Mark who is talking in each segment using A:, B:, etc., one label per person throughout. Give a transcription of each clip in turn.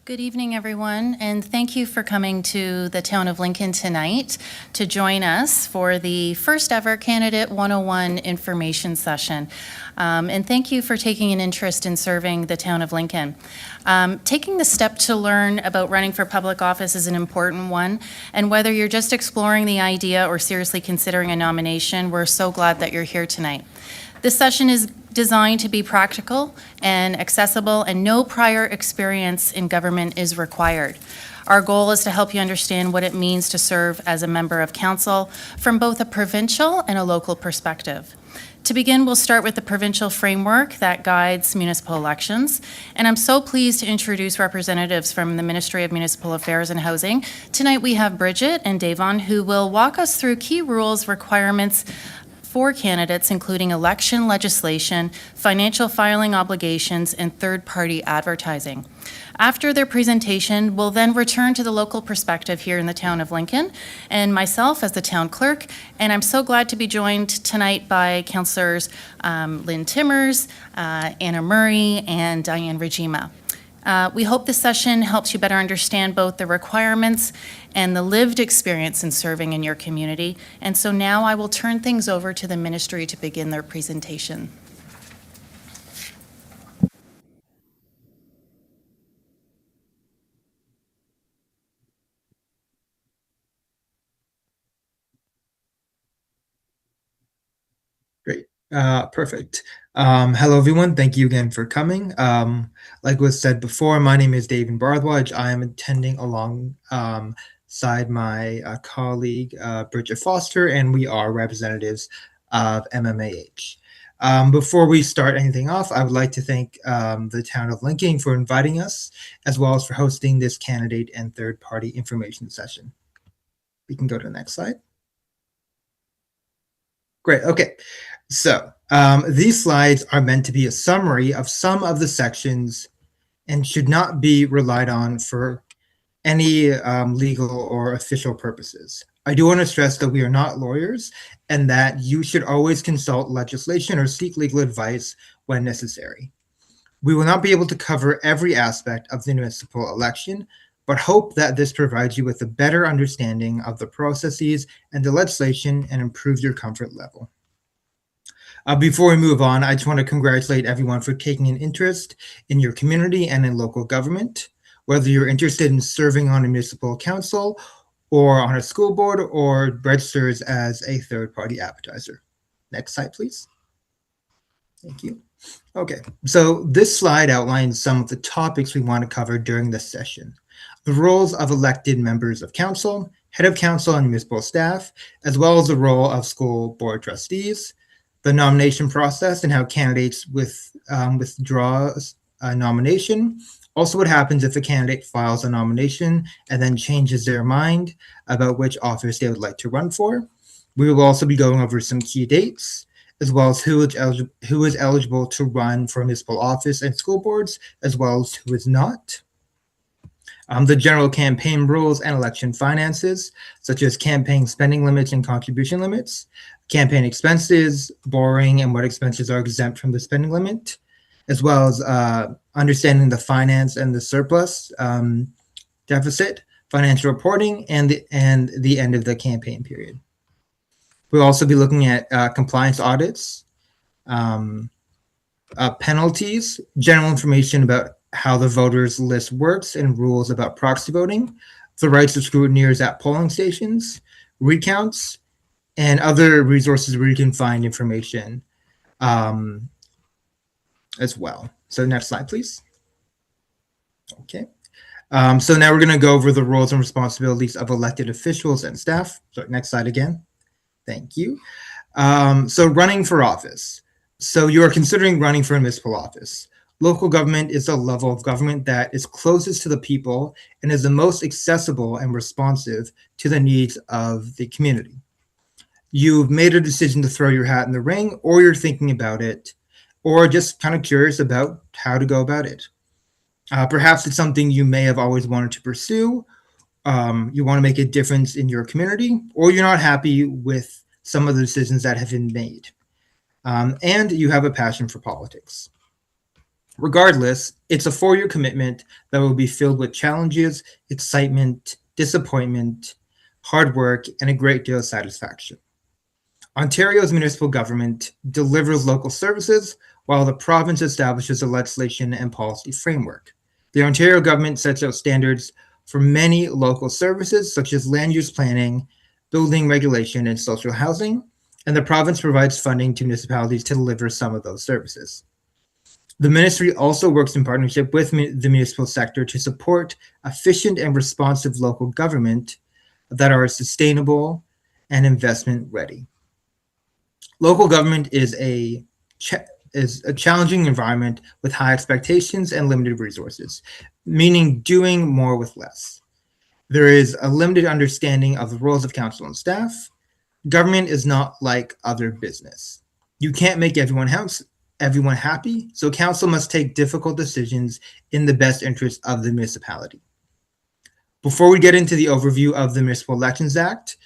A: Good evening, everyone, and thank you for coming to the Town of Lincoln tonight to join us for the first ever Candidate 101 information session. And thank you for taking an interest in serving the Town of Lincoln. Taking the step to learn about running for public office is an important one, and whether you're just exploring the idea or seriously considering a nomination, we're so glad that you're here tonight. This session is designed to be practical and accessible, and no prior experience in government is required. Our goal is to help you understand what it means to serve as a member of council from both a provincial and a local perspective. To begin, we'll start with the provincial framework that guides municipal elections, and I'm so pleased to introduce representatives from the Ministry of Municipal Affairs and Housing. Tonight we have Bridget and Davon, who will walk us through key rules, requirements for candidates, including election legislation, financial filing obligations, and third-party advertising. After their presentation, we'll then return to the local perspective here in the Town of Lincoln, and myself as the town clerk, and I'm so glad to be joined tonight by Councillors Lynn Timmers, Anna Murray, and Diane Regima. We hope this session helps you better understand both the requirements and the lived experience in serving in your community. And so now I will turn things over to the ministry to begin their presentation.
B: Great. Perfect. Hello, everyone. Thank you again for coming. Like was said before, my name is David Barthwaj. I am attending alongside my colleague, Bridget Foster, and we are representatives of MMAH. Before we start anything off, I would like to thank the Town of Lincoln for inviting us, as well as for hosting this candidate and third-party information session. We can go to the next slide. Great. Okay. So these slides are meant to be a summary of some of the sections and should not be relied on for any legal or official purposes. I do want to stress that we are not lawyers and that you should always consult legislation or seek legal advice when necessary. We will not be able to cover every aspect of the municipal election, but hope that this provides you with a better understanding of the processes and the legislation and improves your comfort level. Before we move on, I just want to congratulate everyone for taking an interest in your community and in local government, whether you're interested in serving on a municipal council or on a school board or registers as a third-party advertiser. Next slide, please. Thank you. Okay, so this slide outlines some of the topics we want to cover during this session. The roles of elected members of council, head of council and municipal staff, as well as the role of school board trustees, the nomination process and how candidates withdraw a nomination. Also, what happens if a candidate files a nomination and then changes their mind about which office they would like to run for. We will also be going over some key dates, as well as who is eligible to run for municipal office and school boards, as well as who is not. The general campaign rules and election finances, such as campaign spending limits and contribution limits, campaign expenses, borrowing and what expenses are exempt from the spending limit, as well as understanding the finance and the surplus deficit, financial reporting, and the end of the campaign period. We'll also be looking at compliance audits, penalties, general information about how the voters list works and rules about proxy voting, the rights of scrutineers at polling stations, recounts, and other resources where you can find information as well. So next slide, please. Okay. So now we're going to go over the roles and responsibilities of elected officials and staff. So next slide again. Thank you. So running for office. So you are considering running for a municipal office. Local government is the level of government that is closest to the people and is the most accessible and responsive to the needs of the community. You've made a decision to throw your hat in the ring, or you're thinking about it, or just kind of curious about how to go about it. Perhaps it's something you may have always wanted to pursue. You want to make a difference in your community, or you're not happy with some of the decisions that have been made. And you have a passion for politics. Regardless, it's a 4-year commitment that will be filled with challenges, excitement, disappointment, hard work, and a great deal of satisfaction. Ontario's municipal government delivers local services while the province establishes a legislation and policy framework. The Ontario government sets out standards for many local services such as land use planning, building regulation, and social housing, and the province provides funding to municipalities to deliver some of those services. The ministry also works in partnership with the municipal sector to support efficient and responsive local government that are sustainable and investment ready. Local government is a challenging environment with high expectations and limited resources, meaning doing more with less. There is a limited understanding of the roles of council and staff. Government is not like other business. You can't make everyone happy, so council must take difficult decisions in the best interest of the municipality. Before we get into the overview of the Municipal Elections Act,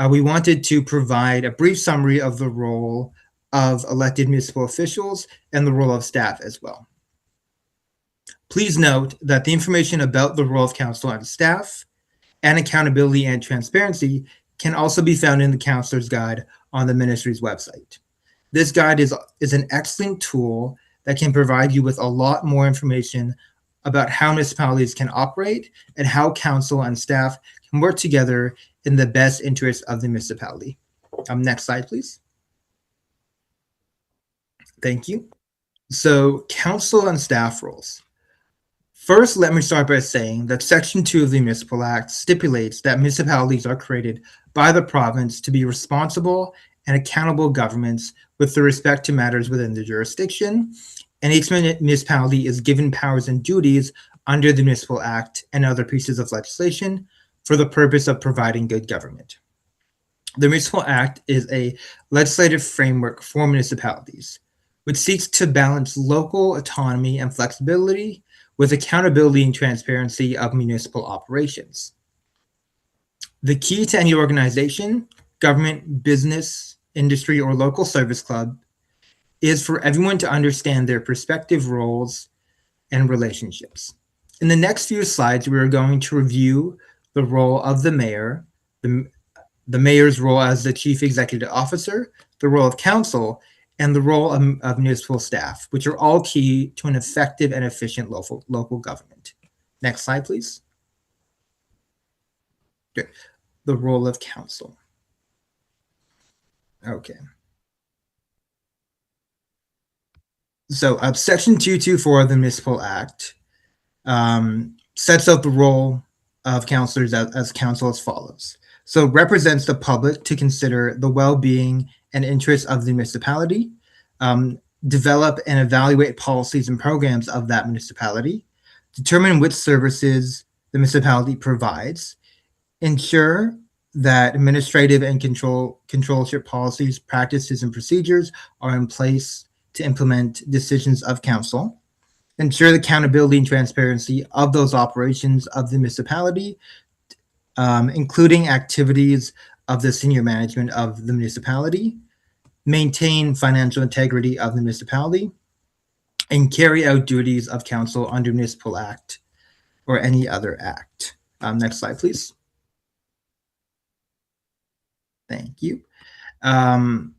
B: we wanted to provide a brief summary of the role of elected municipal officials and the role of staff as well. Please note that the information about the role of council and staff and accountability and transparency can also be found in the Councillor's Guide on the ministry's website. This guide is an excellent tool that can provide you with a lot more information about how municipalities can operate and how council and staff can work together in the best interest of the municipality. Next slide, please. Thank you. So, council and staff roles. First, let me start by saying that Section 2 of the Municipal Act stipulates that municipalities are created by the province to be responsible and accountable governments with respect to matters within the jurisdiction, and each municipality is given powers and duties under the Municipal Act and other pieces of legislation for the purpose of providing good government. The Municipal Act is a legislative framework for municipalities, which seeks to balance local autonomy and flexibility with accountability and transparency of municipal operations. The key to any organization, government, business, industry, or local service club is for everyone to understand their respective roles and relationships. In the next few slides, we are going to review the role of the mayor, the mayor's role as the chief executive officer, the role of council, and the role of municipal staff, which are all key to an effective and efficient local government. Next slide, please. Good. The role of council. Okay. So Section 224 of the Municipal Act sets out the role of councillors as council as follows. So it represents the public to consider the well-being and interests of the municipality, develop and evaluate policies and programs of that municipality, determine which services the municipality provides, ensure that administrative and controllership policies, practices, and procedures are in place to implement decisions of council, ensure the accountability and transparency of those operations of the municipality, including activities of the senior management of the municipality, maintain financial integrity of the municipality, and carry out duties of council under Municipal Act or any other act. Next slide, please. Thank you.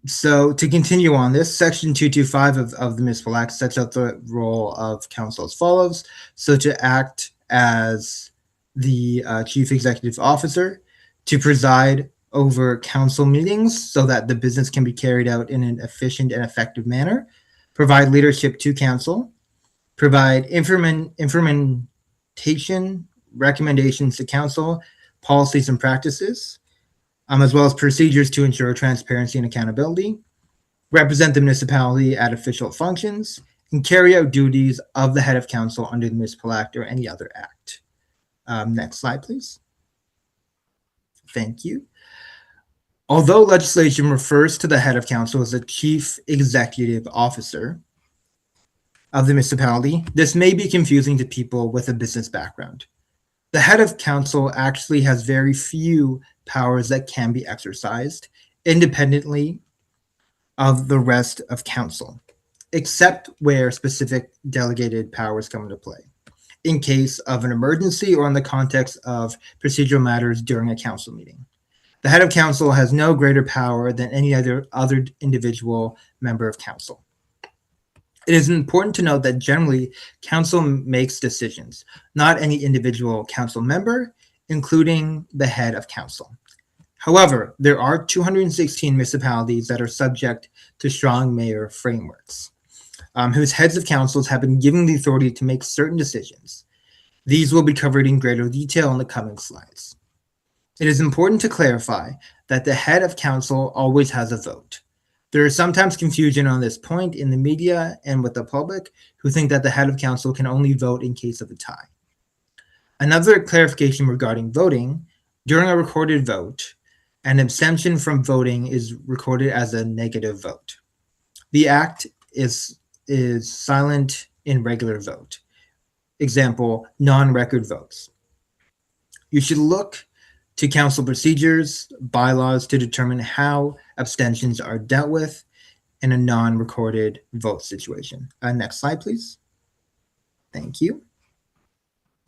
B: So to continue on this, Section 225 of the Municipal Act sets out the role of council as follows. So to act as the chief executive officer, to preside over council meetings so that the business can be carried out in an efficient and effective manner, provide leadership to council, provide implementation, recommendations to council, policies and practices, as well as procedures to ensure transparency and accountability, represent the municipality at official functions, and carry out duties of the head of council under the Municipal Act or any other act. Next slide, please. Thank you. Although legislation refers to the head of council as the chief executive officer of the municipality, this may be confusing to people with a business background. The head of council actually has very few powers that can be exercised independently of the rest of council. except where specific delegated powers come into play, in case of an emergency or in the context of procedural matters during a council meeting. The head of council has no greater power than any other individual member of council. It is important to note that generally council makes decisions, not any individual council member, including the head of council. However, there are 216 municipalities that are subject to strong mayor frameworks, whose heads of councils have been given the authority to make certain decisions. These will be covered in greater detail in the coming slides. It is important to clarify that the head of council always has a vote. There is sometimes confusion on this point in the media and with the public, who think that the head of council can only vote in case of a tie. Another clarification regarding voting: during a recorded vote, an abstention from voting is recorded as a negative vote. The act is silent in regular vote. Example, non-record votes. You should look to council procedures, bylaws to determine how abstentions are dealt with in a non-recorded vote situation. Next slide, please. Thank you.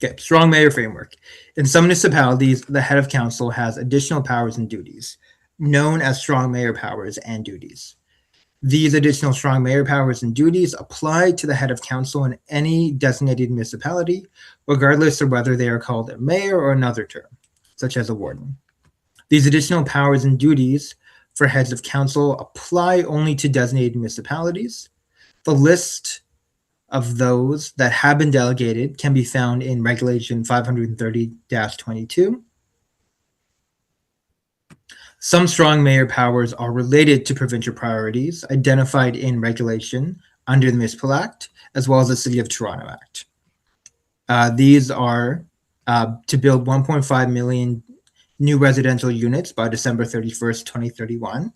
B: Okay, strong mayor framework. In some municipalities, the head of council has additional powers and duties, known as strong mayor powers and duties. These additional strong mayor powers and duties apply to the head of council in any designated municipality, regardless of whether they are called a mayor or another term, such as a warden. These additional powers and duties for heads of council apply only to designated municipalities. The list of those that have been delegated can be found in Regulation 530-22. Some strong mayor powers are related to provincial priorities identified in regulation under the Municipal Act, as well as the City of Toronto Act. These are to build 1.5 million new residential units by December 31st, 2031,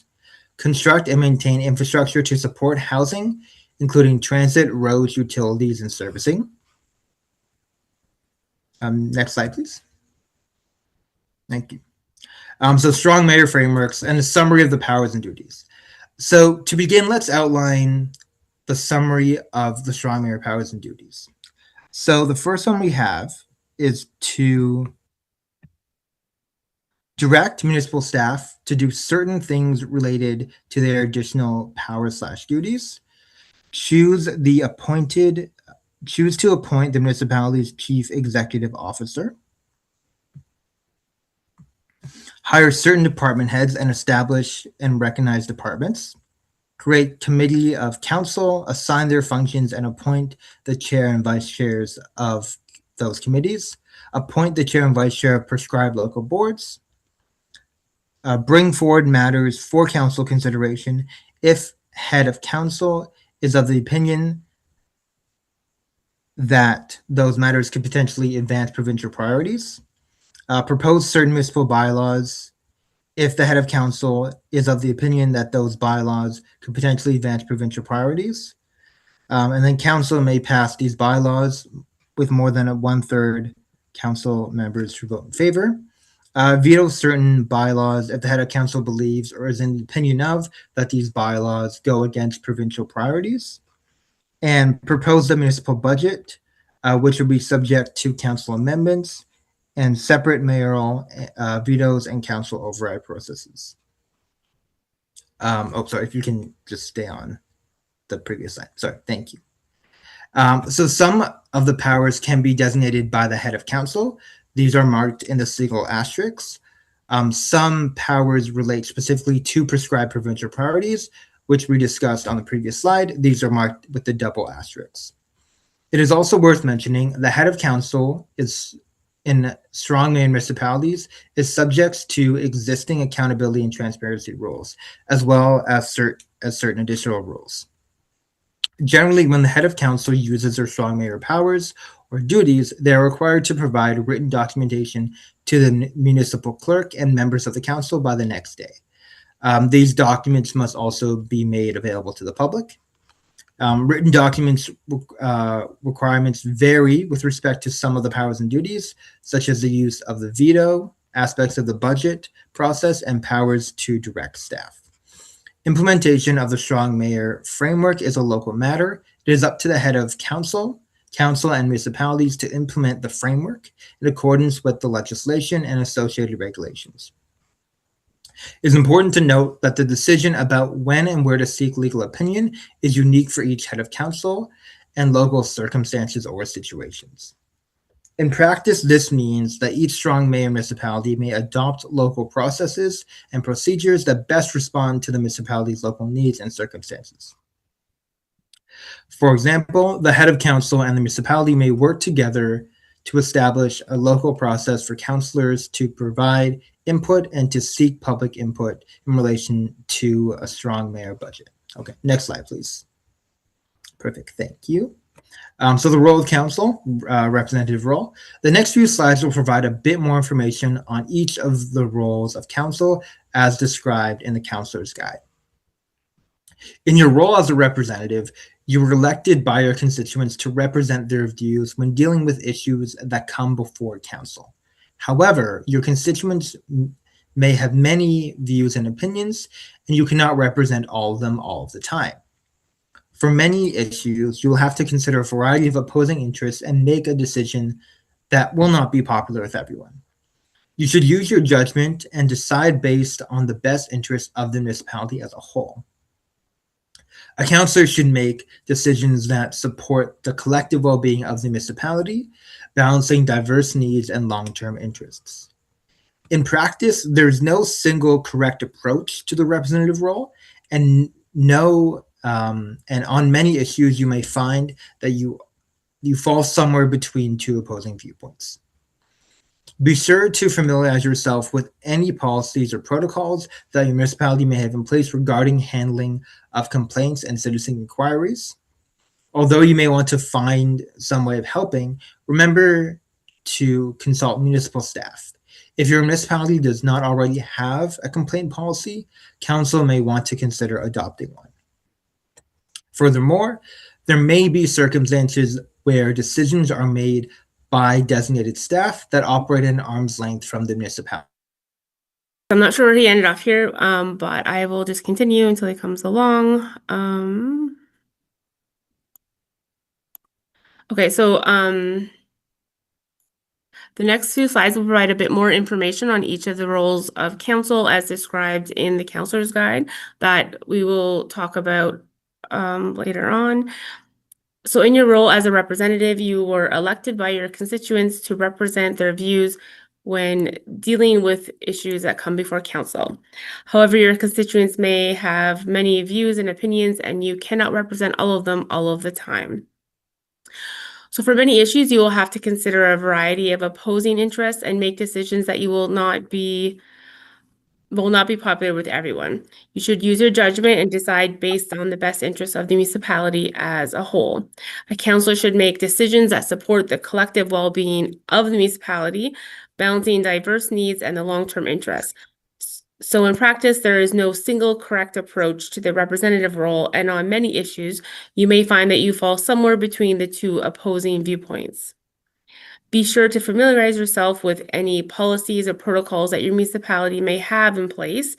B: construct and maintain infrastructure to support housing, including transit, roads, utilities, and servicing. Next slide, please. Thank you. So strong mayor frameworks and a summary of the powers and duties. So to begin, let's outline the summary of the strong mayor powers and duties. So the first one we have is to direct municipal staff to do certain things related to their additional powers/duties. Choose to appoint the municipality's chief executive officer. Hire certain department heads and establish and recognize departments. Create committee of council, assign their functions, and appoint the chair and vice chairs of those committees. Appoint the chair and vice chair of prescribed local boards. Bring forward matters for council consideration if head of council is of the opinion that those matters could potentially advance provincial priorities. Propose certain municipal bylaws if the head of council is of the opinion that those bylaws could potentially advance provincial priorities. And then council may pass these bylaws with more than 1/3 council members who vote in favor. Veto certain bylaws if the head of council believes or is in the opinion of that these bylaws go against provincial priorities. And propose the municipal budget, which will be subject to council amendments and separate mayoral vetoes and council override processes. Sorry, if you can just stay on the previous slide. Sorry, thank you. So some of the powers can be designated by the head of council. These are marked in the single asterisks. Some powers relate specifically to prescribed provincial priorities, which we discussed on the previous slide. These are marked with the double asterisks. It is also worth mentioning the head of council is in strong mayor municipalities is subject to existing accountability and transparency rules, as well as certain additional rules. Generally, when the head of council uses their strong mayor powers or duties, they are required to provide written documentation to the municipal clerk and members of the council by the next day. These documents must also be made available to the public. Written documents requirements vary with respect to some of the powers and duties, such as the use of the veto, aspects of the budget process, and powers to direct staff. Implementation of the Strong Mayor Framework is a local matter. It is up to the head of council, and municipalities to implement the framework in accordance with the legislation and associated regulations. It is important to note that the decision about when and where to seek legal opinion is unique for each head of council and local circumstances or situations. In practice, this means that each strong mayor municipality may adopt local processes and procedures that best respond to the municipality's local needs and circumstances. For example, the head of council and the municipality may work together to establish a local process for councilors to provide input and to seek public input in relation to a strong mayor budget. Okay, next slide, please. Perfect, thank you. So the role of council, representative role. The next few slides will provide a bit more information on each of the roles of council as described in the Councilor's Guide. In your role as a representative, you were elected by your constituents to represent their views when dealing with issues that come before council. However, your constituents may have many views and opinions, and you cannot represent all of them all of the time. For many issues, you will have to consider a variety of opposing interests and make a decision that will not be popular with everyone. You should use your judgment and decide based on the best interest of the municipality as a whole. A councillor should make decisions that support the collective well-being of the municipality, balancing diverse needs and long-term interests. In practice, there's no single correct approach to the representative role, and and on many issues, you may find that you fall somewhere between two opposing viewpoints. Be sure to familiarize yourself with any policies or protocols that your municipality may have in place regarding handling of complaints and citizen inquiries. Although you may want to find some way of helping, remember to consult municipal staff. If your municipality does not already have a complaint policy, council may want to consider adopting one. Furthermore, there may be circumstances where decisions are made by designated staff that operate at an arm's length from the municipality.
C: I'm not sure where he ended off here, but I will just continue until he comes along. Okay, so the next two slides will provide a bit more information on each of the roles of council as described in the Councilor's Guide that we will talk about later on. So in your role as a representative, you were elected by your constituents to represent their views when dealing with issues that come before council. However, your constituents may have many views and opinions, and you cannot represent all of them all of the time. So for many issues, you will have to consider a variety of opposing interests and make decisions that will not be popular with everyone. You should use your judgment and decide based on the best interests of the municipality as a whole. A councillor should make decisions that support the collective well-being of the municipality, balancing diverse needs and the long-term interests. So in practice, there is no single correct approach to the representative role, and on many issues, you may find that you fall somewhere between the two opposing viewpoints. Be sure to familiarize yourself with any policies or protocols that your municipality may have in place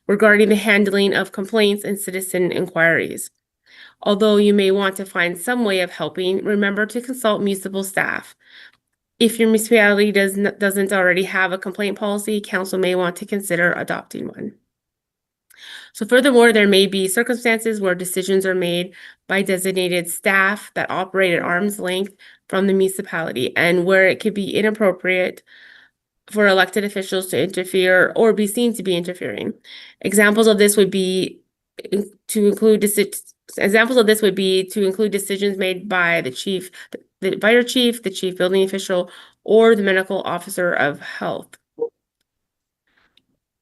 C: regarding the handling of complaints and citizen inquiries. Although you may want to find some way of helping, remember to consult municipal staff. If your municipality doesn't already have a complaint policy, council may want to consider adopting one. So furthermore, there may be circumstances where decisions are made by designated staff that operate at arm's length from the municipality, and where it could be inappropriate for elected officials to interfere or be seen to be interfering. Examples of this would be to include decisions made by the chief, the fire chief, the chief building official, or the medical officer of health.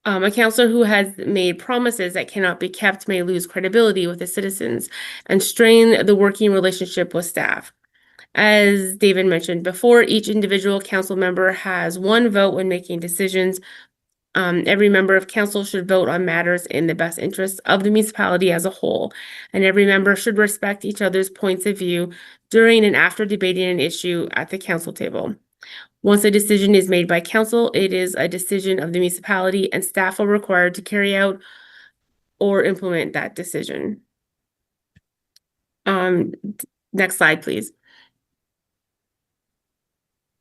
C: A councillor who has made promises that cannot be kept may lose credibility with the citizens and strain the working relationship with staff. As David mentioned before, each individual council member has one vote when making decisions. Every member of council should vote on matters in the best interest of the municipality as a whole, and every member should respect each other's points of view during and after debating an issue at the council table. Once a decision is made by council, it is a decision of the municipality, and staff are required to carry out or implement that decision. Next slide, please.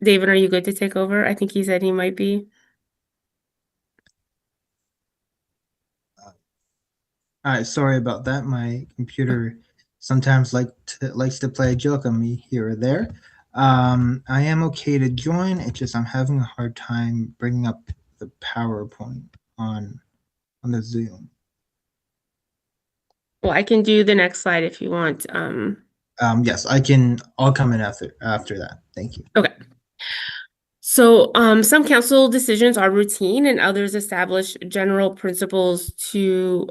C: David, are you good to take over? I think he said he might be.
B: All right, sorry about that. My computer sometimes likes to play a joke on me here or there. I am okay to join. It's just I'm having a hard time bringing up the PowerPoint on the Zoom.
C: Well, I can do the next slide if you want.
B: Yes, I can. I'll come in after that. Thank you.
C: Okay. So some council decisions are routine and others establish general principles to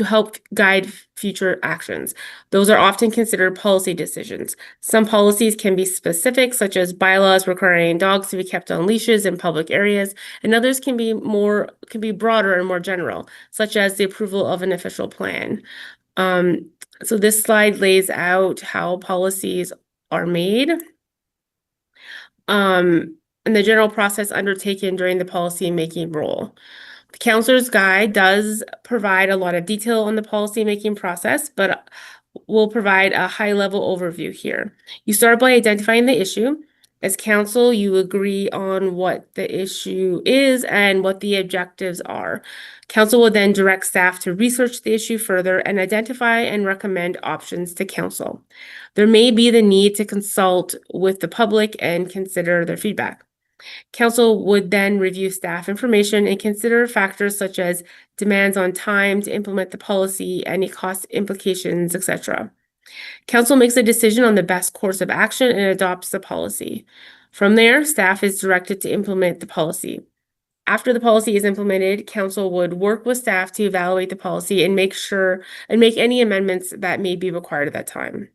C: help guide future actions. Those are often considered policy decisions. Some policies can be specific, such as bylaws requiring dogs to be kept on leashes in public areas, and others can be broader and more general, such as the approval of an official plan. So this slide lays out how policies are made. And the general process undertaken during the policy-making role. The Counselor's Guide does provide a lot of detail on the policy-making process, but we'll provide a high-level overview here. You start by identifying the issue. As council, you agree on what the issue is and what the objectives are. Council will then direct staff to research the issue further and identify and recommend options to council. There may be the need to consult with the public and consider their feedback. Council would then review staff information and consider factors such as demands on time to implement the policy, any cost implications, etc. Council makes a decision on the best course of action and adopts the policy. From there, staff is directed to implement the policy. After the policy is implemented, council would work with staff to evaluate the policy and make any amendments that may be required at that time.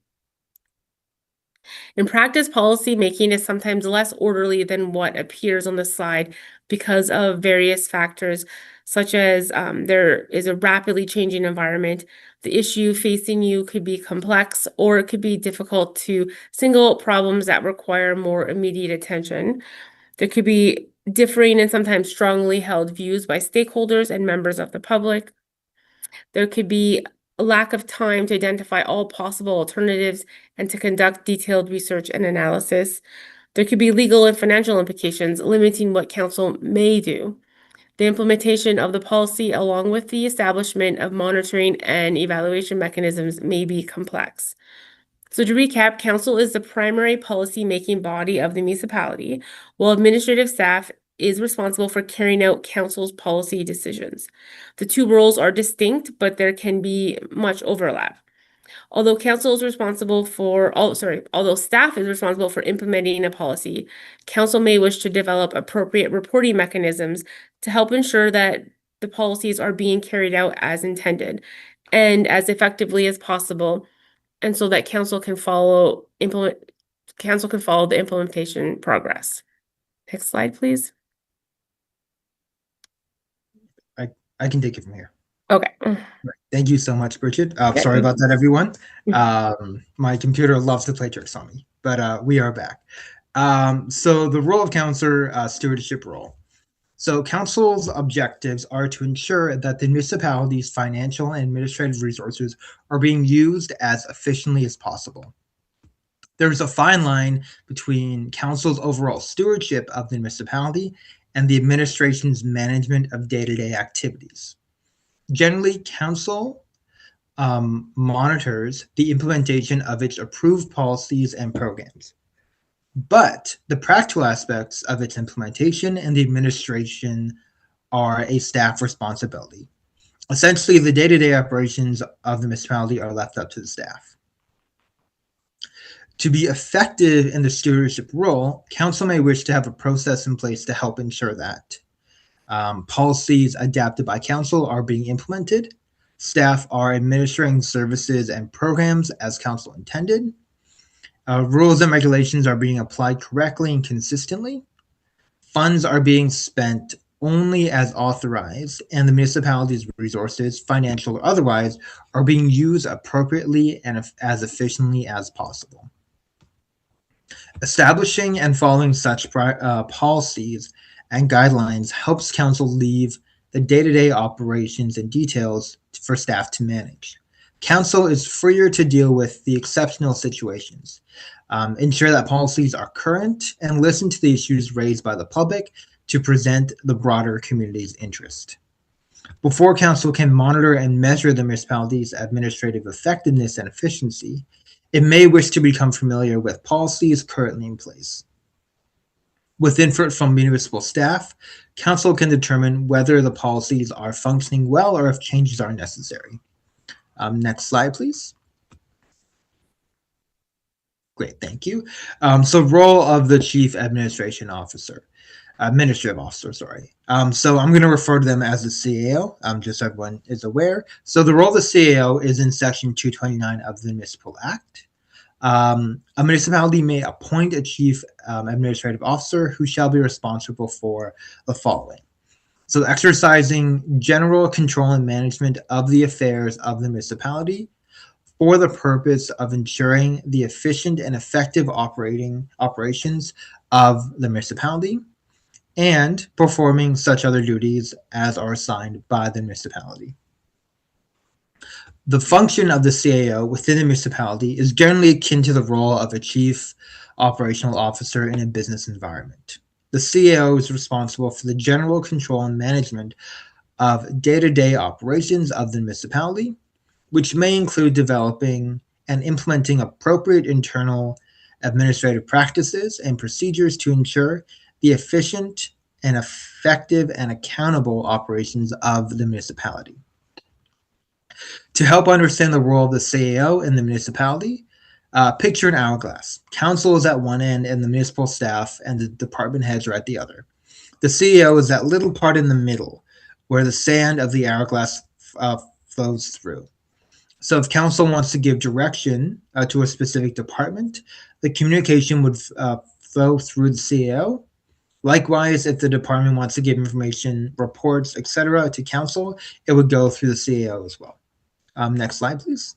C: In practice, policy making is sometimes less orderly than what appears on the slide because of various factors, such as there is a rapidly changing environment. The issue facing you could be complex, or it could be difficult to single problems that require more immediate attention. There could be differing and sometimes strongly held views by stakeholders and members of the public. There could be a lack of time to identify all possible alternatives and to conduct detailed research and analysis. There could be legal and financial implications limiting what council may do. The implementation of the policy, along with the establishment of monitoring and evaluation mechanisms, may be complex. So to recap, council is the primary policy-making body of the municipality, while administrative staff is responsible for carrying out council's policy decisions. The two roles are distinct, but there can be much overlap. Although staff is responsible for implementing a policy, council may wish to develop appropriate reporting mechanisms to help ensure that the policies are being carried out as intended and as effectively as possible, and so that council can follow the implementation progress. Next slide, please.
B: I can take it from here.
C: Okay.
B: Thank you so much, Bridget. Sorry about that, everyone. My computer loves to play tricks on me, but we are back. So the role of council, stewardship role. So council's objectives are to ensure that the municipality's financial and administrative resources are being used as efficiently as possible. There's a fine line between council's overall stewardship of the municipality and the administration's management of day-to-day activities. Generally, council monitors the implementation of its approved policies and programs, but the practical aspects of its implementation and the administration are a staff responsibility. Essentially, the day-to-day operations of the municipality are left up to the staff. To be effective in the stewardship role, council may wish to have a process in place to help ensure that policies adapted by council are being implemented, staff are administering services and programs as council intended, rules and regulations are being applied correctly and consistently, funds are being spent only as authorized, and the municipality's resources, financial or otherwise, are being used appropriately and as efficiently as possible. Establishing and following such policies and guidelines helps council leave the day-to-day operations and details for staff to manage. Council is freer to deal with the exceptional situations, ensure that policies are current, and listen to the issues raised by the public to present the broader community's interest. Before council can monitor and measure the municipality's administrative effectiveness and efficiency, it may wish to become familiar with policies currently in place. With input from municipal staff, council can determine whether the policies are functioning well or if changes are necessary. Next slide, please. Great, thank you. So role of the Chief Administrative Officer. So I'm going to refer to them as the CAO, just so everyone is aware. So the role of the CAO is in Section 229 of the Municipal Act. A municipality may appoint a Chief Administrative Officer who shall be responsible for the following. So exercising general control and management of the affairs of the municipality for the purpose of ensuring the efficient and effective operations of the municipality, and performing such other duties as are assigned by the municipality. The function of the CAO within the municipality is generally akin to the role of a chief operational officer in a business environment. The CAO is responsible for the general control and management of day-to-day operations of the municipality, which may include developing and implementing appropriate internal administrative practices and procedures to ensure the efficient and effective and accountable operations of the municipality. To help understand the role of the CAO in the municipality, picture an hourglass. Council is at one end and the municipal staff and the department heads are at the other. The CAO is that little part in the middle where the sand of the hourglass flows through. So if council wants to give direction to a specific department, the communication would flow through the CAO. Likewise, if the department wants to give information, reports, etc. to council, it would go through the CAO as well. Next slide, please.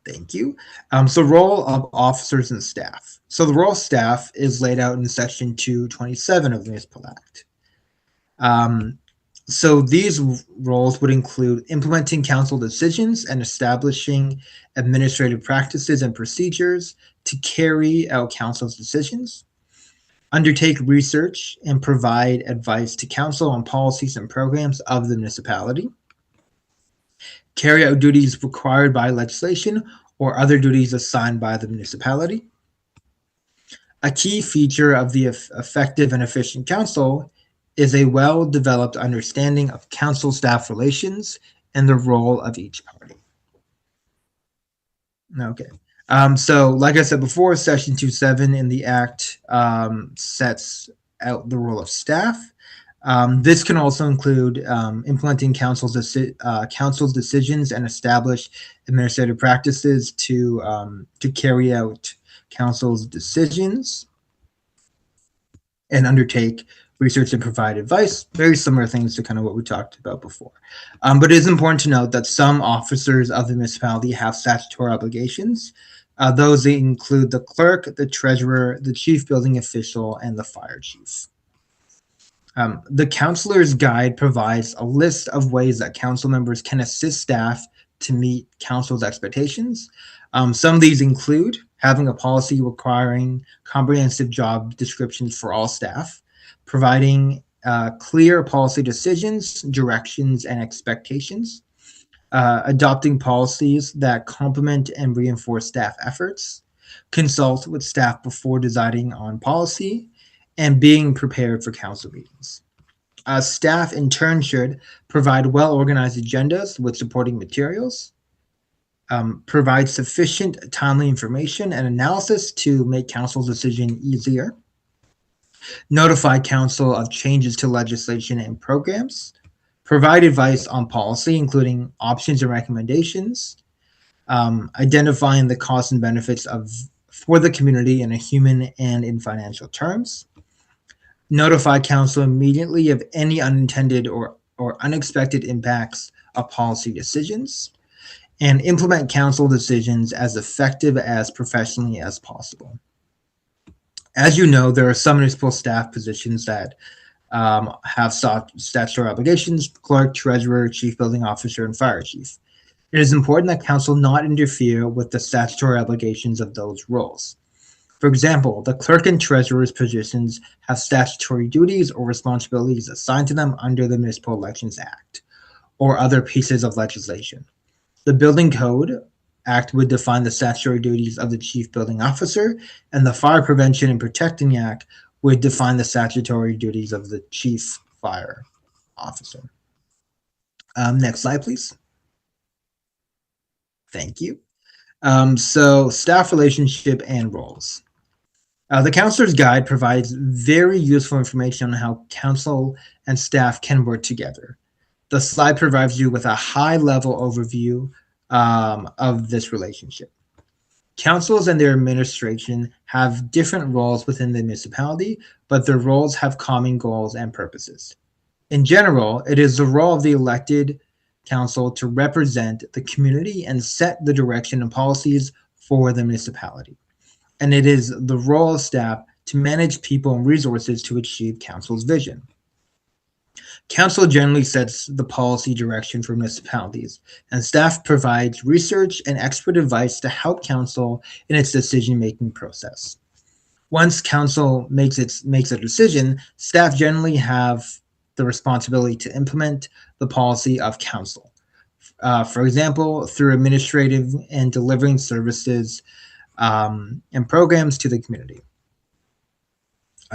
B: Thank you. So role of officers and staff. So the role of staff is laid out in Section 227 of the Municipal Act. So these roles would include implementing council decisions and establishing administrative practices and procedures to carry out council's decisions, undertake research and provide advice to council on policies and programs of the municipality, carry out duties required by legislation or other duties assigned by the municipality. A key feature of the effective and efficient council is a well-developed understanding of council-staff relations and the role of each party. Okay. So like I said before, Section 2.7 in the Act sets out the role of staff. This can also include implementing council's decisions and establish administrative practices to carry out council's decisions and undertake research and provide advice. Very similar things to kind of what we talked about before. But it is important to note that some officers of the municipality have statutory obligations. Those include the clerk, the treasurer, the chief building official, and the fire chief. The Councilor's Guide provides a list of ways that council members can assist staff to meet council's expectations. Some of these include having a policy requiring comprehensive job descriptions for all staff, providing clear policy decisions, directions, and expectations, adopting policies that complement and reinforce staff efforts, consult with staff before deciding on policy, and being prepared for council meetings. Staff in turn should provide well-organized agendas with supporting materials, provide sufficient timely information and analysis to make council's decision easier, notify council of changes to legislation and programs, provide advice on policy, including options and recommendations, identifying the costs and benefits for the community in a human and in financial terms, notify council immediately of any unintended or unexpected impacts of policy decisions, and implement council decisions as effective as professionally as possible. As you know, there are some municipal staff positions that have statutory obligations: clerk, treasurer, chief building officer, and fire chief. It is important that council not interfere with the statutory obligations of those roles. For example, the clerk and treasurer's positions have statutory duties or responsibilities assigned to them under the Municipal Elections Act or other pieces of legislation. The Building Code Act would define the statutory duties of the chief building officer, and the Fire Prevention and Protecting Act would define the statutory duties of the chief fire officer. Next slide, please. Thank you. So staff relationship and roles. The Counselor's Guide provides very useful information on how council and staff can work together. The slide provides you with a high-level overview of this relationship. Councils and their administration have different roles within the municipality, but their roles have common goals and purposes. In general, it is the role of the elected council to represent the community and set the direction and policies for the municipality. And it is the role of staff to manage people and resources to achieve council's vision. Council generally sets the policy direction for municipalities, and staff provides research and expert advice to help council in its decision-making process. Once council makes a decision, staff generally have the responsibility to implement the policy of council. For example, through administrative and delivering services and programs to the community.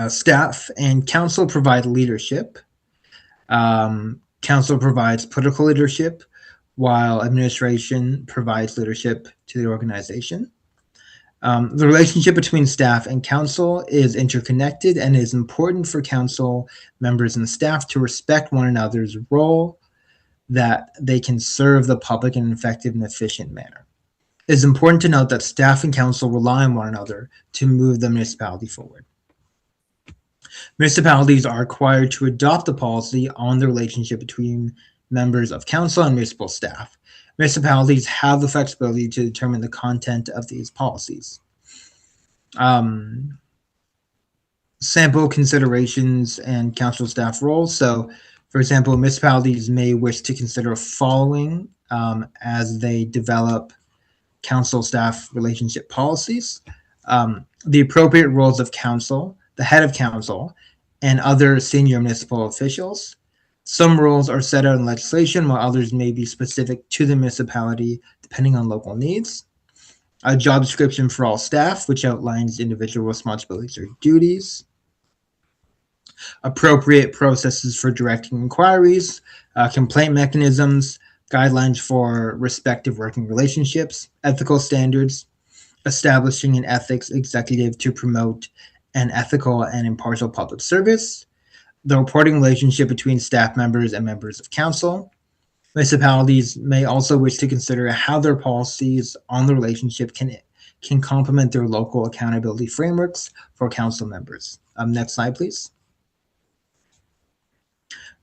B: Staff and council provide leadership. Council provides political leadership, while administration provides leadership to the organization. The relationship between staff and council is interconnected, and it is important for council members and staff to respect one another's role, that they can serve the public in an effective and efficient manner. It is important to note that staff and council rely on one another to move the municipality forward. Municipalities are required to adopt a policy on the relationship between members of council and municipal staff. Municipalities have the flexibility to determine the content of these policies. Sample considerations and council staff roles. So, for example, municipalities may wish to consider following as they develop council staff relationship policies: the appropriate roles of council, the head of council, and other senior municipal officials. Some roles are set out in legislation, while others may be specific to the municipality, depending on local needs. A job description for all staff, which outlines individual responsibilities or duties. Appropriate processes for directing inquiries, complaint mechanisms, guidelines for respective working relationships, ethical standards, establishing an ethics executive to promote an ethical and impartial public service, the reporting relationship between staff members and members of council. Municipalities may also wish to consider how their policies on the relationship can complement their local accountability frameworks for council members. Next slide, please.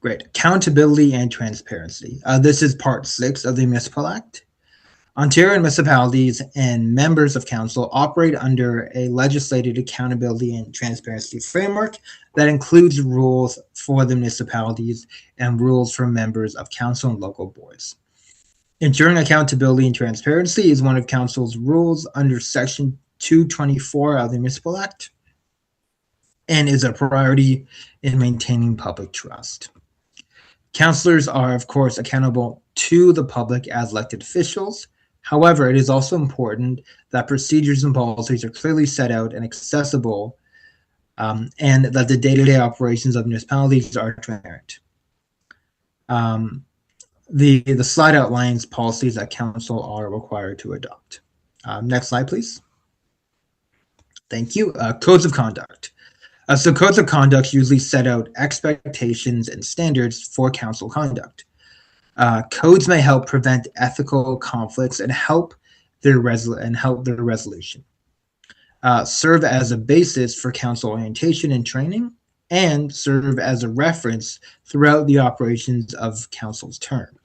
B: Great. Accountability and transparency. This is part 6 of the Municipal Act. Ontario municipalities and members of council operate under a legislated accountability and transparency framework that includes rules for the municipalities and rules for members of council and local boards. Ensuring accountability and transparency is one of council's rules under Section 224 of the Municipal Act and is a priority in maintaining public trust. Councillors are, of course, accountable to the public as elected officials. However, it is also important that procedures and policies are clearly set out and accessible, and that the day-to-day operations of municipalities are transparent. The slide outlines policies that council are required to adopt. Next slide, please. Thank you. Codes of conduct. So codes of conduct usually set out expectations and standards for council conduct. Codes may help prevent ethical conflicts and help their resolution. Serve as a basis for council orientation and training, and serve as a reference throughout the operations of council's term.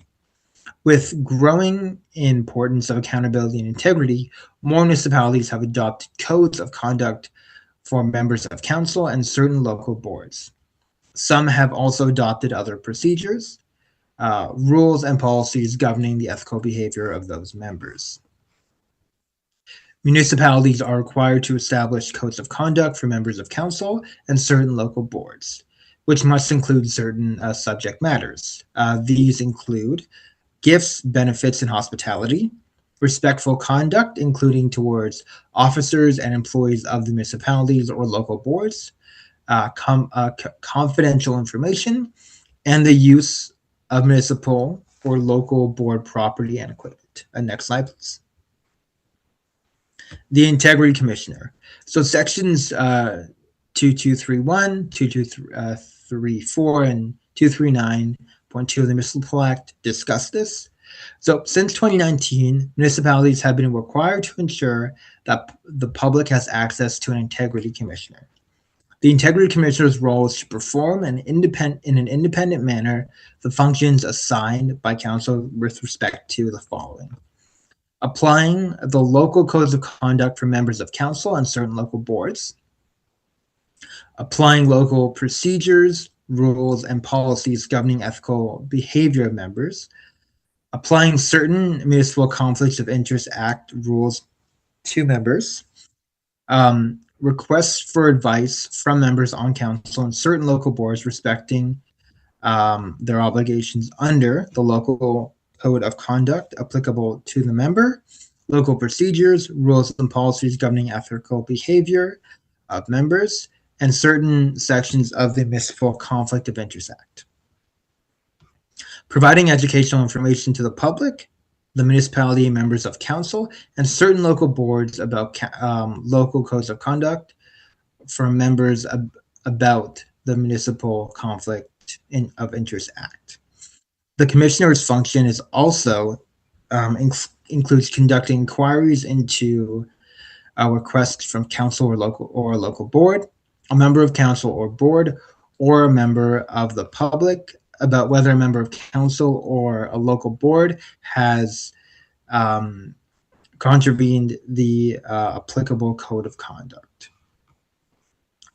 B: With growing importance of accountability and integrity, more municipalities have adopted codes of conduct for members of council and certain local boards. Some have also adopted other procedures, rules, and policies governing the ethical behavior of those members. Municipalities are required to establish codes of conduct for members of council and certain local boards, which must include certain subject matters. These include gifts, benefits, and hospitality, respectful conduct, including towards officers and employees of the municipalities or local boards, confidential information, and the use of municipal or local board property and equipment. Next slide, please. The Integrity Commissioner. So sections 2231, 2234, and 239.2 of the Municipal Act discuss this. So since 2019, municipalities have been required to ensure that the public has access to an Integrity Commissioner. The Integrity Commissioner's role is to perform in an independent manner the functions assigned by council with respect to the following: applying the local codes of conduct for members of council and certain local boards, applying local procedures, rules, and policies governing ethical behavior of members, applying certain Municipal Conflicts of Interest Act rules to members, requests for advice from members on council and certain local boards respecting their obligations under the local code of conduct applicable to the member, local procedures, rules, and policies governing ethical behavior of members, and certain sections of the Municipal Conflict of Interest Act. Providing educational information to the public, the municipality and members of council, and certain local boards about local codes of conduct for members about the Municipal Conflict of Interest Act. The commissioner's function is also includes conducting inquiries into requests from council or a local board, a member of council or board, or a member of the public about whether a member of council or a local board has contravened the applicable code of conduct.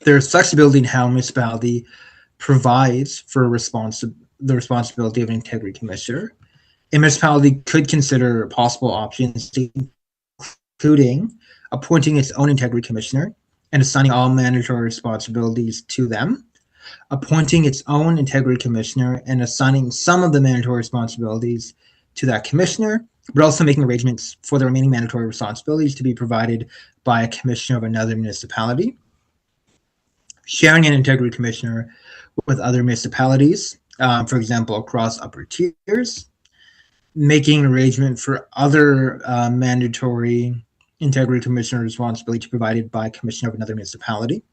B: There's flexibility in how a municipality provides for the responsibility of an Integrity Commissioner. A municipality could consider possible options, including appointing its own Integrity Commissioner and assigning all mandatory responsibilities to them, appointing its own Integrity Commissioner and assigning some of the mandatory responsibilities to that commissioner, but also making arrangements for the remaining mandatory responsibilities to be provided by a commissioner of another municipality, sharing an Integrity Commissioner with other municipalities, for example, across upper tiers, making an arrangement for other mandatory Integrity Commissioner responsibility provided by a commissioner of another municipality.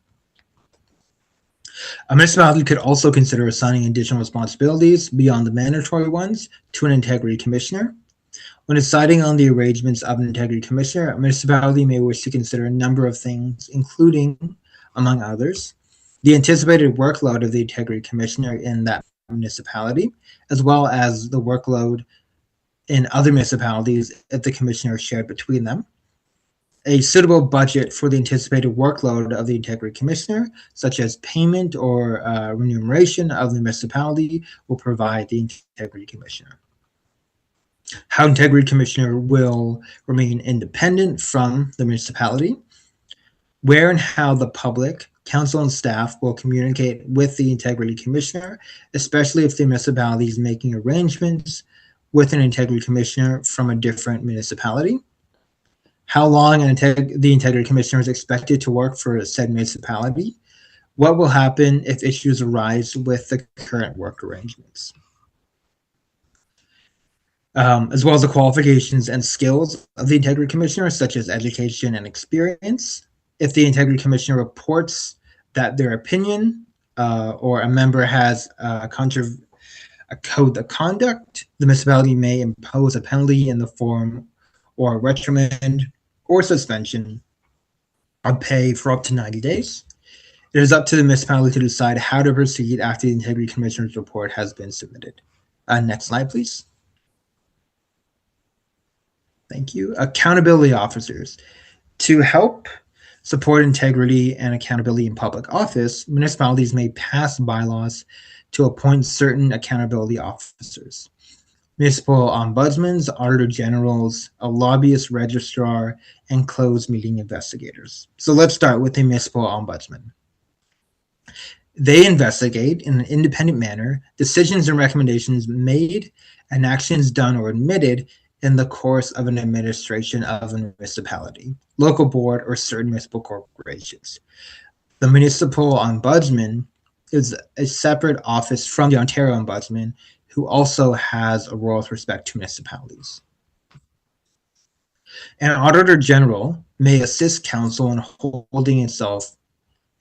B: A municipality could also consider assigning additional responsibilities beyond the mandatory ones to an Integrity Commissioner. When deciding on the arrangements of an Integrity Commissioner, a municipality may wish to consider a number of things, including, among others, the anticipated workload of the Integrity Commissioner in that municipality, as well as the workload in other municipalities if the commissioner is shared between them. A suitable budget for the anticipated workload of the Integrity Commissioner, such as payment or remuneration of the municipality, will provide the Integrity Commissioner. How Integrity Commissioner will remain independent from the municipality, where and how the public, council, and staff will communicate with the Integrity Commissioner, especially if the municipality is making arrangements with an Integrity Commissioner from a different municipality. How long the Integrity Commissioner is expected to work for a said municipality. What will happen if issues arise with the current work arrangements. As well as the qualifications and skills of the Integrity Commissioner, such as education and experience. If the Integrity Commissioner reports that their opinion or a member has a code of conduct, the municipality may impose a penalty in the form or a reprimand or suspension of pay for up to 90 days. It is up to the municipality to decide how to proceed after the Integrity Commissioner's report has been submitted. Next slide, please. Thank you. Accountability officers. To help support integrity and accountability in public office, municipalities may pass bylaws to appoint certain accountability officers. Municipal ombudsmans, auditor generals, a lobbyist registrar, and closed meeting investigators. So let's start with the municipal ombudsman. They investigate in an independent manner decisions and recommendations made and actions done or admitted in the course of an administration of a municipality, local board, or certain municipal corporations. The municipal ombudsman is a separate office from the Ontario Ombudsman, who also has a role with respect to municipalities. An auditor general may assist council in holding itself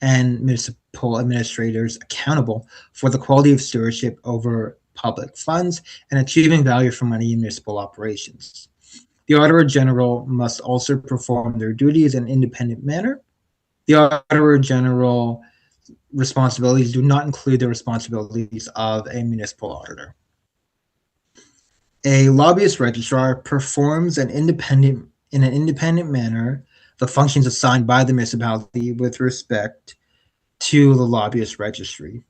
B: and municipal administrators accountable for the quality of stewardship over public funds and achieving value for money in municipal operations. The auditor general must also perform their duties in an independent manner. The auditor general responsibilities do not include the responsibilities of a municipal auditor. A lobbyist registrar performs in an independent manner the functions assigned by the municipality with respect to the lobbyist registry,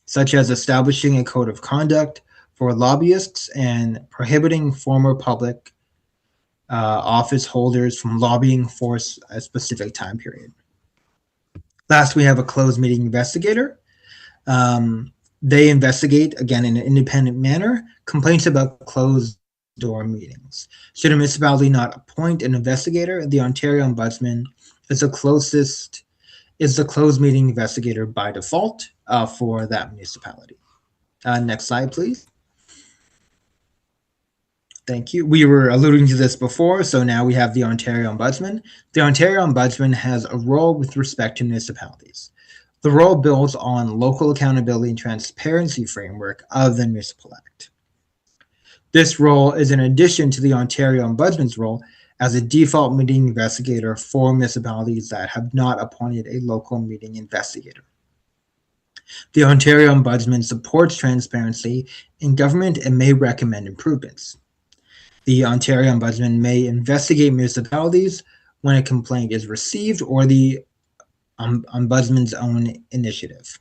B: such as establishing a code of conduct for lobbyists and prohibiting former public office holders from lobbying for a specific time period. Last, we have a closed meeting investigator. They investigate, again, in an independent manner, complaints about closed door meetings. Should a municipality not appoint an investigator, the Ontario Ombudsman is the closed meeting investigator by default for that municipality. Next slide, please. Thank you. We were alluding to this before, so now we have the Ontario Ombudsman. The Ontario Ombudsman has a role with respect to municipalities. The role builds on local accountability and transparency framework of the Municipal Act. This role is in addition to the Ontario Ombudsman's role as a default meeting investigator for municipalities that have not appointed a local meeting investigator. The Ontario Ombudsman supports transparency in government and may recommend improvements. The Ontario Ombudsman may investigate municipalities when a complaint is received or the Ombudsman's own initiative.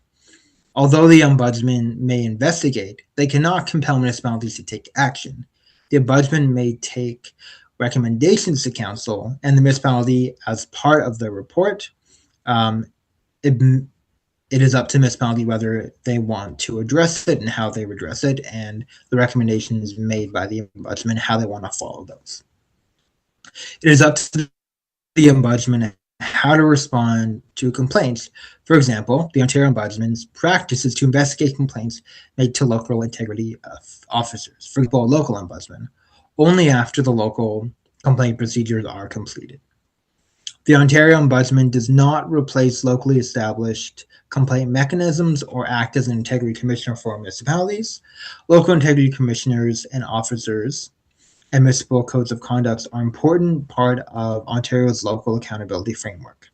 B: Although the Ombudsman may investigate, they cannot compel municipalities to take action. The Ombudsman may take recommendations to council and the municipality as part of the report. It is up to the municipality whether they want to address it and how they address it, and the recommendations made by the Ombudsman, how they want to follow those. It is up to the Ombudsman how to respond to complaints. For example, the Ontario Ombudsman's practice is to investigate complaints made to local integrity officers, for example, a local ombudsman, only after the local complaint procedures are completed. The Ontario Ombudsman does not replace locally established complaint mechanisms or act as an integrity commissioner for municipalities. Local integrity commissioners and officers and municipal codes of conduct are an important part of Ontario's local accountability framework.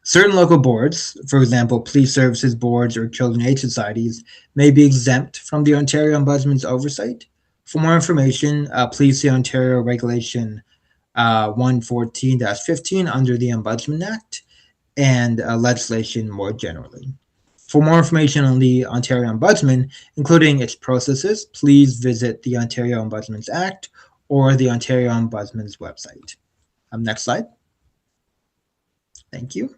B: Certain local boards, for example, police services boards or children's aid societies, may be exempt from the Ontario Ombudsman's oversight. For more information, please see Ontario Regulation 114-15 under the Ombudsman Act and legislation more generally. For more information on the Ontario Ombudsman, including its processes, please visit the Ontario Ombudsman's Act or the Ontario Ombudsman's website. Next slide. Thank you.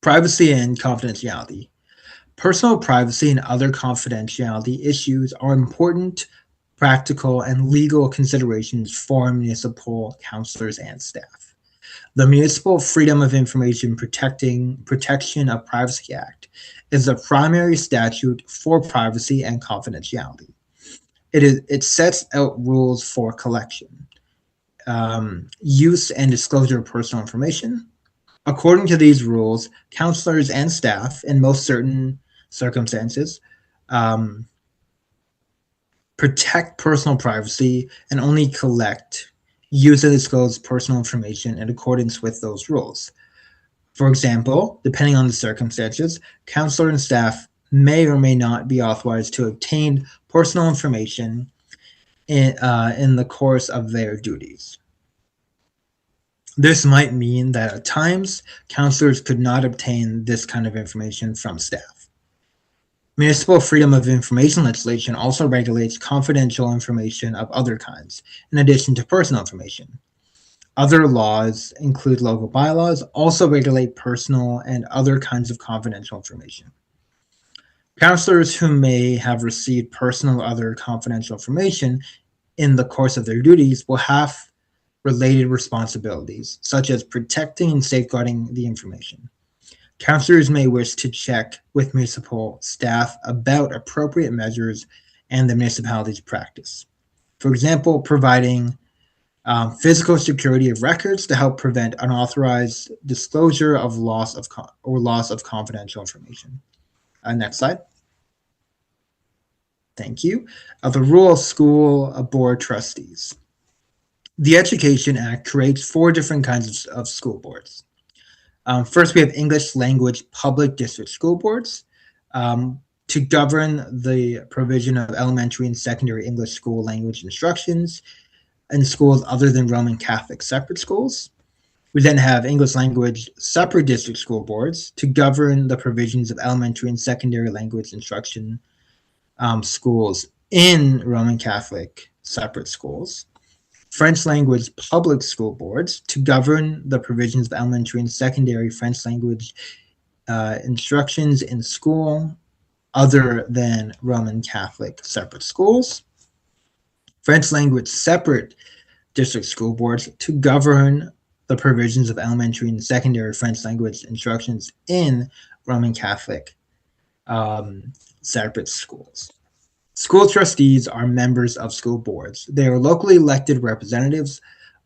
B: Privacy and confidentiality. Personal privacy and other confidentiality issues are important practical and legal considerations for municipal councillors and staff. The Municipal Freedom of Information Protection of Privacy Act is the primary statute for privacy and confidentiality. It sets out rules for collection, use and disclosure of personal information. According to these rules, councillors and staff, in most certain circumstances, protect personal privacy and only collect, use and disclose personal information in accordance with those rules. For example, depending on the circumstances, councillor and staff may or may not be authorized to obtain personal information in the course of their duties. This might mean that at times, counselors could not obtain this kind of information from staff. Municipal freedom of information legislation also regulates confidential information of other kinds, in addition to personal information. Other laws include local bylaws, also regulate personal and other kinds of confidential information. Counselors who may have received personal or other confidential information in the course of their duties will have related responsibilities, such as protecting and safeguarding the information. Counselors may wish to check with municipal staff about appropriate measures and the municipality's practice. For example, providing physical security of records to help prevent unauthorized disclosure of loss of confidential information. Next slide. Thank you. The role of school board trustees. The Education Act creates 4 different kinds of school boards. First, we have English language public district school boards to govern the provision of elementary and secondary English school language instructions in schools other than Roman Catholic separate schools. We then have English language separate district school boards to govern the provisions of elementary and secondary language instruction schools in Roman Catholic separate schools. French language public school boards to govern the provisions of elementary and secondary French language instructions in school other than Roman Catholic separate schools. French language separate district school boards to govern the provisions of elementary and secondary French language instructions in Roman Catholic separate schools. School trustees are members of school boards. They are locally elected representatives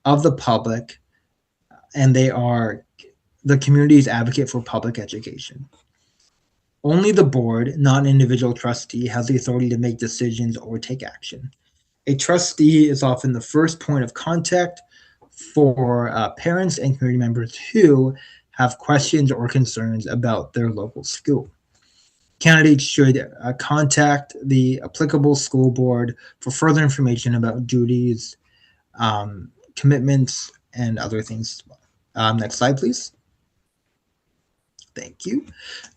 B: of the public, and they are the community's advocate for public education. Only the board, not an individual trustee, has the authority to make decisions or take action. A trustee is often the first point of contact for parents and community members who have questions or concerns about their local school. Candidates should contact the applicable school board for further information about duties, commitments, and other things as well. Next slide, please. Thank you.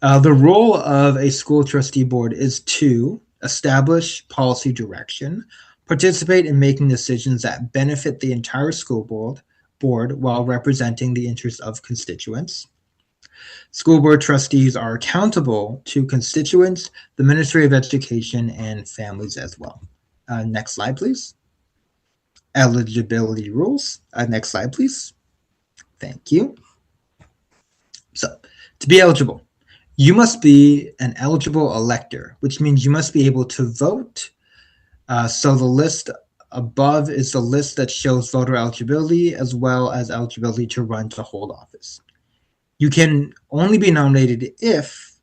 B: The role of a school trustee board is to establish policy direction, participate in making decisions that benefit the entire school board while representing the interests of constituents. School board trustees are accountable to constituents, the Ministry of Education, and families as well. Next slide, please. Eligibility rules. Next slide, please. Thank you. So, to be eligible, you must be an eligible elector, which means you must be able to vote. So the list above is the list that shows voter eligibility as well as eligibility to run to hold office. You can only be nominated if,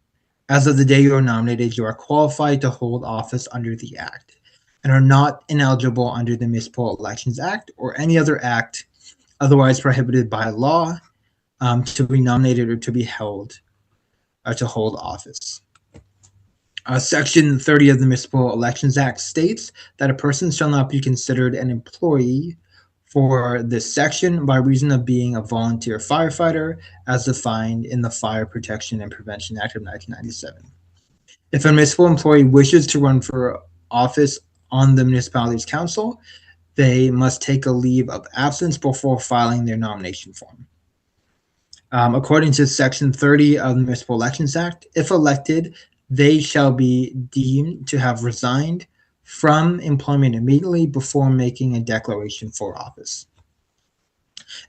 B: as of the day you are nominated, you are qualified to hold office under the Act and are not ineligible under the Municipal Elections Act or any other act otherwise prohibited by law to be nominated or to be held or to hold office. Section 30 of the Municipal Elections Act states that a person shall not be considered an employee for this section by reason of being a volunteer firefighter as defined in the Fire Protection and Prevention Act of 1997. If a municipal employee wishes to run for office on the municipality's council, they must take a leave of absence before filing their nomination form. According to Section 30 of the Municipal Elections Act, if elected, they shall be deemed to have resigned from employment immediately before making a declaration for office.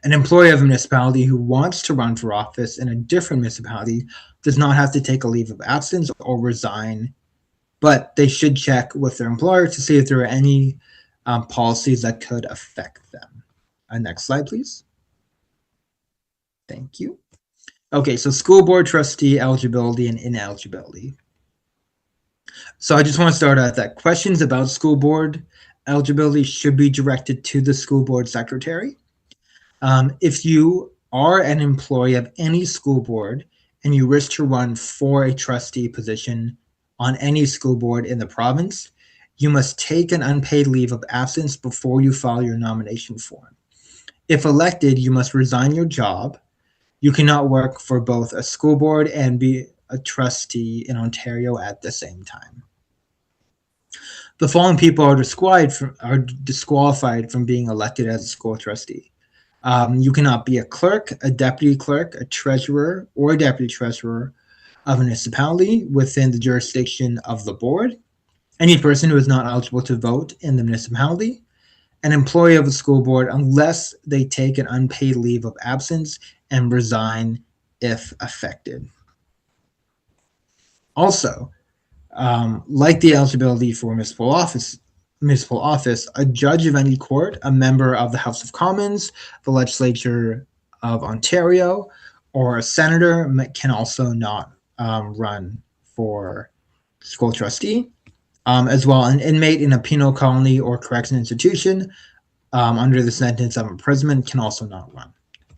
B: An employee of a municipality who wants to run for office in a different municipality does not have to take a leave of absence or resign, but they should check with their employer to see if there are any policies that could affect them. Next slide, please. Thank you. Okay, so school board trustee eligibility and ineligibility. So I just want to start out that questions about school board eligibility should be directed to the school board secretary. If you are an employee of any school board and you wish to run for a trustee position on any school board in the province, you must take an unpaid leave of absence before you file your nomination form. If elected, you must resign your job. You cannot work for both a school board and be a trustee in Ontario at the same time. The following people are disqualified from being elected as a school trustee. You cannot be a clerk, a deputy clerk, a treasurer, or a deputy treasurer of a municipality within the jurisdiction of the board. Any person who is not eligible to vote in the municipality. An employee of the school board unless they take an unpaid leave of absence and resign if affected. Also, like the eligibility for municipal office, a judge of any court, a member of the House of Commons, the Legislature of Ontario, or a senator can also not run for school trustee. As well, an inmate in a penal colony or correction institution under the sentence of imprisonment can also not run.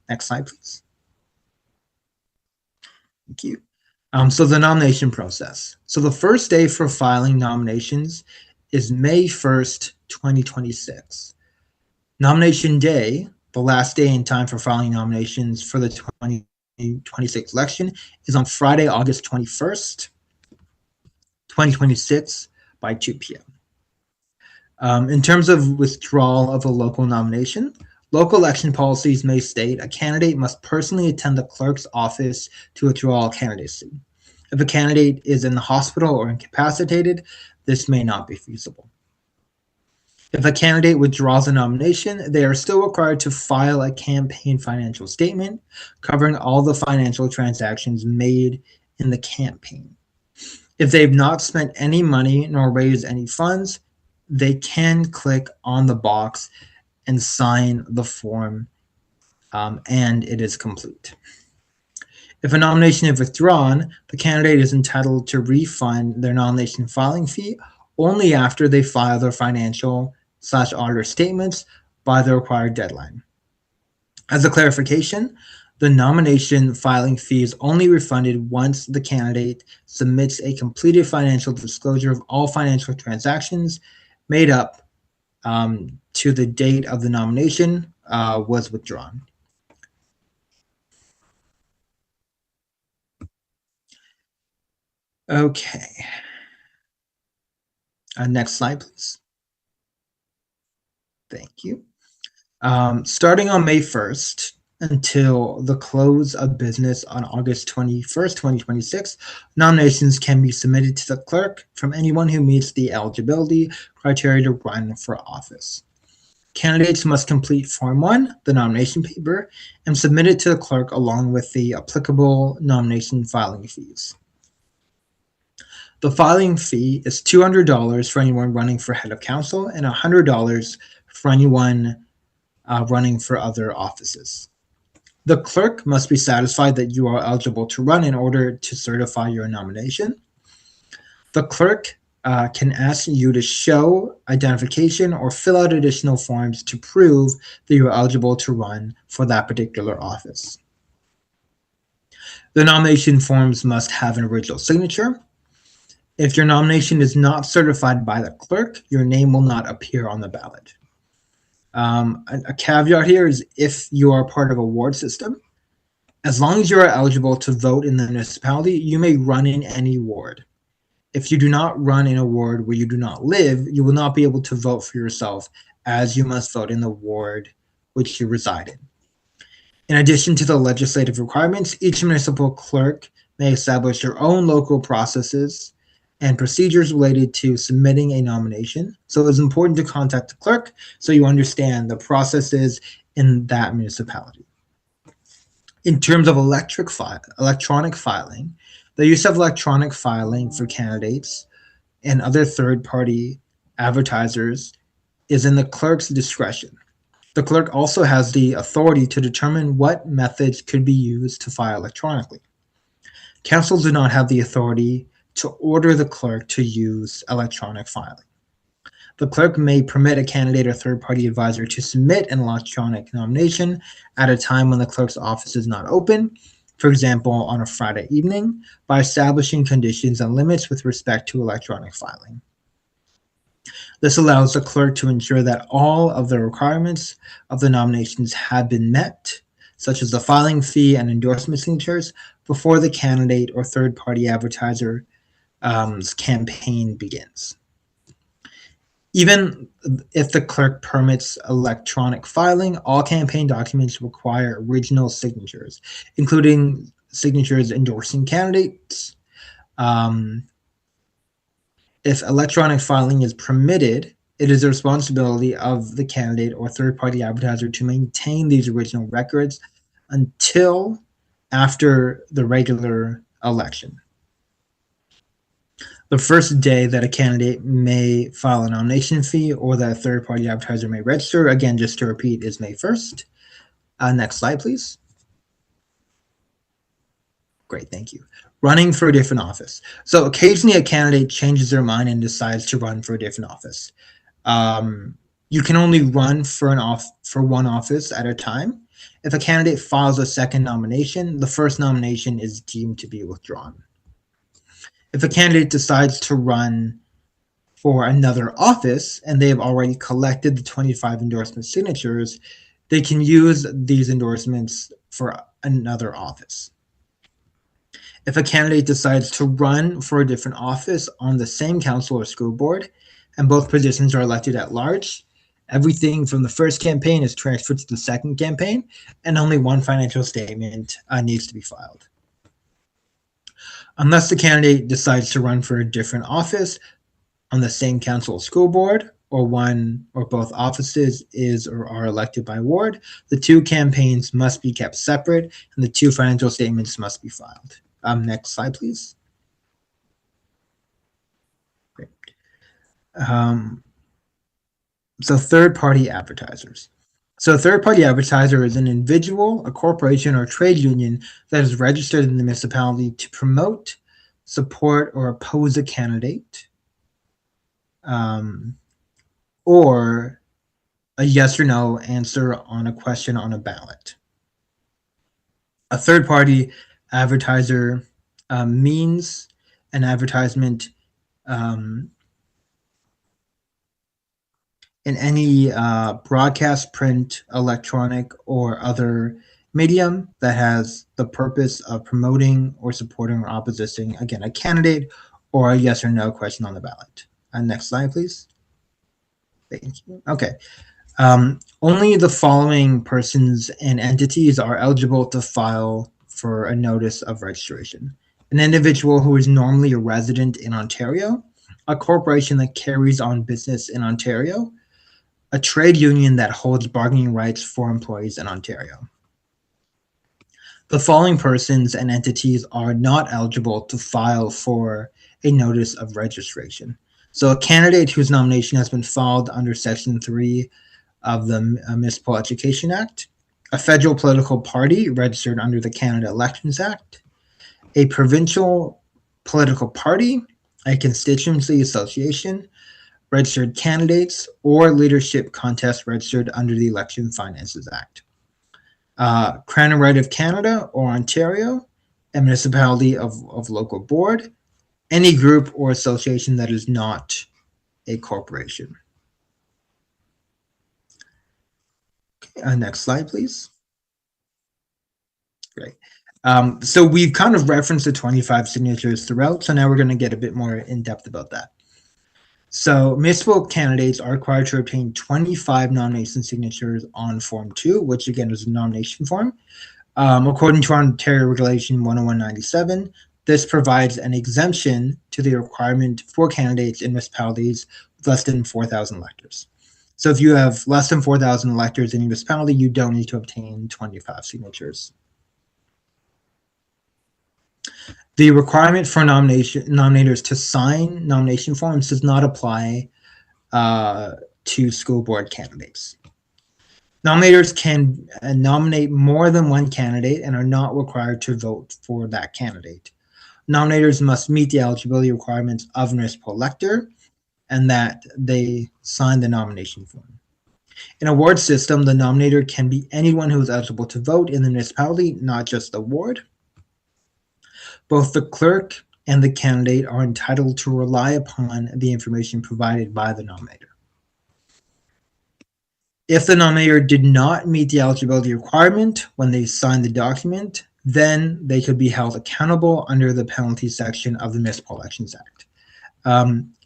B: Next slide, please. Thank you. So the nomination process. So the first day for filing nominations is May 1st, 2026. Nomination day, the last day and time for filing nominations for the 2026 election, is on Friday, August 21st, 2026 by 2 p.m. In terms of withdrawal of a local nomination, local election policies may state a candidate must personally attend the clerk's office to withdraw candidacy. If a candidate is in the hospital or incapacitated, this may not be feasible. If a candidate withdraws a nomination, they are still required to file a campaign financial statement covering all the financial transactions made in the campaign. If they've not spent any money nor raised any funds, they can click on the box and sign the form, and it is complete. If a nomination is withdrawn, the candidate is entitled to refund their nomination filing fee only after they file their financial/auditor statements by the required deadline. As a clarification, the nomination filing fee is only refunded once the candidate submits a completed financial disclosure of all financial transactions made up to the date of the nomination was withdrawn. Okay. Next slide, please. Thank you. Starting on May 1st until the close of business on August 21st, 2026, nominations can be submitted to the clerk from anyone who meets the eligibility criteria to run for office. Candidates must complete Form 1, the nomination paper, and submit it to the clerk along with the applicable nomination filing fees. The filing fee is $200 for anyone running for head of council and $100 for anyone running for other offices. The clerk must be satisfied that you are eligible to run in order to certify your nomination. The clerk can ask you to show identification or fill out additional forms to prove that you are eligible to run for that particular office. The nomination forms must have an original signature. If your nomination is not certified by the clerk, your name will not appear on the ballot. A caveat here is if you are part of a ward system, as long as you are eligible to vote in the municipality, you may run in any ward. If you do not run in a ward where you do not live, you will not be able to vote for yourself, as you must vote in the ward which you reside in. In addition to the legislative requirements, each municipal clerk may establish their own local processes and procedures related to submitting a nomination. So it's important to contact the clerk so you understand the processes in that municipality. In terms of electronic filing, the use of electronic filing for candidates and other third-party advertisers is in the clerk's discretion. The clerk also has the authority to determine what methods could be used to file electronically. Councils do not have the authority to order the clerk to use electronic filing. The clerk may permit a candidate or third-party advisor to submit an electronic nomination at a time when the clerk's office is not open, for example, on a Friday evening, by establishing conditions and limits with respect to electronic filing. This allows the clerk to ensure that all of the requirements of the nominations have been met, such as the filing fee and endorsement signatures, before the candidate or third-party advertiser's campaign begins. Even if the clerk permits electronic filing, all campaign documents require original signatures, including signatures endorsing candidates. If electronic filing is permitted, it is the responsibility of the candidate or third-party advertiser to maintain these original records until after the regular election. The first day that a candidate may file a nomination fee or that a third-party advertiser may register, again, just to repeat, is May 1st. Next slide, please. Great, thank you. Running for a different office. So occasionally a candidate changes their mind and decides to run for a different office. You can only run for one office at a time. If a candidate files a second nomination, the first nomination is deemed to be withdrawn. If a candidate decides to run for another office and they have already collected the 25 endorsement signatures, they can use these endorsements for another office. If a candidate decides to run for a different office on the same council or school board, and both positions are elected at large, everything from the first campaign is transferred to the second campaign, and only one financial statement needs to be filed. Unless the candidate decides to run for a different office on the same council or school board, or one or both offices is or are elected by ward, the two campaigns must be kept separate and the two financial statements must be filed. Next slide, please. Great. So third-party advertisers. So a third-party advertiser is an individual, a corporation, or a trade union that is registered in the municipality to promote, support, or oppose a candidate, or a yes or no answer on a question on a ballot. A third-party advertiser means an advertisement in any broadcast, print, electronic, or other medium that has the purpose of promoting or supporting or opposing, again, a candidate or a yes or no question on the ballot. Next slide, please. Thank you. Okay. Only the following persons and entities are eligible to file for a notice of registration: an individual who is normally a resident in Ontario, a corporation that carries on business in Ontario, a trade union that holds bargaining rights for employees in Ontario. The following persons and entities are not eligible to file for a notice of registration. So a candidate whose nomination has been filed under Section 3 of the Municipal Education Act, a federal political party registered under the Canada Elections Act, a provincial political party, a constituency association, registered candidates, or leadership contest registered under the Election Finances Act. Crown Right of Canada or Ontario, a municipality of local board, any group or association that is not a corporation. Okay, next slide, please. Great. So we've kind of referenced the 25 signatures throughout, so now we're going to get a bit more in depth about that. So municipal candidates are required to obtain 25 nomination signatures on Form 2, which again is a nomination form. According to Ontario Regulation 10197, this provides an exemption to the requirement for candidates in municipalities with less than 4,000 electors. So if you have less than 4,000 electors in your municipality, you don't need to obtain 25 signatures. The requirement for nominators to sign nomination forms does not apply to school board candidates. Nominators can nominate more than one candidate and are not required to vote for that candidate. Nominators must meet the eligibility requirements of a municipal elector and that they sign the nomination form. In a ward system, the nominator can be anyone who is eligible to vote in the municipality, not just the ward. Both the clerk and the candidate are entitled to rely upon the information provided by the nominator. If the nominator did not meet the eligibility requirement when they signed the document, then they could be held accountable under the penalty section of the Municipal Elections Act.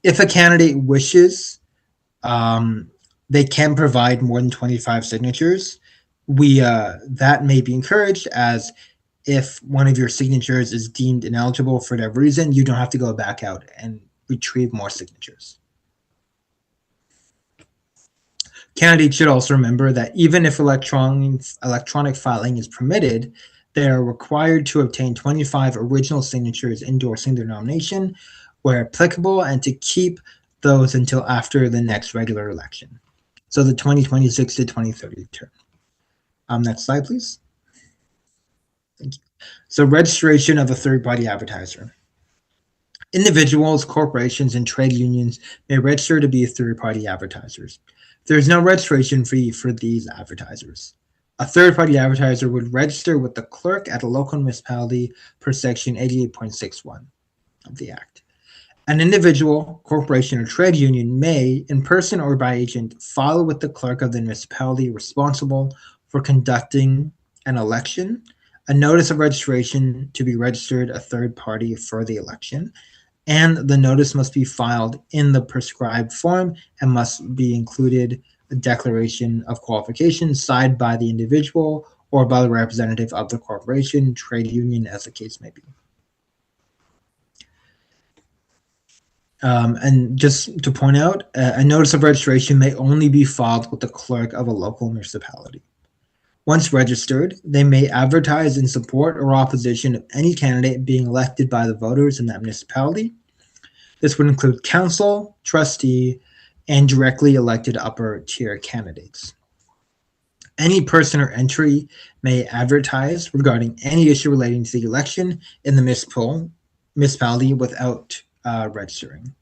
B: If a candidate wishes, they can provide more than 25 signatures. That may be encouraged, as if one of your signatures is deemed ineligible for whatever reason, you don't have to go back out and retrieve more signatures. Candidates should also remember that even if electronic filing is permitted, they are required to obtain 25 original signatures endorsing their nomination where applicable, and to keep those until after the next regular election. So the 2026 to 2030 term. Next slide, please. Thank you. So registration of a third-party advertiser. Individuals, corporations, and trade unions may register to be third-party advertisers. There's no registration fee for these advertisers. A third-party advertiser would register with the clerk at a local municipality per section 88.61 of the Act. An individual, corporation, or trade union may, in person or by agent, file with the clerk of the municipality responsible for conducting an election a notice of registration to be registered a third party for the election, and the notice must be filed in the prescribed form and must be included a declaration of qualifications signed by the individual or by the representative of the corporation, trade union, as the case may be. And just to point out, a notice of registration may only be filed with the clerk of a local municipality. Once registered, they may advertise in support or opposition of any candidate being elected by the voters in that municipality. This would include council, trustee, and directly elected upper tier candidates. Any person or entity may advertise regarding any issue relating to the election in the municipality without registering.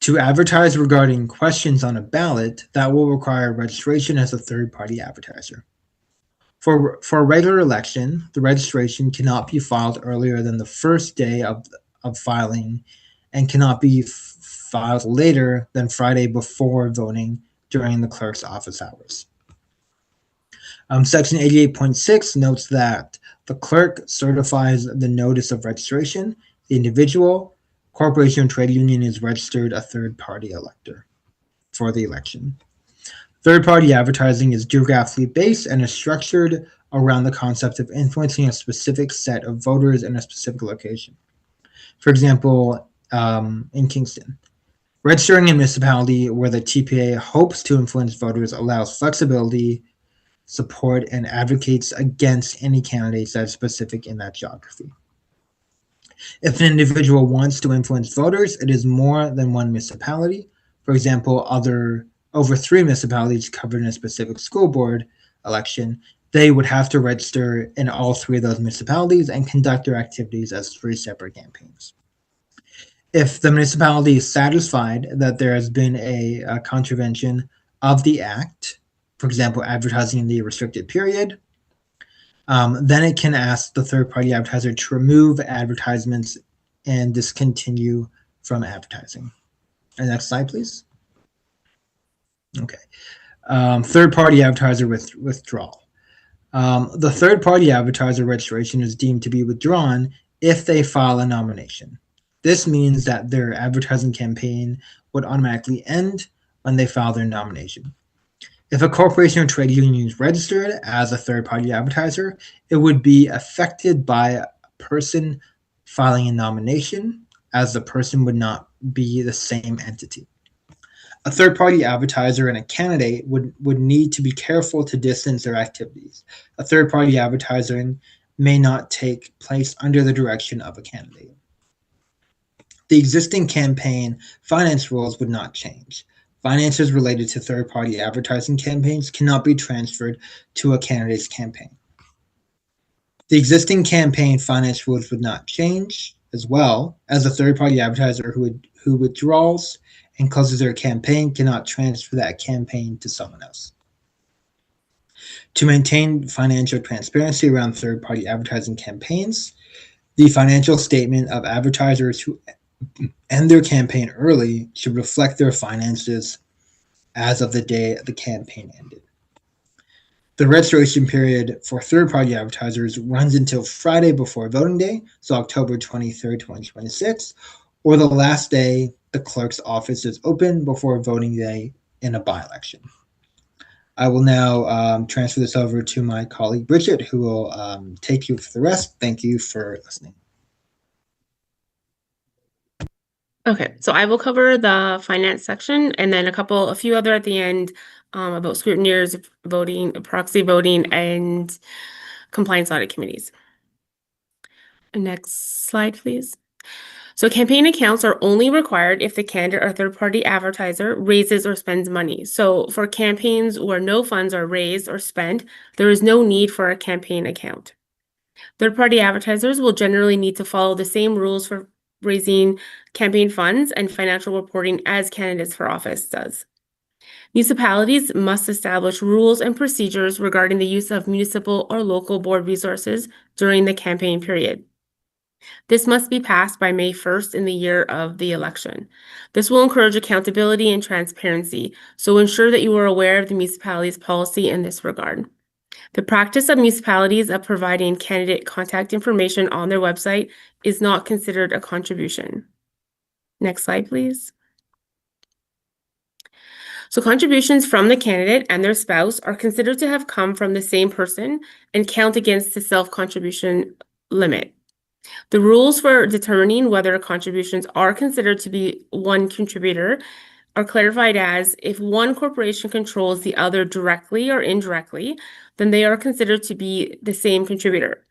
B: To advertise regarding questions on a ballot, that will require registration as a third-party advertiser. For a regular election, the registration cannot be filed earlier than the first day of filing and cannot be filed later than Friday before voting during the clerk's office hours. Section 88.6 notes that the clerk certifies the notice of registration. The individual, corporation, or trade union is registered a third-party elector for the election. Third-party advertising is geographically based and is structured around the concept of influencing a specific set of voters in a specific location. For example, in Kingston, registering in a municipality where the TPA hopes to influence voters allows flexibility, support, and advocates against any candidates that are specific in that geography. If an individual wants to influence voters, it is more than one municipality. For example, over 3 municipalities covered in a specific school board election, they would have to register in all 3 of those municipalities and conduct their activities as 3 separate campaigns. If the municipality is satisfied that there has been a contravention of the Act, for example, advertising in the restricted period, then it can ask the third-party advertiser to remove advertisements and discontinue from advertising. And next slide, please. Okay. Third-party advertiser withdrawal. The third-party advertiser registration is deemed to be withdrawn if they file a nomination. This means that their advertising campaign would automatically end when they file their nomination. If a corporation or trade union is registered as a third-party advertiser, it would be affected by a person filing a nomination, as the person would not be the same entity. A third-party advertiser and a candidate would need to be careful to distance their activities. A third-party advertising may not take place under the direction of a candidate. The existing campaign finance rules would not change. Finances related to third-party advertising campaigns cannot be transferred to a candidate's campaign. The existing campaign finance rules would not change, as well as a third-party advertiser who withdraws and closes their campaign cannot transfer that campaign to someone else. To maintain financial transparency around third-party advertising campaigns, The financial statement of advertisers who end their campaign early should reflect their finances as of the day the campaign ended. The registration period for third-party advertisers runs until Friday before voting day, so October 23rd, 2026, or the last day the clerk's office is open before voting day in a by-election. I will now transfer this over to my colleague Bridget, who will take you for the rest. Thank you for listening.
C: Okay, so I will cover the finance section and then a few other at the end about scrutineers, voting, proxy voting, and compliance audit committees. Next slide, please. So campaign accounts are only required if the candidate or third-party advertiser raises or spends money. So for campaigns where no funds are raised or spent, there is no need for a campaign account. Third-party advertisers will generally need to follow the same rules for raising campaign funds and financial reporting as candidates for office does. Municipalities must establish rules and procedures regarding the use of municipal or local board resources during the campaign period. This must be passed by May 1st in the year of the election. This will encourage accountability and transparency, so ensure that you are aware of the municipality's policy in this regard. The practice of municipalities of providing candidate contact information on their website is not considered a contribution. Next slide, please. So contributions from the candidate and their spouse are considered to have come from the same person and count against the self-contribution limit. The rules for determining whether contributions are considered to be one contributor are clarified as if one corporation controls the other directly or indirectly, then they are considered to be the same contributor.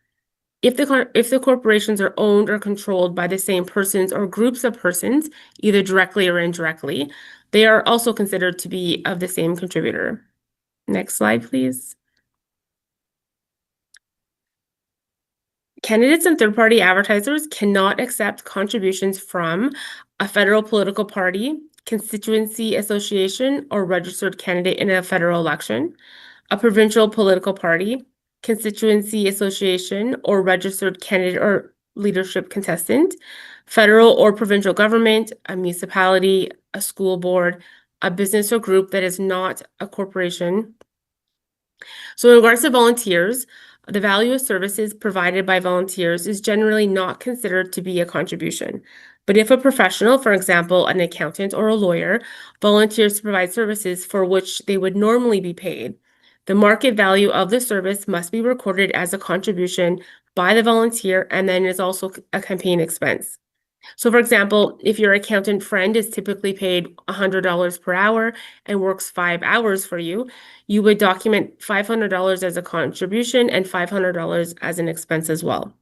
C: If the corporations are owned or controlled by the same persons or groups of persons, either directly or indirectly, they are also considered to be of the same contributor. Next slide, please. Candidates and third-party advertisers cannot accept contributions from a federal political party, constituency association, or registered candidate in a federal election, a provincial political party, constituency association, or registered candidate or leadership contestant, federal or provincial government, a municipality, a school board, a business or group that is not a corporation. So in regards to volunteers, the value of services provided by volunteers is generally not considered to be a contribution. But if a professional, for example, an accountant or a lawyer, volunteers to provide services for which they would normally be paid, the market value of the service must be recorded as a contribution by the volunteer and then is also a campaign expense. So for example, if your accountant friend is typically paid $100 per hour and works 5 hours for you, you would document $500 as a contribution and $500 as an expense as well.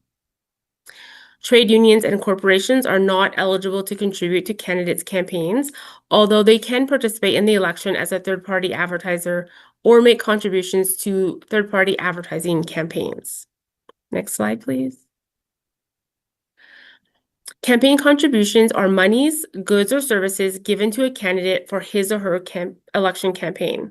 C: Trade unions and corporations are not eligible to contribute to candidates' campaigns, although they can participate in the election as a third-party advertiser or make contributions to third-party advertising campaigns. Next slide, please. Campaign contributions are monies, goods, or services given to a candidate for his or her election campaign.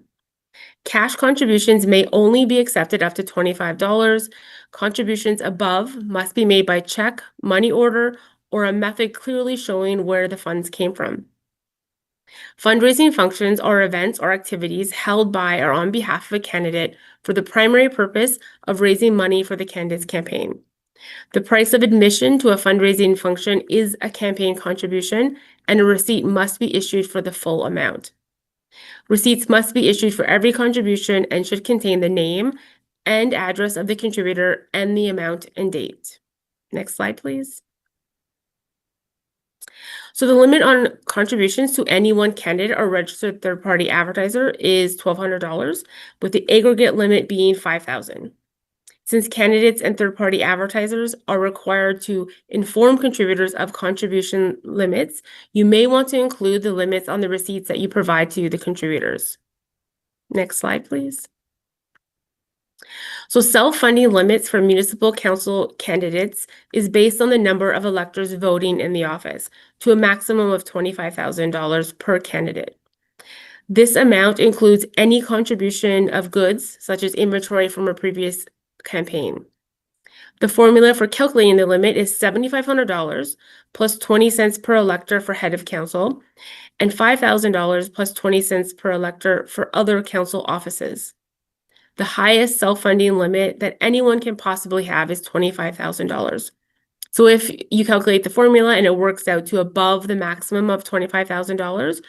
C: Cash contributions may only be accepted up to $25. Contributions above must be made by check, money order, or a method clearly showing where the funds came from. Fundraising functions are events or activities held by or on behalf of a candidate for the primary purpose of raising money for the candidate's campaign. The price of admission to a fundraising function is a campaign contribution, and a receipt must be issued for the full amount. Receipts must be issued for every contribution and should contain the name and address of the contributor and the amount and date. Next slide, please. So the limit on contributions to any one candidate or registered third-party advertiser is $1,200, with the aggregate limit being $5,000. Since candidates and third-party advertisers are required to inform contributors of contribution limits, you may want to include the limits on the receipts that you provide to the contributors. Next slide, please. So self-funding limits for municipal council candidates is based on the number of electors voting in the office to a maximum of $25,000 per candidate. This amount includes any contribution of goods, such as inventory from a previous campaign. The formula for calculating the limit is $7,500 plus 20 cents per elector for head of council and $5,000 plus 20 cents per elector for other council offices. The highest self-funding limit that anyone can possibly have is $25,000. So if you calculate the formula and it works out to above the maximum of $25,000,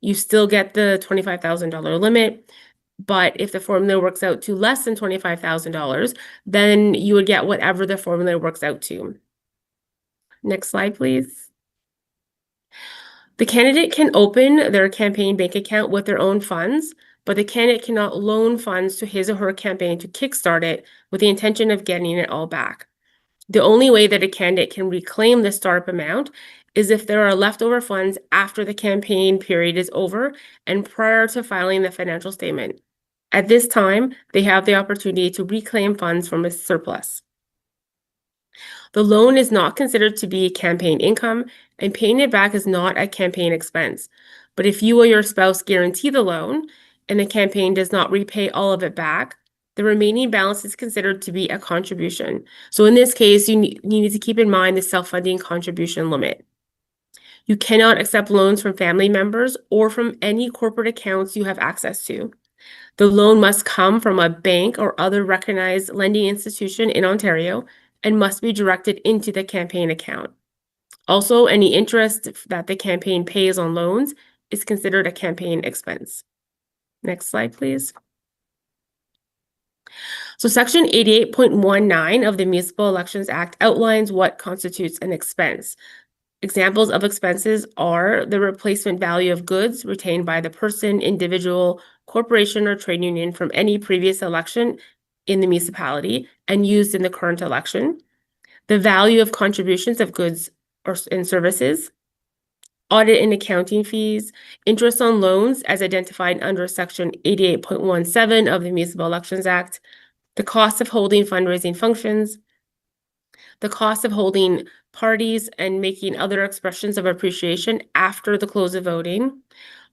C: you still get the $25,000 limit. But if the formula works out to less than $25,000, then you would get whatever the formula works out to. Next slide, please. The candidate can open their campaign bank account with their own funds, but the candidate cannot loan funds to his or her campaign to kickstart it with the intention of getting it all back. The only way that a candidate can reclaim the startup amount is if there are leftover funds after the campaign period is over and prior to filing the financial statement. At this time, they have the opportunity to reclaim funds from a surplus. The loan is not considered to be campaign income, and paying it back is not a campaign expense. But if you or your spouse guarantee the loan and the campaign does not repay all of it back, the remaining balance is considered to be a contribution. So in this case, you need to keep in mind the self-funding contribution limit. You cannot accept loans from family members or from any corporate accounts you have access to. The loan must come from a bank or other recognized lending institution in Ontario and must be directed into the campaign account. Also, any interest that the campaign pays on loans is considered a campaign expense. Next slide, please. So Section 88.19 of the Municipal Elections Act outlines what constitutes an expense. Examples of expenses are the replacement value of goods retained by the person, individual, corporation, or trade union from any previous election in the municipality and used in the current election, the value of contributions of goods and services, audit and accounting fees, interest on loans as identified under Section 88.17 of the Municipal Elections Act, the cost of holding fundraising functions, the cost of holding parties and making other expressions of appreciation after the close of voting.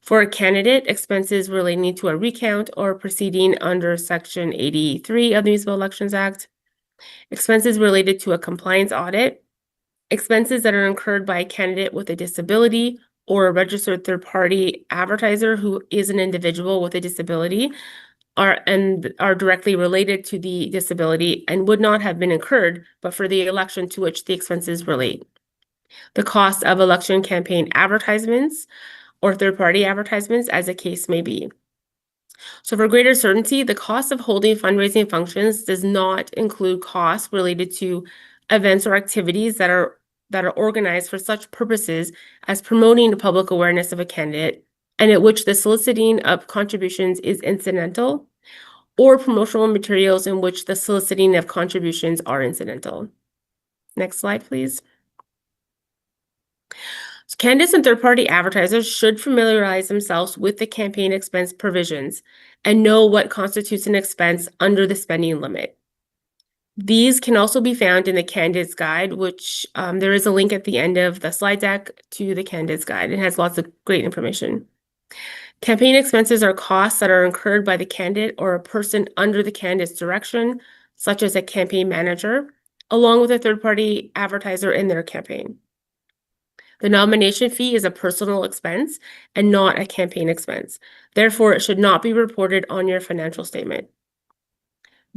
C: For a candidate, expenses relating to a recount or proceeding under Section 83 of the Municipal Elections Act, expenses related to a compliance audit, expenses that are incurred by a candidate with a disability or a registered third-party advertiser who is an individual with a disability are directly related to the disability and would not have been incurred but for the election to which the expenses relate. The cost of election campaign advertisements or third-party advertisements, as the case may be. So for greater certainty, the cost of holding fundraising functions does not include costs related to events or activities that are organized for such purposes as promoting public awareness of a candidate and at which the soliciting of contributions is incidental, or promotional materials in which the soliciting of contributions are incidental. Next slide, please. So candidates and third-party advertisers should familiarize themselves with the campaign expense provisions and know what constitutes an expense under the spending limit. These can also be found in the Candidate's Guide, which there is a link at the end of the slide deck to the Candidate's Guide. It has lots of great information. Campaign expenses are costs that are incurred by the candidate or a person under the candidate's direction, such as a campaign manager, along with a third-party advertiser in their campaign. The nomination fee is a personal expense and not a campaign expense. Therefore, it should not be reported on your financial statement.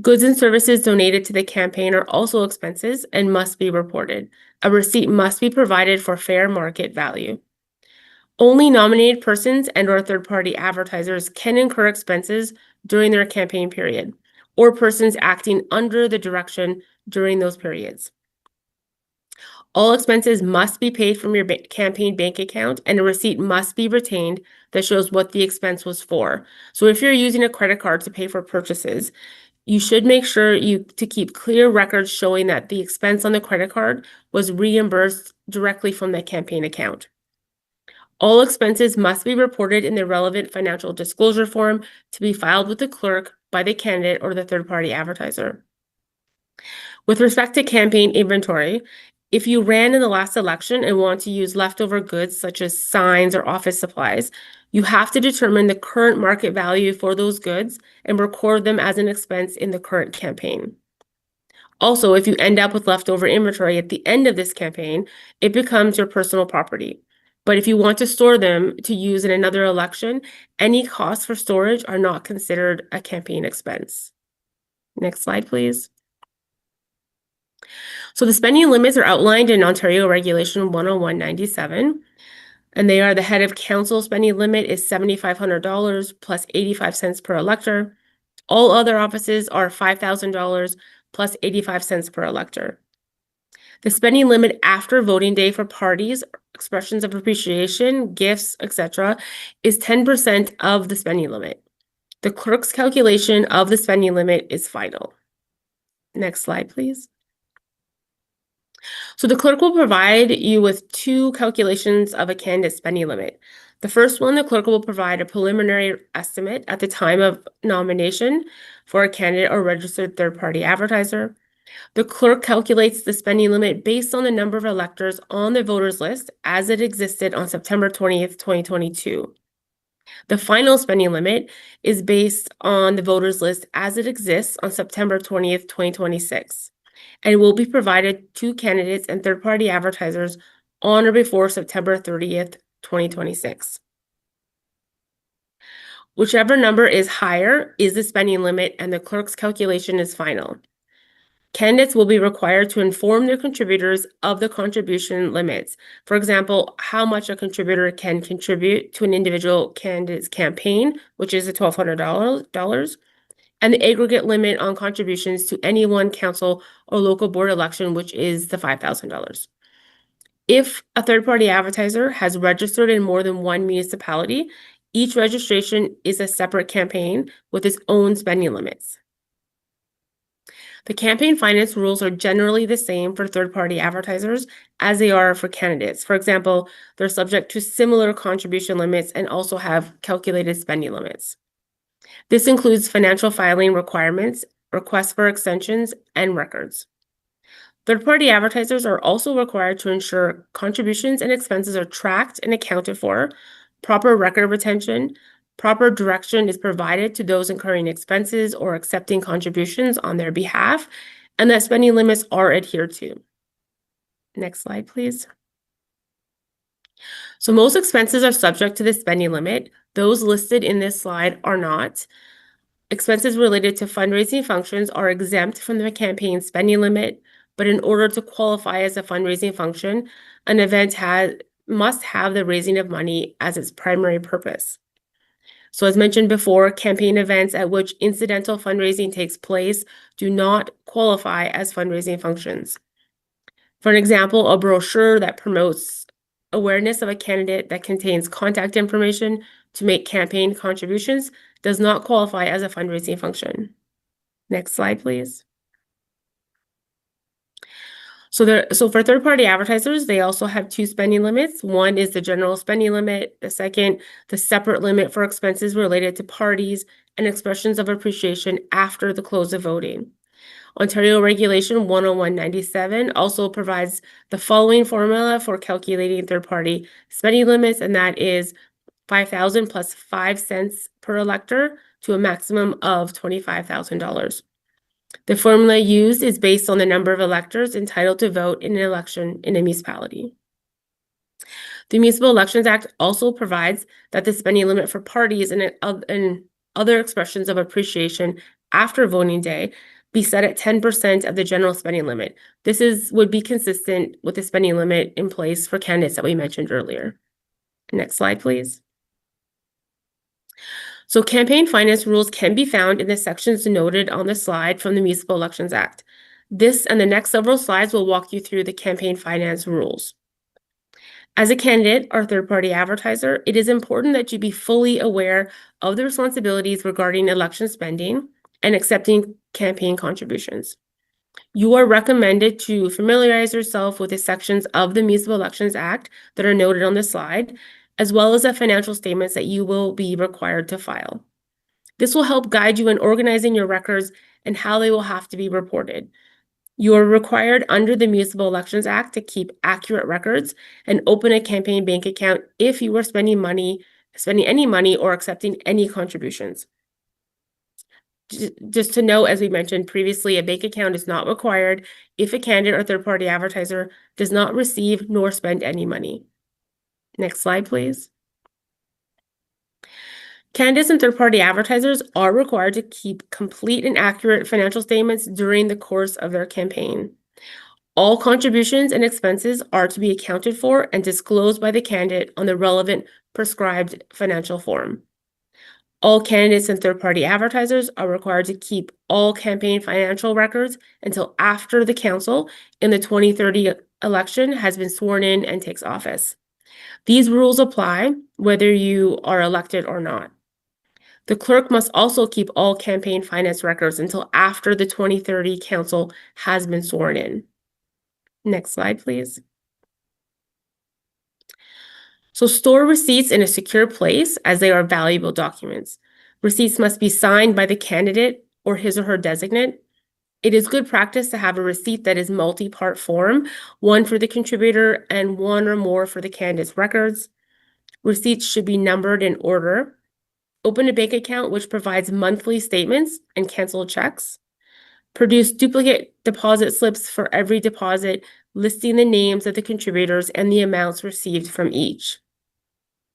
C: Goods and services donated to the campaign are also expenses and must be reported. A receipt must be provided for fair market value. Only nominated persons and/or third-party advertisers can incur expenses during their campaign period, or persons acting under the direction during those periods. All expenses must be paid from your campaign bank account, and a receipt must be retained that shows what the expense was for. So if you're using a credit card to pay for purchases, you should make sure to keep clear records showing that the expense on the credit card was reimbursed directly from the campaign account. All expenses must be reported in the relevant financial disclosure form to be filed with the clerk by the candidate or the third-party advertiser. With respect to campaign inventory, if you ran in the last election and want to use leftover goods such as signs or office supplies, you have to determine the current market value for those goods and record them as an expense in the current campaign. Also, if you end up with leftover inventory at the end of this campaign, it becomes your personal property. But if you want to store them to use in another election, any costs for storage are not considered a campaign expense. Next slide, please. So the spending limits are outlined in Ontario Regulation 101/97, and they are: the head of council spending limit is $7,500 plus 85 cents per elector. All other offices are $5,000 plus 85 cents per elector. The spending limit after voting day for parties, expressions of appreciation, gifts, etc., is 10% of the spending limit. The clerk's calculation of the spending limit is final. Next slide, please. So the clerk will provide you with two calculations of a candidate's spending limit. The first one, the clerk will provide a preliminary estimate at the time of nomination for a candidate or registered third-party advertiser. The clerk calculates the spending limit based on the number of electors on the voters list as it existed on September 20th, 2022. The final spending limit is based on the voters list as it exists on September 20th, 2026, and will be provided to candidates and third-party advertisers on or before September 30th, 2026. Whichever number is higher is the spending limit, and the clerk's calculation is final. Candidates will be required to inform their contributors of the contribution limits. For example, how much a contributor can contribute to an individual candidate's campaign, which is $1,200, and the aggregate limit on contributions to any one council or local board election, which is the $5,000. If a third-party advertiser has registered in more than one municipality, each registration is a separate campaign with its own spending limits. The campaign finance rules are generally the same for third-party advertisers as they are for candidates. For example, they're subject to similar contribution limits and also have calculated spending limits. This includes financial filing requirements, requests for extensions, and records. Third-party advertisers are also required to ensure contributions and expenses are tracked and accounted for, proper record retention, proper direction is provided to those incurring expenses or accepting contributions on their behalf, and that spending limits are adhered to. Next slide, please. So most expenses are subject to the spending limit. Those listed in this slide are not. Expenses related to fundraising functions are exempt from the campaign spending limit, but in order to qualify as a fundraising function, an event must have the raising of money as its primary purpose. So as mentioned before, campaign events at which incidental fundraising takes place do not qualify as fundraising functions. For an example, a brochure that promotes awareness of a candidate that contains contact information to make campaign contributions does not qualify as a fundraising function. Next slide, please. So for third-party advertisers, they also have two spending limits. One is the general spending limit. The second, the separate limit for expenses related to parties and expressions of appreciation after the close of voting. Ontario Regulation 101/97 also provides the following formula for calculating third-party spending limits, and that is $5,000 plus 5 cents per elector to a maximum of $25,000. The formula used is based on the number of electors entitled to vote in an election in a municipality. The Municipal Elections Act also provides that the spending limit for parties and other expressions of appreciation after voting day be set at 10% of the general spending limit. This would be consistent with the spending limit in place for candidates that we mentioned earlier. Next slide, please. So campaign finance rules can be found in the sections noted on the slide from the Municipal Elections Act. This and the next several slides will walk you through the campaign finance rules. As a candidate or third-party advertiser, it is important that you be fully aware of the responsibilities regarding election spending and accepting campaign contributions. You are recommended to familiarize yourself with the sections of the Municipal Elections Act that are noted on the slide, as well as the financial statements that you will be required to file. This will help guide you in organizing your records and how they will have to be reported. You are required under the Municipal Elections Act to keep accurate records and open a campaign bank account if you are spending any money or accepting any contributions. Just to note, as we mentioned previously, a bank account is not required if a candidate or third-party advertiser does not receive nor spend any money. Next slide, please. Candidates and third-party advertisers are required to keep complete and accurate financial statements during the course of their campaign. All contributions and expenses are to be accounted for and disclosed by the candidate on the relevant prescribed financial form. All candidates and third-party advertisers are required to keep all campaign financial records until after the council in the 2030 election has been sworn in and takes office. These rules apply whether you are elected or not. The clerk must also keep all campaign finance records until after the 2030 council has been sworn in. Next slide, please. So store receipts in a secure place as they are valuable documents. Receipts must be signed by the candidate or his or her designate. It is good practice to have a receipt that is multi-part form, one for the contributor and one or more for the candidate's records. Receipts should be numbered in order. Open a bank account which provides monthly statements and cancel checks. Produce duplicate deposit slips for every deposit, listing the names of the contributors and the amounts received from each.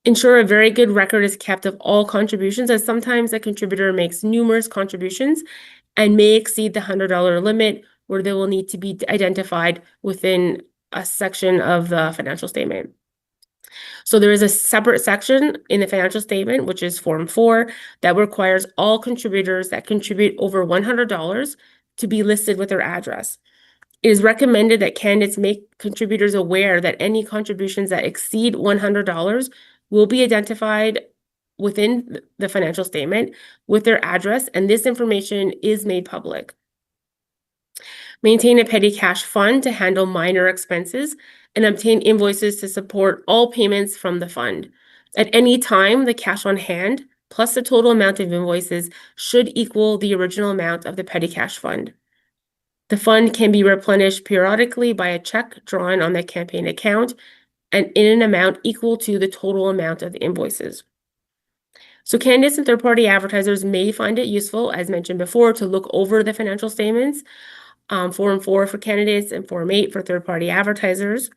C: Ensure a very good record is kept of all contributions, as sometimes a contributor makes numerous contributions and may exceed the $100 limit, where they will need to be identified within a section of the financial statement. So there is a separate section in the financial statement, which is Form 4, that requires all contributors that contribute over $100 to be listed with their address. It is recommended that candidates make contributors aware that any contributions that exceed $100 will be identified within the financial statement with their address, and this information is made public. Maintain a petty cash fund to handle minor expenses and obtain invoices to support all payments from the fund. At any time, the cash on hand plus the total amount of invoices should equal the original amount of the petty cash fund. The fund can be replenished periodically by a check drawn on the campaign account and in an amount equal to the total amount of the invoices. So candidates and third-party advertisers may find it useful, as mentioned before, to look over the financial statements, Form 4 for candidates and Form 8 for third-party advertisers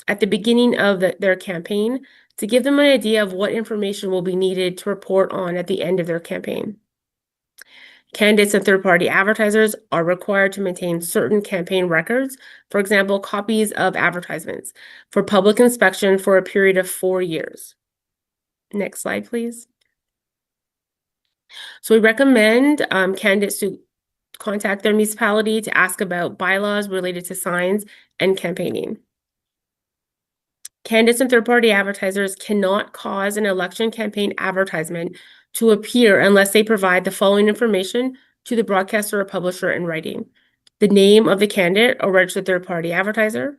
C: at the beginning of their campaign to give them an idea of what information will be needed to report on at the end of their campaign. Candidates and third-party advertisers are required to maintain certain campaign records, for example, copies of advertisements, for public inspection for a period of 4 years. Next slide, please. So we recommend candidates to contact their municipality to ask about bylaws related to signs and campaigning. Candidates and third-party advertisers cannot cause an election campaign advertisement to appear unless they provide the following information to the broadcaster or publisher in writing: the name of the candidate or registered third-party advertiser,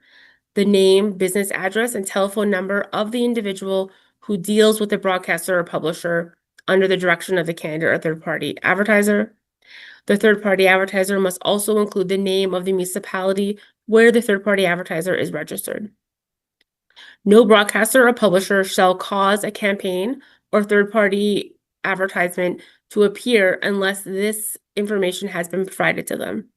C: the name, business address, and telephone number of the individual who deals with the broadcaster or publisher under the direction of the candidate or third-party advertiser. The third-party advertiser must also include the name of the municipality where the third-party advertiser is registered. No broadcaster or publisher shall cause a campaign or third-party advertisement to appear unless this information has been provided to them.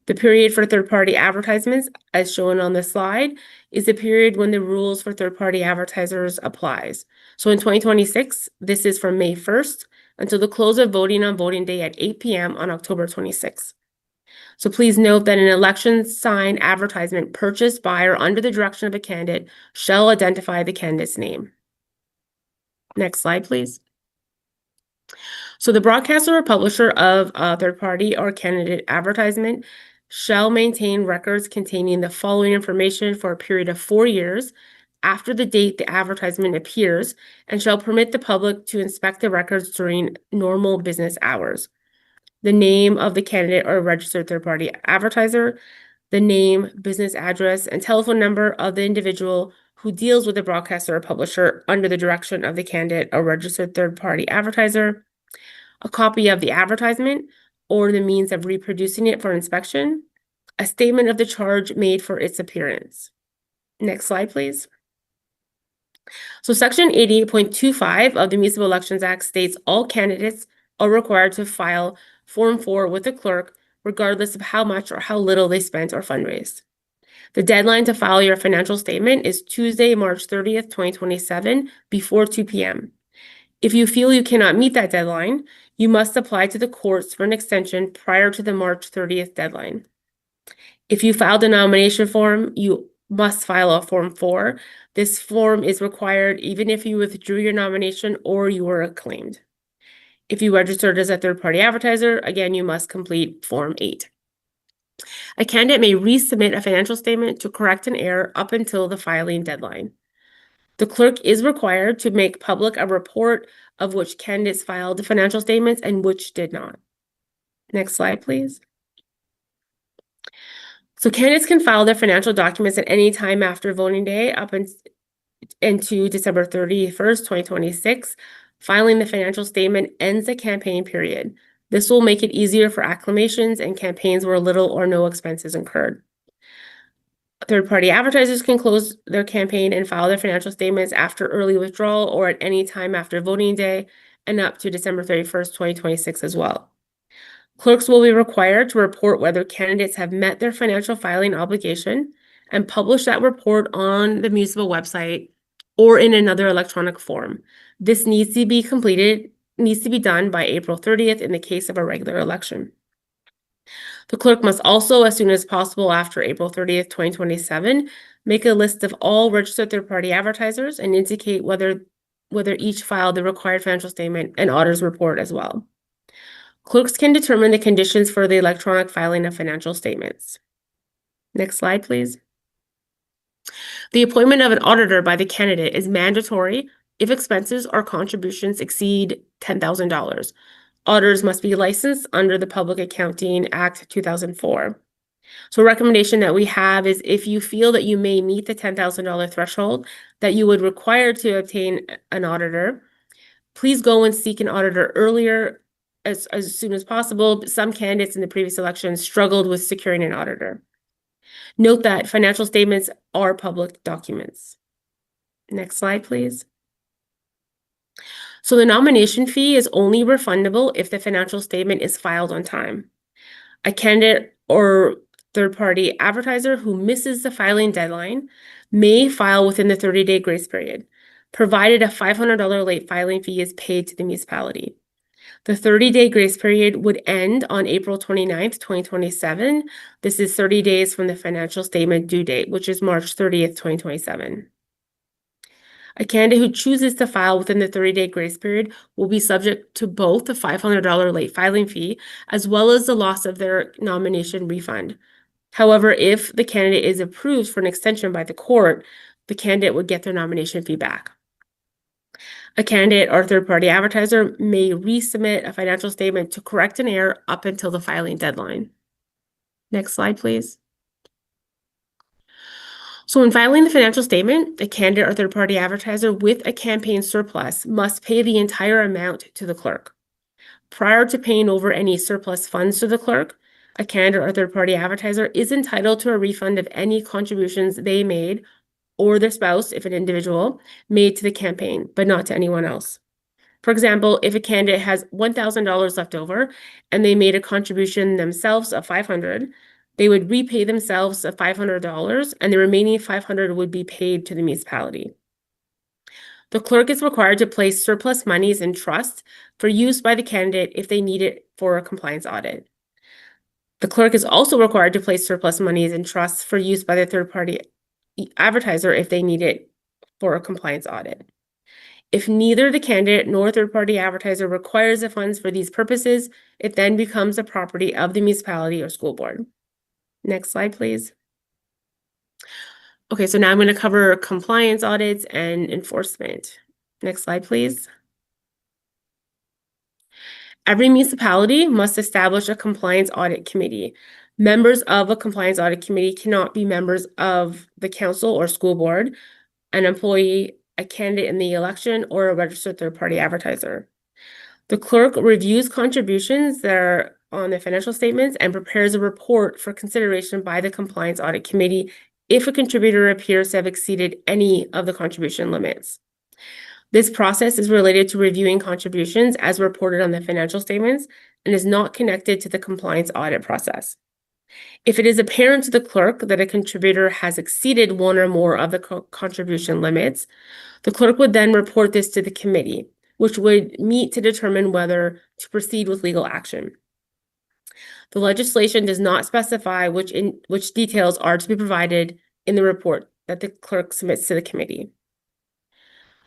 C: The period for third-party advertisements, as shown on the slide, is the period when the rules for third-party advertisers applies. So in 2026, this is from May 1st until the close of voting on voting day at 8 p.m. on October 26th. So please note that an election sign advertisement purchased by or under the direction of a candidate shall identify the candidate's name. Next slide, please. So the broadcaster or publisher of a third-party or candidate advertisement shall maintain records containing the following information for a period of 4 years after the date the advertisement appears, and shall permit the public to inspect the records during normal business hours: the name of the candidate or registered third-party advertiser, the name, business address, and telephone number of the individual who deals with the broadcaster or publisher under the direction of the candidate or registered third-party advertiser, a copy of the advertisement or the means of reproducing it for inspection, a statement of the charge made for its appearance. Next slide, please. So Section 88.25 of the Municipal Elections Act states all candidates are required to file Form 4 with the clerk, regardless of how much or how little they spent or fundraised. The deadline to file your financial statement is Tuesday, March 30th, 2027, before 2 p.m. If you feel you cannot meet that deadline, you must apply to the courts for an extension prior to the March 30th deadline. If you filed a nomination form, you must file a Form 4. This form is required even if you withdrew your nomination or you were acclaimed. If you registered as a third-party advertiser, again, you must complete Form 8. A candidate may resubmit a financial statement to correct an error up until the filing deadline. The clerk is required to make public a report of which candidates filed financial statements and which did not. Next slide, please. So candidates can file their financial documents at any time after voting day up into December 31st, 2026. Filing the financial statement ends the campaign period. This will make it easier for acclamations and campaigns where little or no expenses incurred. Third-party advertisers can close their campaign and file their financial statements after early withdrawal or at any time after voting day and up to December 31st, 2026 as well. Clerks will be required to report whether candidates have met their financial filing obligation and publish that report on the municipal website or in another electronic form. This needs to be done by April 30th in the case of a regular election. The clerk must also, as soon as possible after April 30th, 2027, make a list of all registered third-party advertisers and indicate whether each filed the required financial statement and auditor's report as well. Clerks can determine the conditions for the electronic filing of financial statements. Next slide, please. The appointment of an auditor by the candidate is mandatory if expenses or contributions exceed $10,000. Auditors must be licensed under the Public Accounting Act 2004. So a recommendation that we have is if you feel that you may meet the $10,000 threshold that you would require to obtain an auditor, please go and seek an auditor earlier as soon as possible. Some candidates in the previous election struggled with securing an auditor. Note that financial statements are public documents. Next slide, please. So the nomination fee is only refundable if the financial statement is filed on time. A candidate or third-party advertiser who misses the filing deadline may file within the 30-day grace period, provided a $500 late filing fee is paid to the municipality. The 30-day grace period would end on April 29th, 2027. This is 30 days from the financial statement due date, which is March 30th, 2027. A candidate who chooses to file within the 30-day grace period will be subject to both the $500 late filing fee as well as the loss of their nomination refund. However, if the candidate is approved for an extension by the court, the candidate would get their nomination fee back. A candidate or third-party advertiser may resubmit a financial statement to correct an error up until the filing deadline. Next slide, please. So when filing the financial statement, the candidate or third-party advertiser with a campaign surplus must pay the entire amount to the clerk. Prior to paying over any surplus funds to the clerk, a candidate or third-party advertiser is entitled to a refund of any contributions they made or their spouse, if an individual, made to the campaign, but not to anyone else. For example, if a candidate has $1,000 left over and they made a contribution themselves of $500, they would repay themselves of $500 and the remaining $500 would be paid to the municipality. The clerk is required to place surplus monies in trust for use by the candidate if they need it for a compliance audit. The clerk is also required to place surplus monies in trust for use by the third-party advertiser if they need it for a compliance audit. If neither the candidate nor third-party advertiser requires the funds for these purposes, it then becomes the property of the municipality or school board. Next slide, please. Okay, so now I'm going to cover compliance audits and enforcement. Next slide, please. Every municipality must establish a compliance audit committee. Members of a compliance audit committee cannot be members of the council or school board, an employee, a candidate in the election, or a registered third-party advertiser. The clerk reviews contributions that are on the financial statements and prepares a report for consideration by the compliance audit committee if a contributor appears to have exceeded any of the contribution limits. This process is related to reviewing contributions as reported on the financial statements and is not connected to the compliance audit process. If it is apparent to the clerk that a contributor has exceeded one or more of the contribution limits, the clerk would then report this to the committee, which would meet to determine whether to proceed with legal action. The legislation does not specify which details are to be provided in the report that the clerk submits to the committee.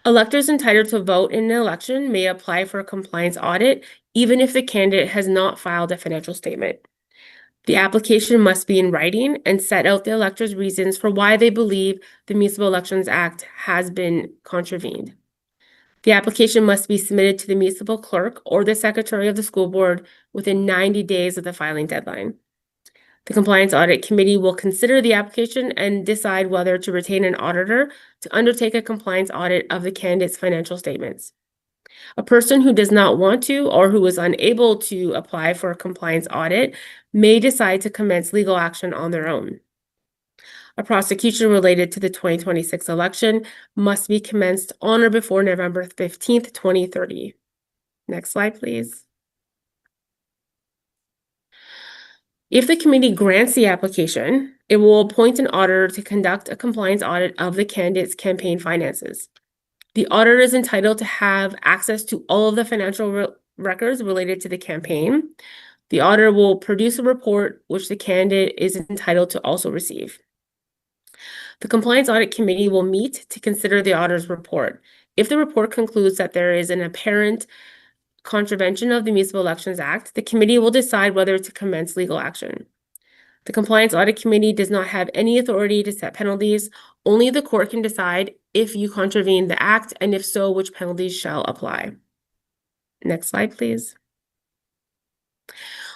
C: Electors entitled to vote in an election may apply for a compliance audit even if the candidate has not filed a financial statement. The application must be in writing and set out the electors' reasons for why they believe the Municipal Elections Act has been contravened. The application must be submitted to the municipal clerk or the secretary of the school board within 90 days of the filing deadline. The Compliance Audit Committee will consider the application and decide whether to retain an auditor to undertake a compliance audit of the candidate's financial statements. A person who does not want to or who is unable to apply for a compliance audit may decide to commence legal action on their own. A prosecution related to the 2026 election must be commenced on or before November 15th, 2030. Next slide, please. If the committee grants the application, it will appoint an auditor to conduct a compliance audit of the candidate's campaign finances. The auditor is entitled to have access to all of the financial records related to the campaign. The auditor will produce a report which the candidate is entitled to also receive. The Compliance Audit Committee will meet to consider the auditor's report. If the report concludes that there is an apparent contravention of the Municipal Elections Act, the committee will decide whether to commence legal action. The Compliance Audit Committee does not have any authority to set penalties. Only the court can decide if you contravene the act, and if so, which penalties shall apply. Next slide, please.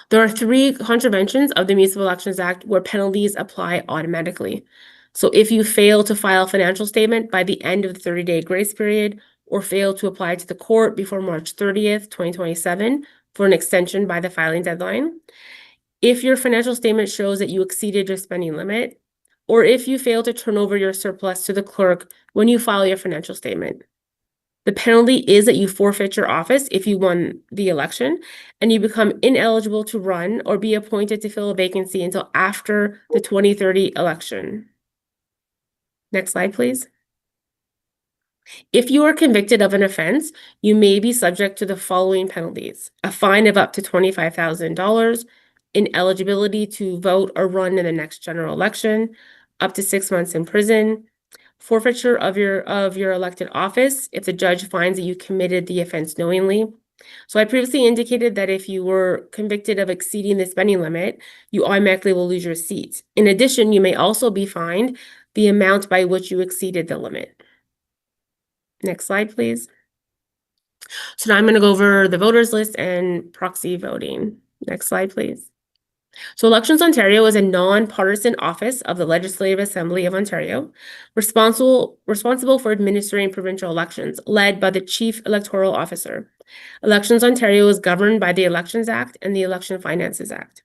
C: There are 3 contraventions of the Municipal Elections Act where penalties apply automatically. So if you fail to file a financial statement by the end of the 30-day grace period, or fail to apply to the court before March 30th, 2027 for an extension by the filing deadline, if your financial statement shows that you exceeded your spending limit, or if you fail to turn over your surplus to the clerk when you file your financial statement. The penalty is that you forfeit your office if you won the election, and you become ineligible to run or be appointed to fill a vacancy until after the 2030 election. Next slide, please. If you are convicted of an offense, you may be subject to the following penalties: a fine of up to $25,000, ineligibility to vote or run in the next general election, up to 6 months in prison, forfeiture of your elected office if the judge finds that you committed the offense knowingly. So I previously indicated that if you were convicted of exceeding the spending limit, you automatically will lose your seat. In addition, you may also be fined the amount by which you exceeded the limit. Next slide, please. So now I'm going to go over the voters list and proxy voting. Next slide, please. So Elections Ontario is a non-partisan office of the Legislative Assembly of Ontario, responsible for administering provincial elections, led by the Chief Electoral Officer. Elections Ontario is governed by the Elections Act and the Election Finances Act.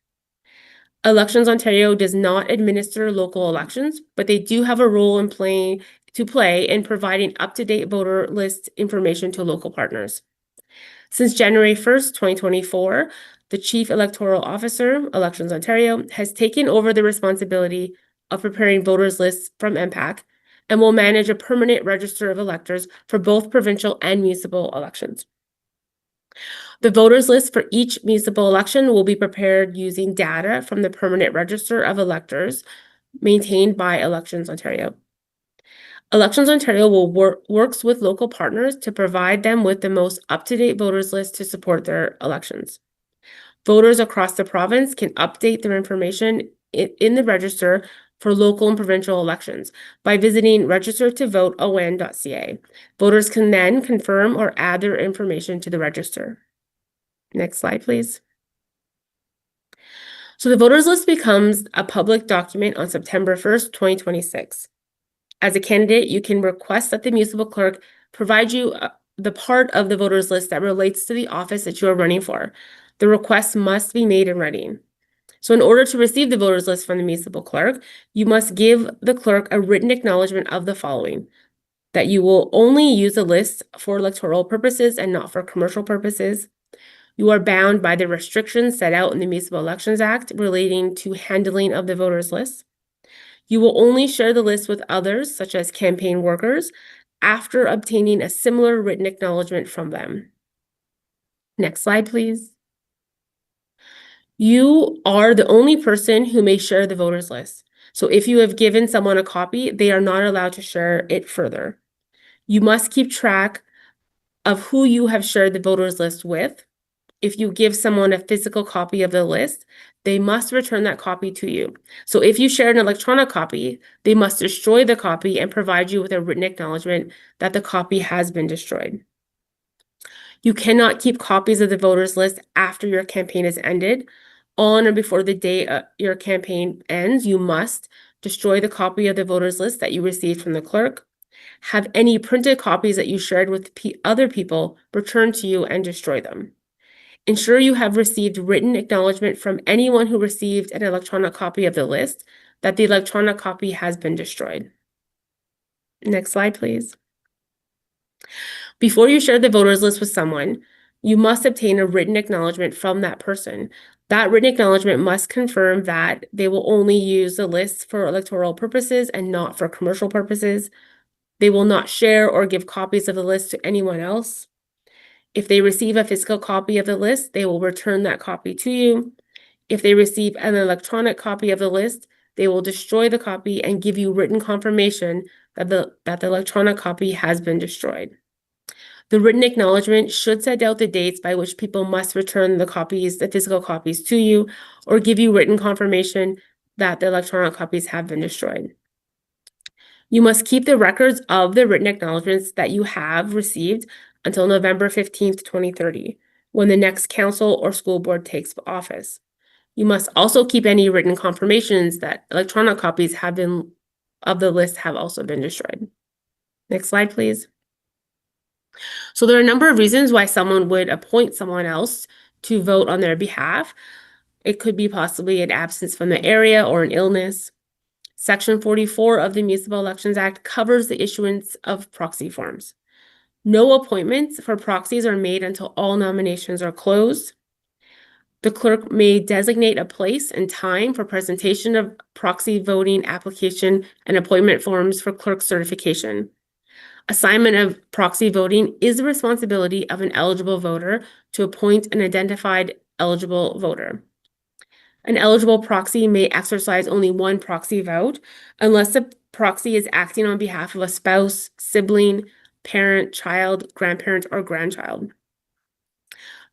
C: Elections Ontario does not administer local elections, but they do have a role to play in providing up-to-date voter list information to local partners. Since January 1st, 2024, the Chief Electoral Officer, Elections Ontario, has taken over the responsibility of preparing voters lists from MPAC and will manage a permanent register of electors for both provincial and municipal elections. The voters list for each municipal election will be prepared using data from the permanent register of electors maintained by Elections Ontario. Elections Ontario will works with local partners to provide them with the most up-to-date voters list to support their elections. Voters across the province can update their information in the register for local and provincial elections by visiting registertovoteon.ca. Voters can then confirm or add their information to the register. Next slide, please. So the voters list becomes a public document on September 1st, 2026. As a candidate, you can request that the municipal clerk provide you the part of the voters list that relates to the office that you are running for. The request must be made in writing. So in order to receive the voters list from the municipal clerk, you must give the clerk a written acknowledgement of the following: that you will only use the list for electoral purposes and not for commercial purposes. You are bound by the restrictions set out in the Municipal Elections Act relating to handling of the voters list. You will only share the list with others, such as campaign workers, after obtaining a similar written acknowledgement from them. Next slide, please. You are the only person who may share the voters list. So if you have given someone a copy, they are not allowed to share it further. You must keep track of who you have shared the voters list with. If you give someone a physical copy of the list, they must return that copy to you. So if you share an electronic copy, they must destroy the copy and provide you with a written acknowledgement that the copy has been destroyed. You cannot keep copies of the voters list after your campaign is ended. On or before the day your campaign ends, you must destroy the copy of the voters list that you received from the clerk. Have any printed copies that you shared with other people returned to you and destroy them. Ensure you have received written acknowledgement from anyone who received an electronic copy of the list that the electronic copy has been destroyed. Next slide, please. Before you share the voters list with someone, you must obtain a written acknowledgement from that person. That written acknowledgement must confirm that they will only use the list for electoral purposes and not for commercial purposes. They will not share or give copies of the list to anyone else. If they receive a physical copy of the list, they will return that copy to you. If they receive an electronic copy of the list, they will destroy the copy and give you written confirmation that the electronic copy has been destroyed. The written acknowledgement should set out the dates by which people must return the physical copies to you, or give you written confirmation that the electronic copies have been destroyed. You must keep the records of the written acknowledgements that you have received until November 15th, 2030, when the next council or school board takes office. You must also keep any written confirmations that electronic copies of the list have also been destroyed. Next slide, please. So there are a number of reasons why someone would appoint someone else to vote on their behalf. It could be possibly an absence from the area or an illness. Section 44 of the Municipal Elections Act covers the issuance of proxy forms. No appointments for proxies are made until all nominations are closed. The clerk may designate a place and time for presentation of proxy voting application and appointment forms for clerk certification. Assignment of proxy voting is the responsibility of an eligible voter to appoint an identified eligible voter. An eligible proxy may exercise only one proxy vote unless the proxy is acting on behalf of a spouse, sibling, parent, child, grandparent, or grandchild.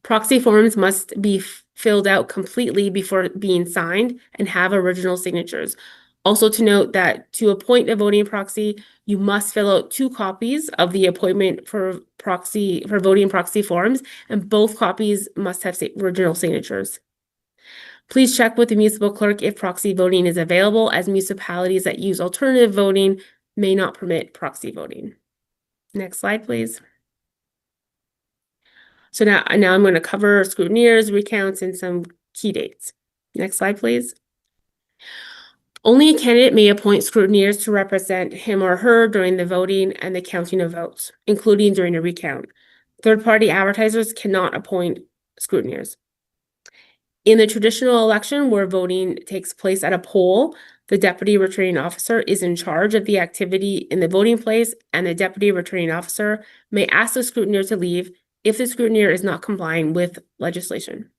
C: Proxy forms must be filled out completely before being signed and have original signatures. Also to note that to appoint a voting proxy, you must fill out 2 copies of the appointment for voting proxy forms, and both copies must have original signatures. Please check with the municipal clerk if proxy voting is available, as municipalities that use alternative voting may not permit proxy voting. Next slide, please. So now I'm going to cover scrutineers, recounts, and some key dates. Next slide, please. Only a candidate may appoint scrutineers to represent him or her during the voting and the counting of votes, including during a recount. Third-party advertisers cannot appoint scrutineers. In the traditional election where voting takes place at a poll, the deputy returning officer is in charge of the activity in the voting place, and the deputy returning officer may ask the scrutineer to leave if the scrutineer is not complying with legislation.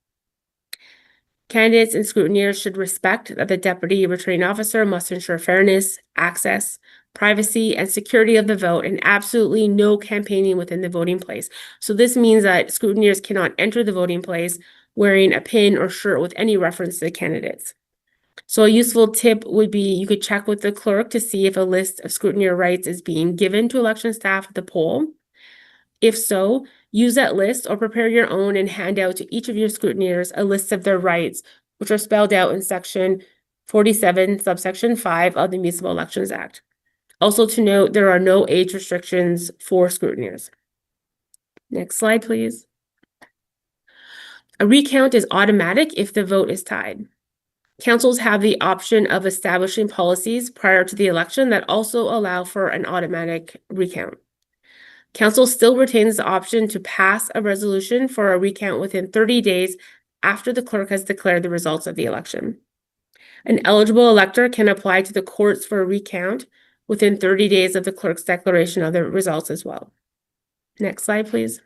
C: Candidates and scrutineers should respect that the deputy returning officer must ensure fairness, access, privacy, and security of the vote, and absolutely no campaigning within the voting place. So this means that scrutineers cannot enter the voting place wearing a pin or shirt with any reference to the candidates. So a useful tip would be you could check with the clerk to see if a list of scrutineer rights is being given to election staff at the poll. If so, use that list or prepare your own and hand out to each of your scrutineers a list of their rights, which are spelled out in section 47, subsection 5 of the Municipal Elections Act. Also to note, there are no age restrictions for scrutineers. Next slide, please. A recount is automatic if the vote is tied. Councils have the option of establishing policies prior to the election that also allow for an automatic recount. Council still retains the option to pass a resolution for a recount within 30 days after the clerk has declared the results of the election. An eligible elector can apply to the courts for a recount within 30 days of the clerk's declaration of the results as well. Next slide, please.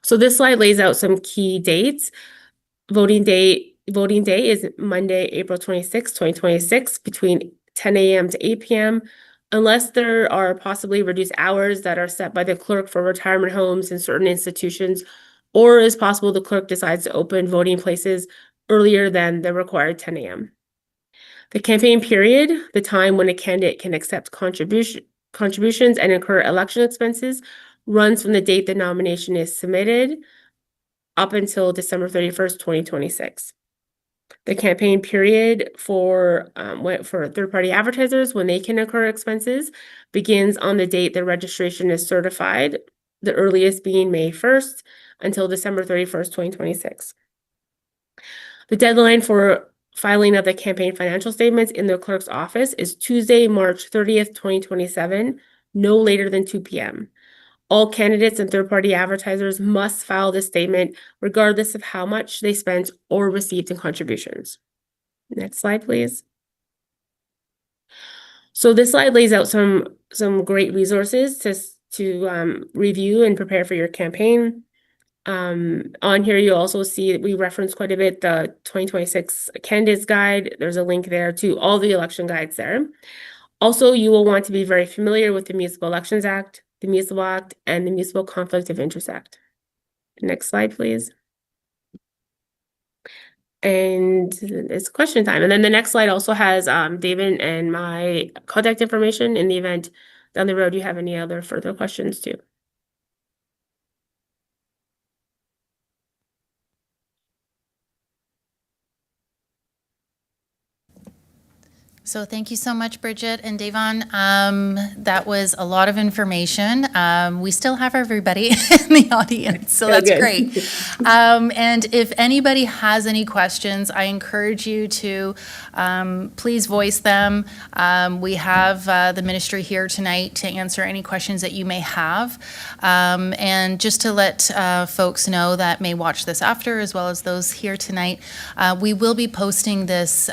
C: So this slide lays out some key dates. Voting day is Monday, April 26, 2026, between 10 a.m. to 8 p.m. Unless there are possibly reduced hours that are set by the clerk for retirement homes and certain institutions, or is possible the clerk decides to open voting places earlier than the required 10 a.m. The campaign period, the time when a candidate can accept contributions and incur election expenses, runs from the date the nomination is submitted up until December 31st, 2026. The campaign period for third-party advertisers, when they can incur expenses, begins on the date the registration is certified, the earliest being May 1st until December 31st, 2026. The deadline for filing of the campaign financial statements in the clerk's office is Tuesday, March 30th, 2027, no later than 2 p.m. All candidates and third-party advertisers must file this statement regardless of how much they spent or received in contributions. Next slide, please. So this slide lays out some great resources to review and prepare for your campaign. On here, you'll also see that we reference quite a bit the 2026 candidates guide. There's a link there to all the election guides there. Also, you will want to be very familiar with the Municipal Elections Act, the Municipal Act, and the Municipal Conflict of Interest Act. Next slide, please. And it's question time. And then the next slide also has David and my contact information in the event down the road you have any other further questions too.
A: So thank you so much, Bridget and Devon. That was a lot of information. We still have everybody in the audience, so that's great. And if anybody has any questions, I encourage you to please voice them. We have the ministry here tonight to answer any questions that you may have. And just to let folks know that may watch this after, as well as those here tonight, we will be posting this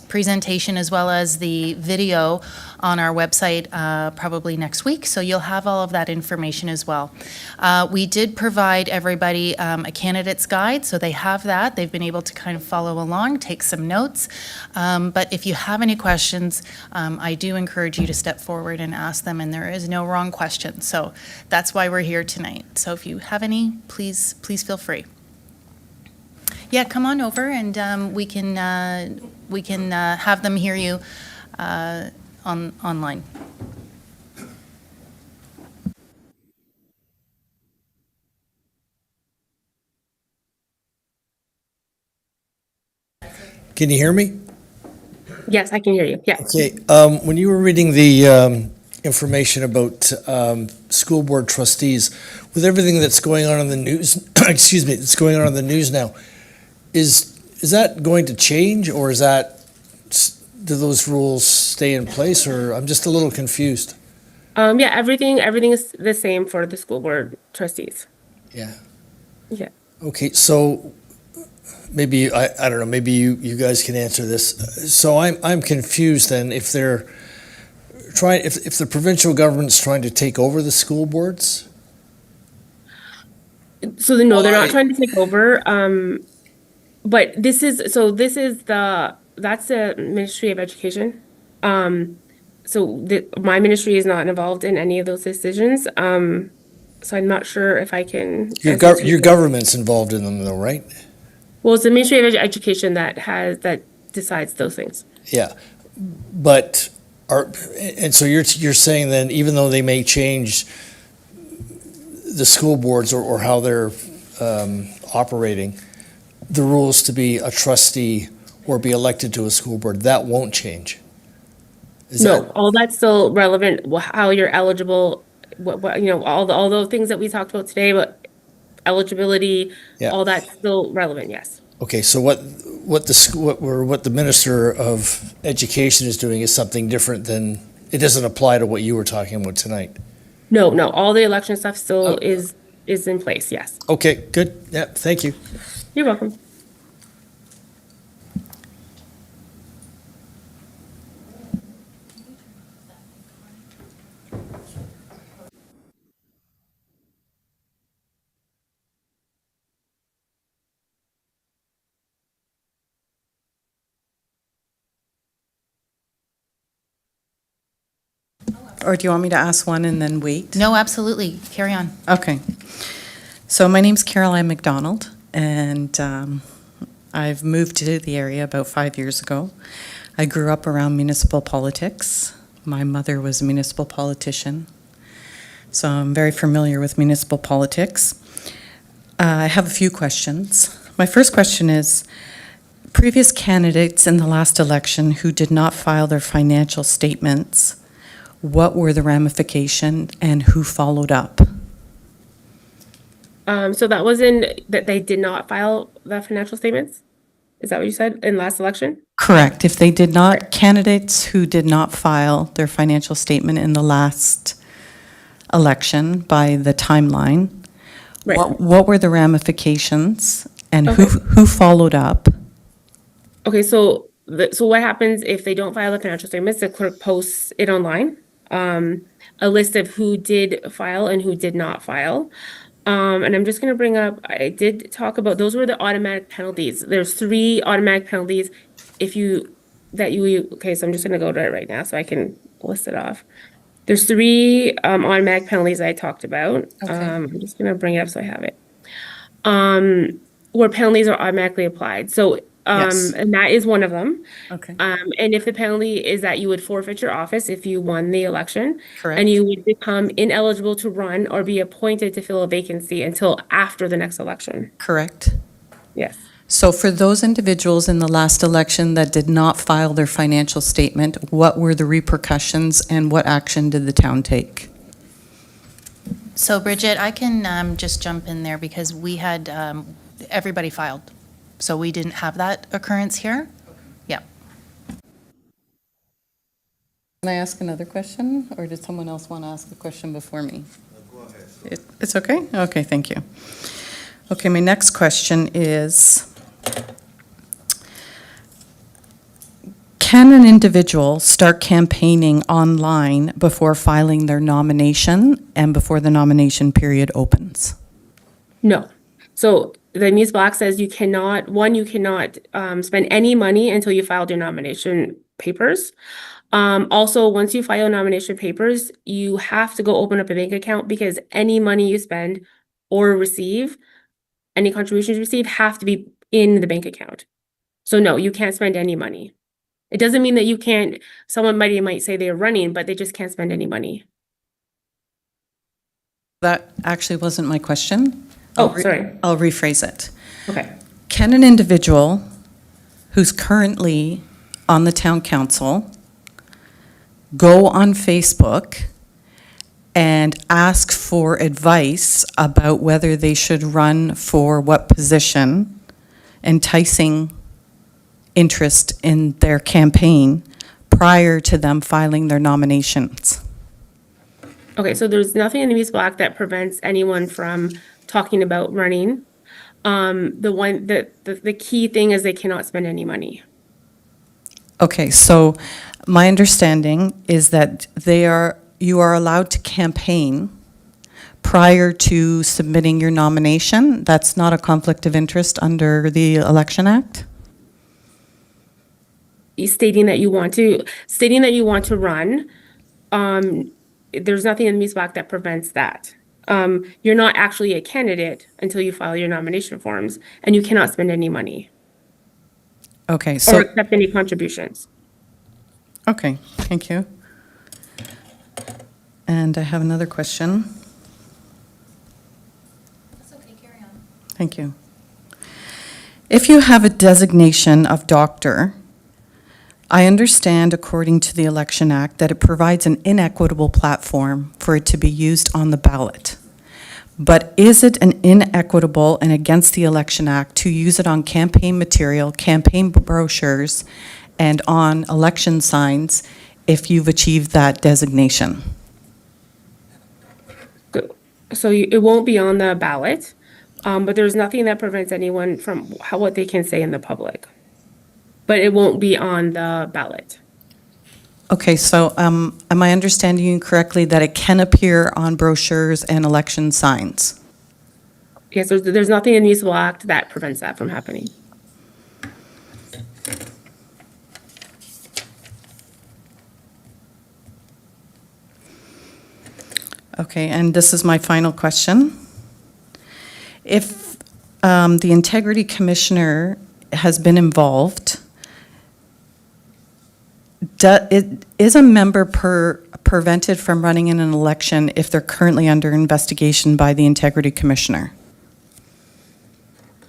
A: presentation as well as the video on our website probably next week, so you'll have all of that information as well. We did provide everybody a candidate's guide, so they have that. They've been able to kind of follow along, take some notes. But if you have any questions, I do encourage you to step forward and ask them, and there is no wrong question. So that's why we're here tonight. So if you have any, please feel free. Yeah, come on over and we can have them hear you online.
D: Can you hear me?
C: Yes, I can hear you. Yeah.
D: Okay. When you were reading the information about school board trustees, with everything that's going on in the news, excuse me, that's going on in the news now, is that going to change, or is that, do those rules stay in place, or I'm just a little confused?
C: Yeah, everything is the same for the school board trustees.
D: Yeah.
C: Yeah.
D: Okay, so maybe I don't know, maybe you guys can answer this. So I'm confused then, if they're trying, if the provincial government's trying to take over the school boards?
C: So no, they're not trying to take over. But that's the Ministry of Education. So my ministry is not involved in any of those decisions. So I'm not sure if I can.
D: Your government's involved in them though, right?
C: Well, it's the Ministry of Education that decides those things.
D: Yeah, but so you're saying then, even though they may change the school boards or how they're operating, the rules to be a trustee or be elected to a school board, that won't change?
C: All that's still relevant. How you're eligible, all the things that we talked about today, but eligibility, all that's still relevant. Yes.
D: Okay, so what the Minister of Education is doing is something different than, it doesn't apply to what you were talking about tonight.
C: No, all the election stuff still
D: Oh.
C: is in place, yes.
D: Okay, good. Yeah, thank you.
C: You're welcome.
E: Or do you want me to ask one and then wait?
A: No, absolutely. Carry on.
E: Okay. So my name's Caroline McDonald, and I've moved to the area about 5 years ago. I grew up around municipal politics. My mother was a municipal politician, so I'm very familiar with municipal politics. I have a few questions. My first question is, previous candidates in the last election who did not file their financial statements, what were the ramifications and who followed up?
C: So that was that they did not file the financial statements? Is that what you said in last election?
E: Correct. If they did not, candidates who did not file their financial statement in the last election by the timeline,
C: Right.
E: what were the ramifications and
C: Okay.
E: who followed up?
C: Okay, so what happens if they don't file the financial statements? The clerk posts it online, a list of who did file and who did not file. And I'm just going to bring up, I did talk about, those were the automatic penalties. There's 3 automatic penalties okay, so I'm just going to go to it right now so I can list it off. There's 3 automatic penalties I talked about.
E: Okay.
C: I'm just going to bring it up so I have it. Where penalties are automatically applied. So,
E: Yes.
C: and that is one of them.
E: Okay.
C: And if the penalty is that you would forfeit your office if you won the election,
E: Correct.
C: and you would become ineligible to run or be appointed to fill a vacancy until after the next election.
E: Correct.
C: Yes.
E: So for those individuals in the last election that did not file their financial statement, what were the repercussions and what action did the town take?
A: So Bridget, I can just jump in there because we had, everybody filed. So we didn't have that occurrence here. Yeah.
E: Can I ask another question, or did someone else want to ask a question before me? Go ahead. It's okay? Okay, thank you. Okay, my next question is, can an individual start campaigning online before filing their nomination and before the nomination period opens?
C: No. So the Municipal Act says you cannot spend any money until you filed your nomination papers. Also, once you file nomination papers, you have to go open up a bank account because any money you spend or receive, any contributions you receive have to be in the bank account. So no, you can't spend any money. It doesn't mean that you can't, someone might say they're running, but they just can't spend any money.
E: That actually wasn't my question.
C: Oh, sorry.
E: I'll rephrase it.
C: Okay.
E: Can an individual who's currently on the town council go on Facebook and ask for advice about whether they should run for what position, enticing interest in their campaign prior to them filing their nominations?
C: Okay, so there's nothing in the Municipal Act that prevents anyone from talking about running. The key thing is they cannot spend any money.
E: Okay, so my understanding is that you are allowed to campaign prior to submitting your nomination. That's not a conflict of interest under the Election Act?
C: Stating that you want to run, there's nothing in the Municipal Act that prevents that. You're not actually a candidate until you file your nomination forms, and you cannot spend any money
E: Okay,
C: or
E: so,
C: accept any contributions.
E: okay, thank you. And I have another question.
A: That's okay, carry on.
E: Thank you. If you have a designation of doctor, I understand, according to the Election Act, that it provides an inequitable platform for it to be used on the ballot. But is it an inequitable and against the Election Act to use it on campaign material, campaign brochures, and on election signs if you've achieved that designation?
C: So it won't be on the ballot, but there's nothing that prevents anyone from what they can say in the public. But it won't be on the ballot.
E: Okay, so am I understanding you correctly that it can appear on brochures and election signs?
C: Yes, there's nothing in the Municipal Act that prevents that from happening.
E: Okay, and this is my final question. If the Integrity Commissioner has been involved, is a member prevented from running in an election if they're currently under investigation by the Integrity Commissioner?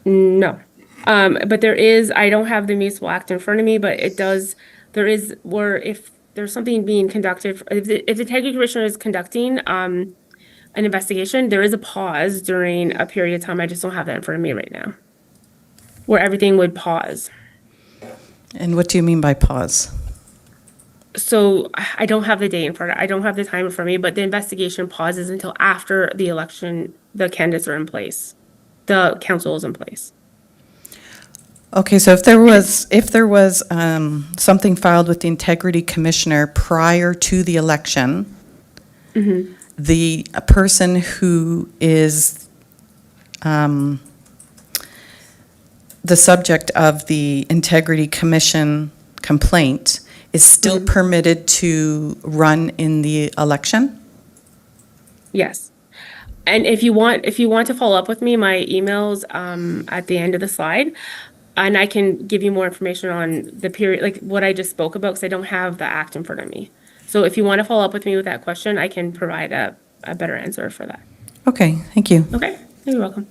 C: No. But there is, I don't have the Municipal Act in front of me, but there is, where if there's something being conducted, if the Integrity Commissioner is conducting an investigation, there is a pause during a period of time. I just don't have that in front of me right now, where everything would pause.
E: And what do you mean by pause?
C: So I don't have the date in front of, I don't have the time in front of me, but the investigation pauses until after the election, the candidates are in place, the council is in place.
E: Okay, so if there was something filed with the Integrity Commissioner prior to the election, the person who is the subject of the Integrity Commission complaint is still permitted to run in the election?
C: Yes. And if you want to follow up with me, my email's at the end of the slide, and I can give you more information on the period, like what I just spoke about, because I don't have the act in front of me. So if you want to follow up with me with that question, I can provide a better answer for that.
E: Okay, thank you.
C: Okay, you're welcome.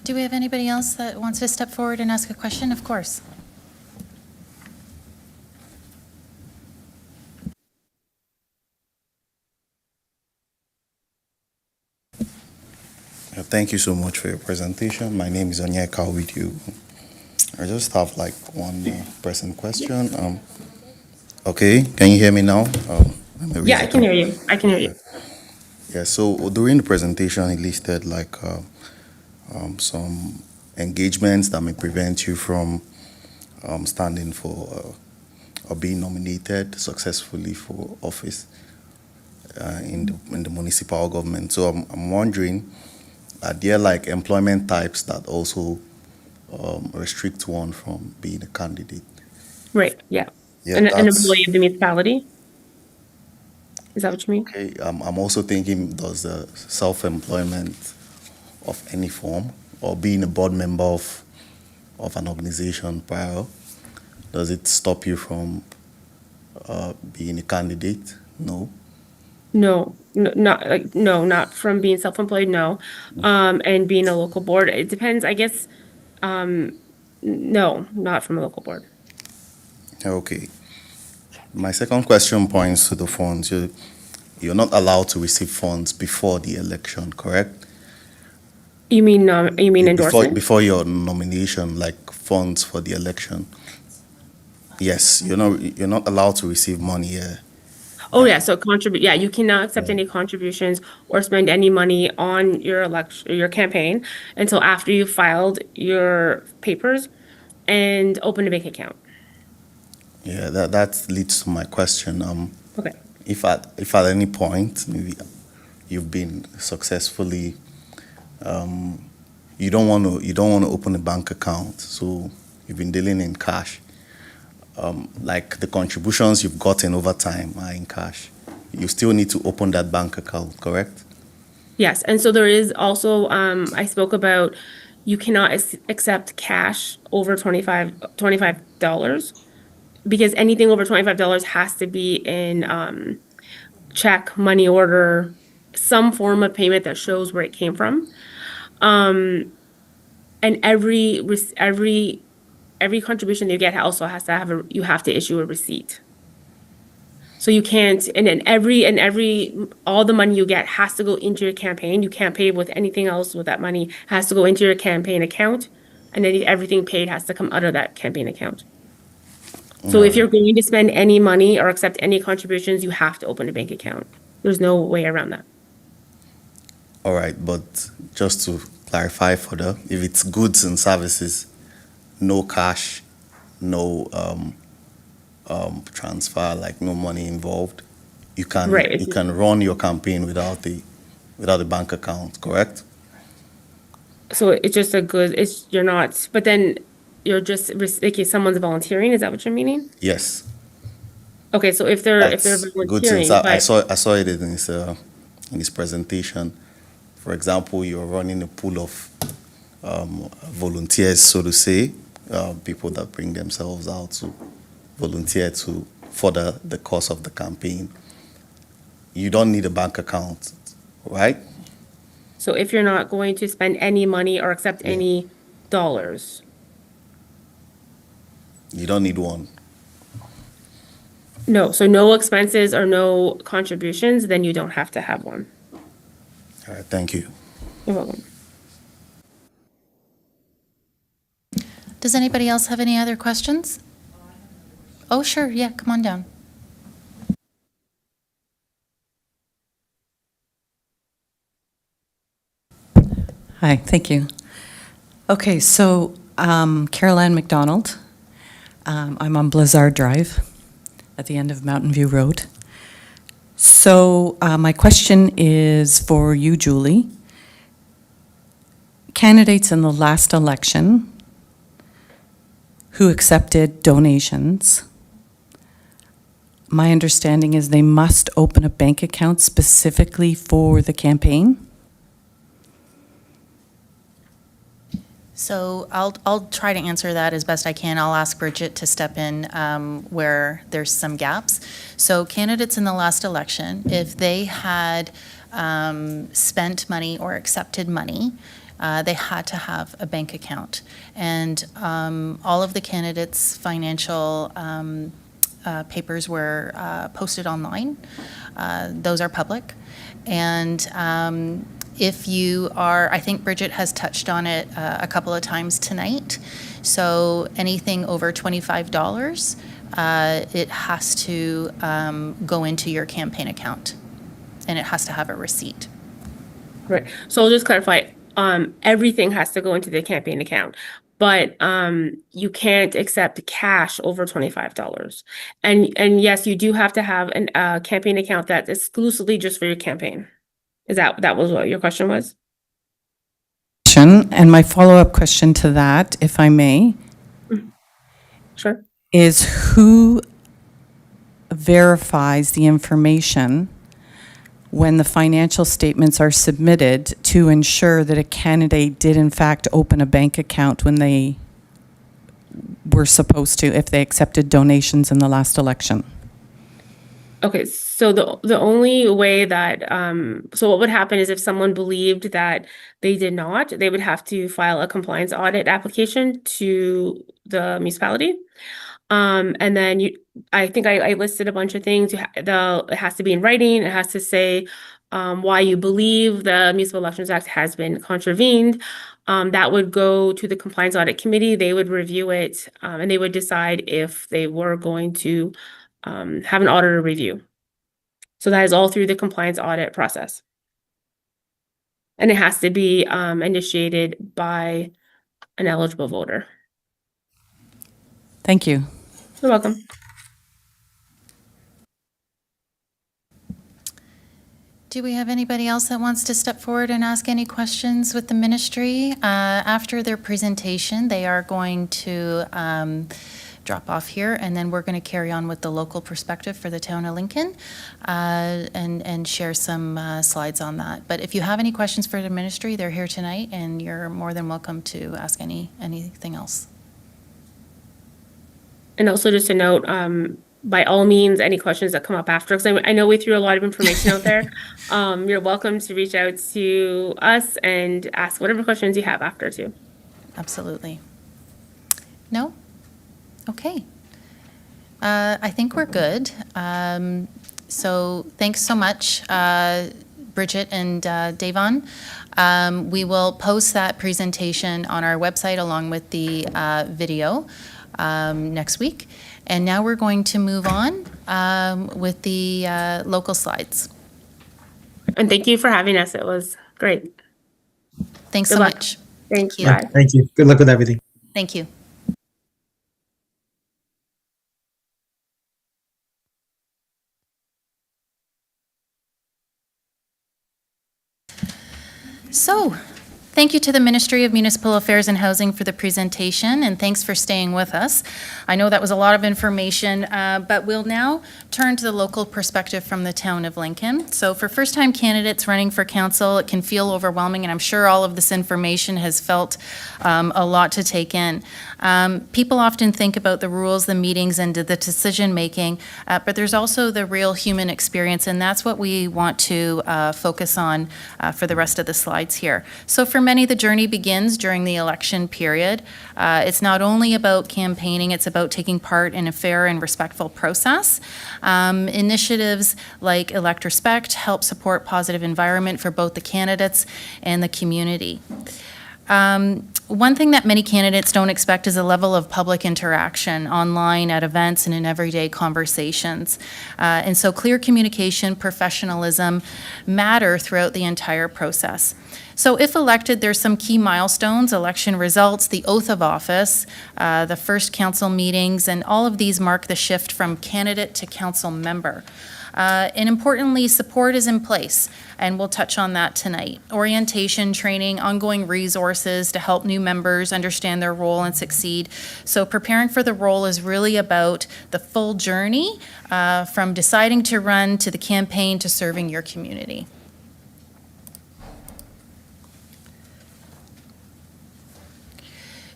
A: Do we have anybody else that wants to step forward and ask a question? Of course.
F: Thank you so much for your presentation. My name is Onyeka with you. I just have like one person question. Okay, can you hear me now?
C: Yeah, I can hear you. I can hear you.
F: Yeah, so during the presentation, it listed like some engagements that may prevent you from standing for or being nominated successfully for office in the municipal government. So I'm wondering, are there like employment types that also restrict one from being a candidate?
C: Right, yeah.
F: Yeah,
C: An
F: that's-
C: employee of the municipality? Is that what you mean?
F: Okay, I'm also thinking, does the self-employment of any form or being a board member of an organization prior, does it stop you from being a candidate? No.
C: No, not from being self-employed, no. And being a local board, it depends, I guess, no, not from a local board.
F: Okay. My second question points to the funds. You're not allowed to receive funds before the election, correct?
C: You mean endorsement?
F: Before your nomination, like funds for the election. Yes, you're not allowed to receive money here.
C: Oh, yeah, so yeah, you cannot accept any contributions or spend any money on your campaign until after you filed your papers and open a bank account.
F: Yeah, that leads to my question.
C: Okay.
F: If at any point maybe you've been successfully, you don't want to open a bank account, so you've been dealing in cash. Like the contributions you've gotten over time are in cash. You still need to open that bank account, correct?
C: Yes, and so there is also, I spoke about, you cannot accept cash over $25, because anything over $25 has to be in check, money order, some form of payment that shows where it came from. And every contribution you get also has to have you have to issue a receipt. So you can't, and then all the money you get has to go into your campaign. You can't pay with anything else with that money. It has to go into your campaign account, and then everything paid has to come out of that campaign account. So if you're going to spend any money or accept any contributions, you have to open a bank account. There's no way around that.
F: All right, but just to clarify further, if it's goods and services, no cash, no transfer, like no money involved, you can
C: Right.
F: you can run your campaign without the bank account, correct?
C: So it's just you're not, but then you're just, like, if someone's volunteering, is that what you're meaning?
F: Yes.
C: Okay, so if they're
F: That's goods and
C: volunteering,
F: I
C: but,
F: saw it in his presentation. For example, you're running a pool of volunteers, so to say, people that bring themselves out to volunteer to further the cause of the campaign. You don't need a bank account, right?
C: so if you're not going to spend any money or accept any dollars,
F: You don't need one.
C: no, so no expenses or no contributions, then you don't have to have one.
F: All right, thank you.
C: You're welcome.
A: Does anybody else have any other questions? Oh, sure, yeah, come on down.
E: Hi, thank you. Okay, so Caroline McDonald. I'm on Blizzard Drive at the end of Mountain View Road. So my question is for you, Julie. Candidates in the last election who accepted donations, my understanding is they must open a bank account specifically for the campaign?
A: So I'll try to answer that as best I can. I'll ask Bridget to step in where there's some gaps. So candidates in the last election, if they had spent money or accepted money, they had to have a bank account. And all of the candidates' financial papers were posted online. Those are public. And if you are, I think Bridget has touched on it a couple of times tonight. So anything over $25, it has to go into your campaign account, and it has to have a receipt.
C: Right, so I'll just clarify, everything has to go into the campaign account, but you can't accept cash over $25. And yes, you do have to have a campaign account that's exclusively just for your campaign. That was what your question was?
E: And my follow-up question to that, if I may,
C: Sure.
E: is who verifies the information when the financial statements are submitted to ensure that a candidate did in fact open a bank account when they were supposed to, if they accepted donations in the last election?
C: Okay, so the only way that so what would happen is if someone believed that they did not, they would have to file a compliance audit application to the municipality. And then I think I listed a bunch of things. It has to be in writing. It has to say why you believe the Municipal Elections Act has been contravened. That would go to the Compliance Audit Committee. They would review it, and they would decide if they were going to have an auditor review. So that is all through the compliance audit process. And it has to be initiated by an eligible voter.
E: Thank you.
C: You're welcome.
A: Do we have anybody else that wants to step forward and ask any questions with the ministry? After their presentation, they are going to drop off here, and then we're going to carry on with the local perspective for the town of Lincoln and share some slides on that. But if you have any questions for the ministry, they're here tonight, and you're more than welcome to ask anything else.
C: And also just a note, by all means, any questions that come up after, because I know we threw a lot of information out there. You're welcome to reach out to us and ask whatever questions you have after too.
A: Absolutely. No? Okay. I think we're good. So thanks so much, Bridget and Davon. We will post that presentation on our website along with the video next week. And now we're going to move on with the local slides.
C: And thank you for having us. It was great.
A: Thanks
C: Good
A: so
C: luck.
A: much.
C: Thank you.
A: Thank
C: Bye.
B: Thank you. Good luck with everything.
A: Thank you. So, thank you to the Ministry of Municipal Affairs and Housing for the presentation, and thanks for staying with us. I know that was a lot of information, but we'll now turn to the local perspective from the town of Lincoln. So for first-time candidates running for council, it can feel overwhelming, and I'm sure all of this information has felt a lot to take in. People often think about the rules, the meetings, and the decision-making, but there's also the real human experience, and that's what we want to focus on for the rest of the slides here. So for many, the journey begins during the election period. It's not only about campaigning, it's about taking part in a fair and respectful process. Initiatives like Elect Respect help support positive environment for both the candidates and the community. One thing that many candidates don't expect is a level of public interaction online, at events, and in everyday conversations. And so clear communication, professionalism matter throughout the entire process. So if elected, there's some key milestones: election results, the oath of office, the first council meetings, and all of these mark the shift from candidate to council member. And importantly, support is in place, and we'll touch on that tonight. Orientation, training, ongoing resources to help new members understand their role and succeed. So preparing for the role is really about the full journey, from deciding to run to the campaign to serving your community.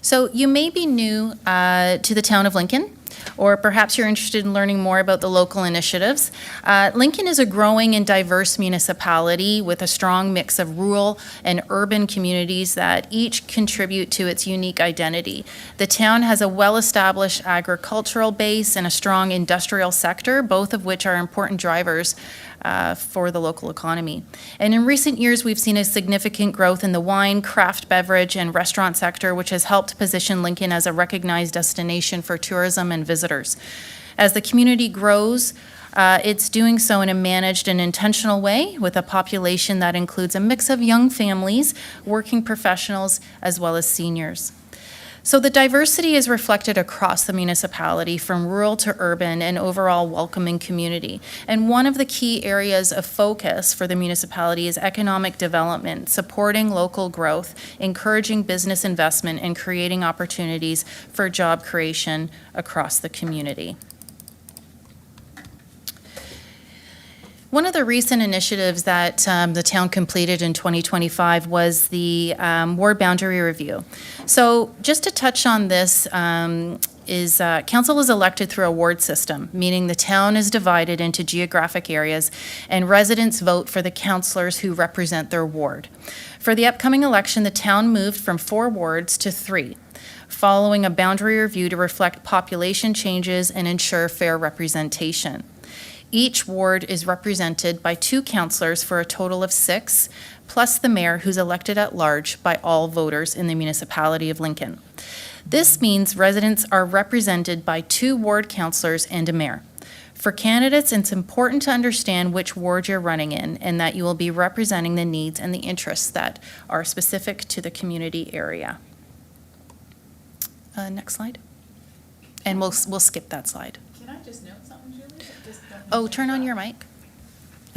A: So you may be new to the town of Lincoln, or perhaps you're interested in learning more about the local initiatives. Lincoln is a growing and diverse municipality with a strong mix of rural and urban communities that each contribute to its unique identity. The town has a well-established agricultural base and a strong industrial sector, both of which are important drivers for the local economy. And in recent years, we've seen a significant growth in the wine, craft beverage, and restaurant sector, which has helped position Lincoln as a recognized destination for tourism and visitors. As the community grows, it's doing so in a managed and intentional way, with a population that includes a mix of young families, working professionals, as well as seniors. So the diversity is reflected across the municipality, from rural to urban, and overall welcoming community. And one of the key areas of focus for the municipality is economic development, supporting local growth, encouraging business investment, and creating opportunities for job creation across the community. One of the recent initiatives that the town completed in 2025 was the ward boundary review. So just to touch on this, council is elected through a ward system, meaning the town is divided into geographic areas, and residents vote for the councillors who represent their ward. For the upcoming election, the town moved from 4 wards to 3, following a boundary review to reflect population changes and ensure fair representation. Each ward is represented by 2 councillors for a total of 6, plus the mayor, who's elected at large by all voters in the municipality of Lincoln. This means residents are represented by 2 ward councillors and a mayor. For candidates, it's important to understand which ward you're running in, and that you will be representing the needs and the interests that are specific to the community area. Next slide. And we'll skip that slide.
G: Can I just note something, Julie?
A: Oh, turn on your mic.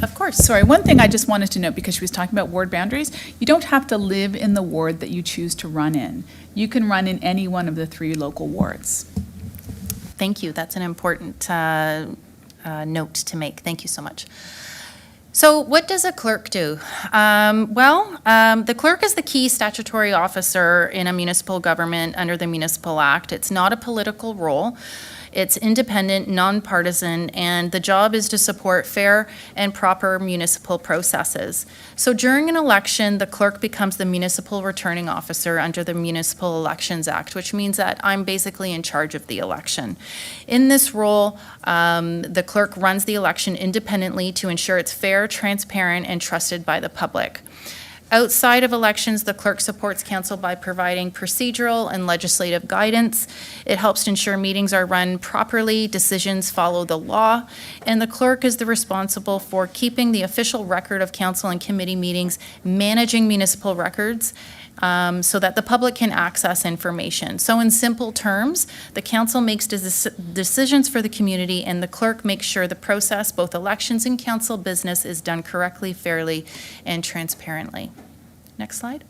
A: Of course.
G: Sorry, one thing I just wanted to note, because she was talking about ward boundaries, you don't have to live in the ward that you choose to run in. You can run in any one of the 3 local wards.
A: Thank you. That's an important note to make. Thank you so much. So what does a clerk do? The clerk is the key statutory officer in a municipal government under the Municipal Act. It's not a political role. It's independent, nonpartisan, and the job is to support fair and proper municipal processes. So during an election, the clerk becomes the municipal returning officer under the Municipal Elections Act, which means that I'm basically in charge of the election. In this role, the clerk runs the election independently to ensure it's fair, transparent, and trusted by the public. Outside of elections, the clerk supports council by providing procedural and legislative guidance. It helps to ensure meetings are run properly, decisions follow the law, and the clerk is responsible for keeping the official record of council and committee meetings, managing municipal records, so that the public can access information. So in simple terms, the council makes decisions for the community, and the clerk makes sure the process, both elections and council business, is done correctly, fairly, and transparently. Next slide.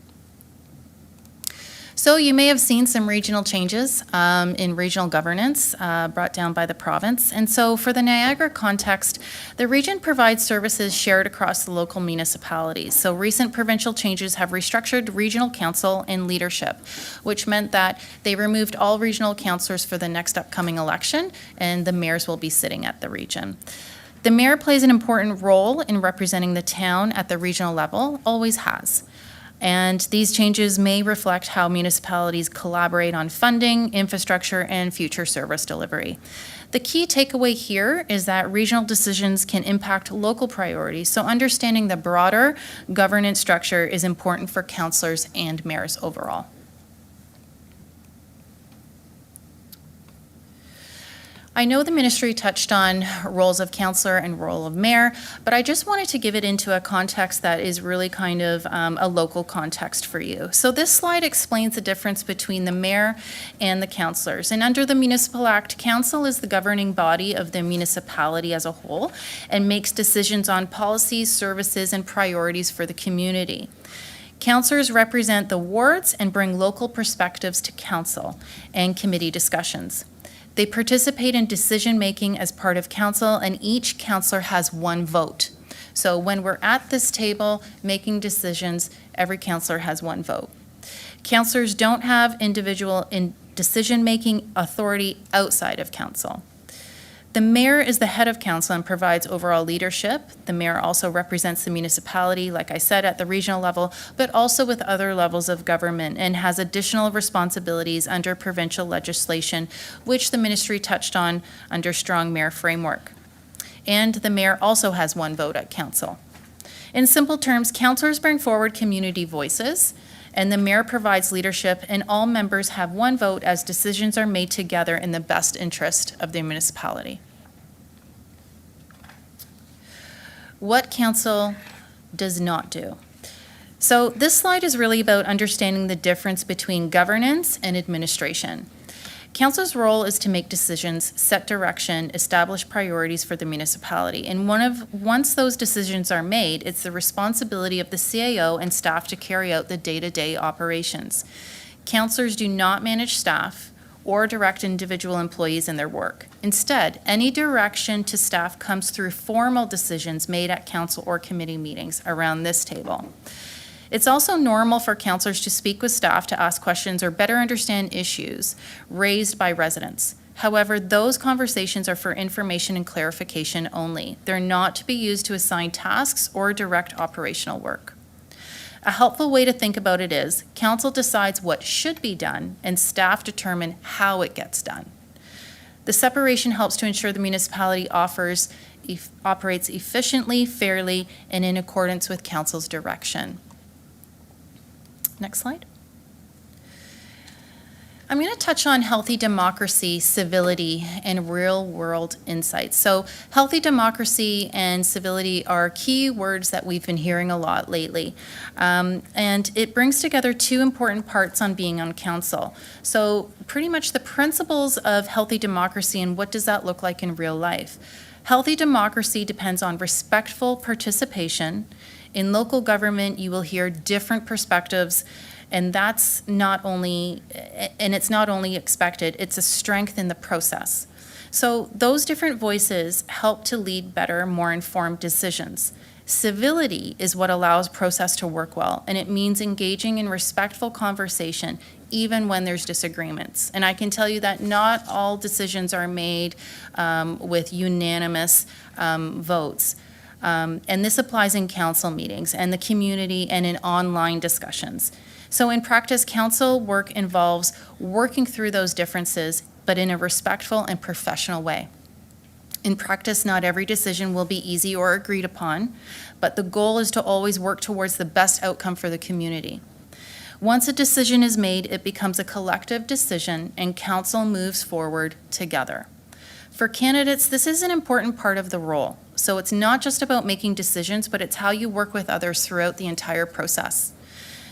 A: So you may have seen some regional changes in regional governance brought down by the province. And so for the Niagara context, the region provides services shared across the local municipalities. So recent provincial changes have restructured regional council and leadership, which meant that they removed all regional councillors for the next upcoming election, and the mayors will be sitting at the region. The mayor plays an important role in representing the town at the regional level, always has. And these changes may reflect how municipalities collaborate on funding, infrastructure, and future service delivery. The key takeaway here is that regional decisions can impact local priorities, so understanding the broader governance structure is important for councillors and mayors overall. I know the ministry touched on roles of councillor and role of mayor, but I just wanted to give it into a context that is really kind of a local context for you. So this slide explains the difference between the mayor and the councillors. And under the Municipal Act, council is the governing body of the municipality as a whole and makes decisions on policies, services, and priorities for the community. Councillors represent the wards and bring local perspectives to council and committee discussions. They participate in decision-making as part of council, and each councillor has one vote. So when we're at this table making decisions, every councillor has one vote. Councillors don't have individual decision-making authority outside of council. The mayor is the head of council and provides overall leadership. The mayor also represents the municipality, like I said, at the regional level, but also with other levels of government, and has additional responsibilities under provincial legislation, which the ministry touched on under Strong Mayor Framework. And the mayor also has one vote at council. In simple terms, councillors bring forward community voices, and the mayor provides leadership, and all members have one vote as decisions are made together in the best interest of the municipality. What council does not do. So this slide is really about understanding the difference between governance and administration. Council's role is to make decisions, set direction, establish priorities for the municipality. And once those decisions are made, it's the responsibility of the CAO and staff to carry out the day-to-day operations. Councillors do not manage staff or direct individual employees in their work. Instead, any direction to staff comes through formal decisions made at council or committee meetings around this table. It's also normal for councillors to speak with staff to ask questions or better understand issues raised by residents. However, those conversations are for information and clarification only. They're not to be used to assign tasks or direct operational work. A helpful way to think about it is, council decides what should be done and staff determine how it gets done. The separation helps to ensure the municipality operates efficiently, fairly, and in accordance with council's direction. Next slide. I'm going to touch on healthy democracy, civility, and real-world insights. So healthy democracy and civility are key words that we've been hearing a lot lately. And it brings together two important parts on being on council. So pretty much the principles of healthy democracy and what does that look like in real life. Healthy democracy depends on respectful participation. In local government, you will hear different perspectives, and it's not only expected, it's a strength in the process. So those different voices help to lead better, more informed decisions. Civility is what allows process to work well, and it means engaging in respectful conversation even when there's disagreements. And I can tell you that not all decisions are made with unanimous votes. And this applies in council meetings and the community and in online discussions. So in practice, council work involves working through those differences, but in a respectful and professional way. In practice, not every decision will be easy or agreed upon, but the goal is to always work towards the best outcome for the community. Once a decision is made, it becomes a collective decision and council moves forward together. For candidates, this is an important part of the role. So it's not just about making decisions, but it's how you work with others throughout the entire process.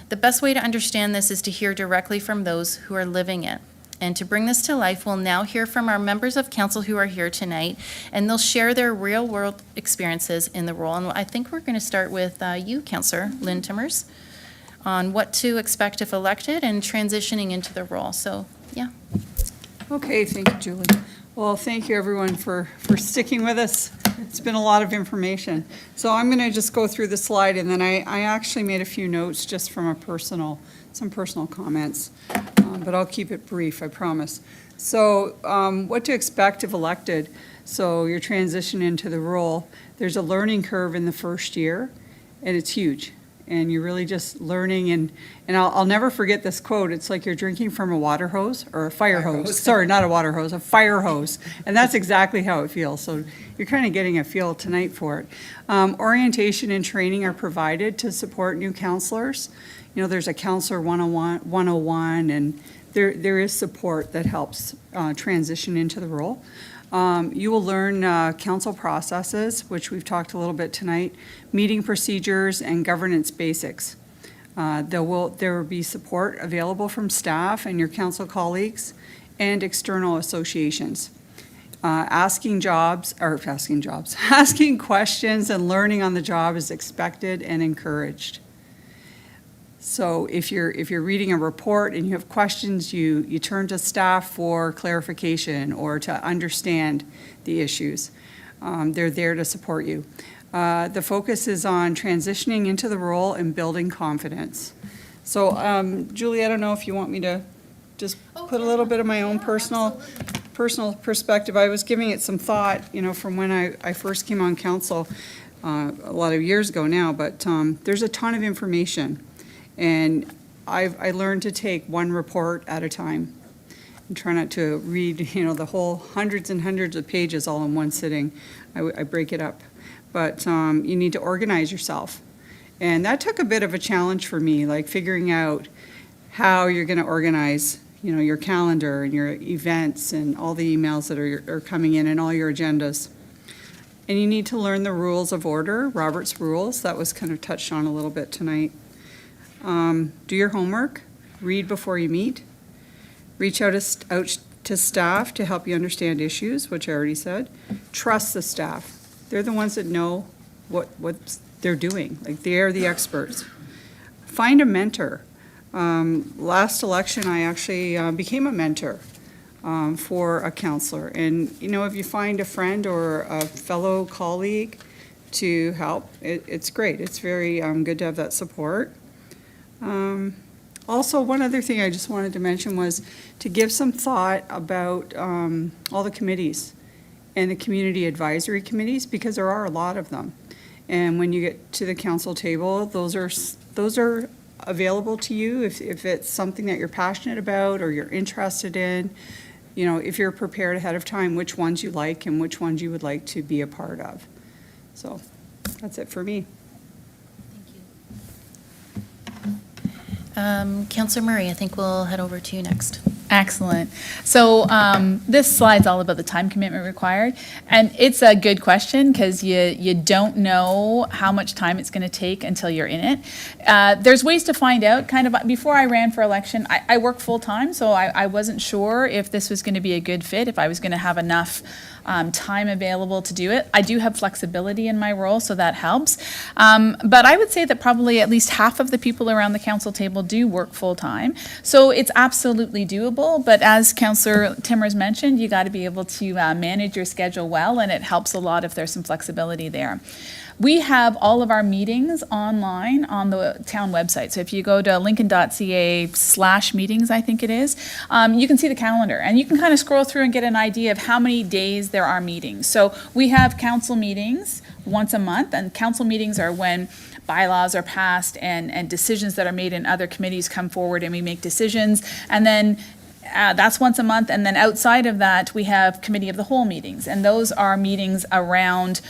A: The best way to understand this is to hear directly from those who are living it. And to bring this to life, we'll now hear from our members of council who are here tonight, and they'll share their real-world experiences in the role. And I think we're going to start with you, Councillor Lynn Timmers, on what to expect if elected and transitioning into the role. So, yeah.
H: Okay, thank you, Julie. Well, thank you, everyone, for sticking with us. It's been a lot of information. So I'm going to just go through the slide, and then I actually made a few notes just from some personal comments, but I'll keep it brief, I promise. So what to expect if elected. So your transition into the role, there's a learning curve in the first year, and it's huge. And you're really just learning, and I'll never forget this quote. It's like you're drinking from a water hose, or a fire hose. Sorry, not a water hose, a fire hose. And that's exactly how it feels. So you're kind of getting a feel tonight for it. Orientation and training are provided to support new counselors. You know, there's a Counselor 101, and there is support that helps transition into the role. You will learn council processes, which we've talked a little bit tonight, meeting procedures, and governance basics. There will be support available from staff and your council colleagues and external associations. Asking questions and learning on the job is expected and encouraged. So if you're reading a report and you have questions, you turn to staff for clarification or to understand the issues. They're there to support you. The focus is on transitioning into the role and building confidence. So Julie, I don't know if you want me to just put a little bit of my own personal perspective. I was giving it some thought, from when I first came on council a lot of years ago now, but there's a ton of information. And I learned to take one report at a time and try not to read, the whole hundreds and hundreds of pages all in one sitting. I break it up. But you need to organize yourself. And that took a bit of a challenge for me, like figuring out how you're going to organize, your calendar and your events and all the emails that are coming in and all your agendas. And you need to learn the rules of order, Robert's rules. That was kind of touched on a little bit tonight. Do your homework, read before you meet, reach out to staff to help you understand issues, which I already said. Trust the staff. They're the ones that know what they're doing, like they are the experts. Find a mentor. Last election, I actually became a mentor for a counselor. And, if you find a friend or a fellow colleague to help, it's great. It's very good to have that support. Also, one other thing I just wanted to mention was to give some thought about all the committees and the community advisory committees, because there are a lot of them. And when you get to the council table, those are available to you if it's something that you're passionate about or you're interested in. If you're prepared ahead of time, which ones you like and which ones you would like to be a part of. So that's it for me.
A: Councillor Murray, I think we'll head over to you next.
G: Excellent. So this slide's all about the time commitment required, and it's a good question because you don't know how much time it's going to take until you're in it. There's ways to find out. Kind of before I ran for election, I work full time, so I wasn't sure if this was going to be a good fit, if I was going to have enough time available to do it. I do have flexibility in my role, so that helps. But I would say that probably at least half of the people around the council table do work full time. So it's absolutely doable. But as Councillor Timmers mentioned, you got to be able to manage your schedule well, and it helps a lot if there's some flexibility there. we have all of our meetings online on the town website. So if you go to lincoln.ca/meetings, I think it is, you can see the calendar, and you can kind of scroll through and get an idea of how many days there are meetings. So we have council meetings once a month, and council meetings are when bylaws are passed and decisions that are made in other committees come forward and we make decisions. And then that's once a month. And then outside of that, we have committee of the whole meetings. And those are meetings around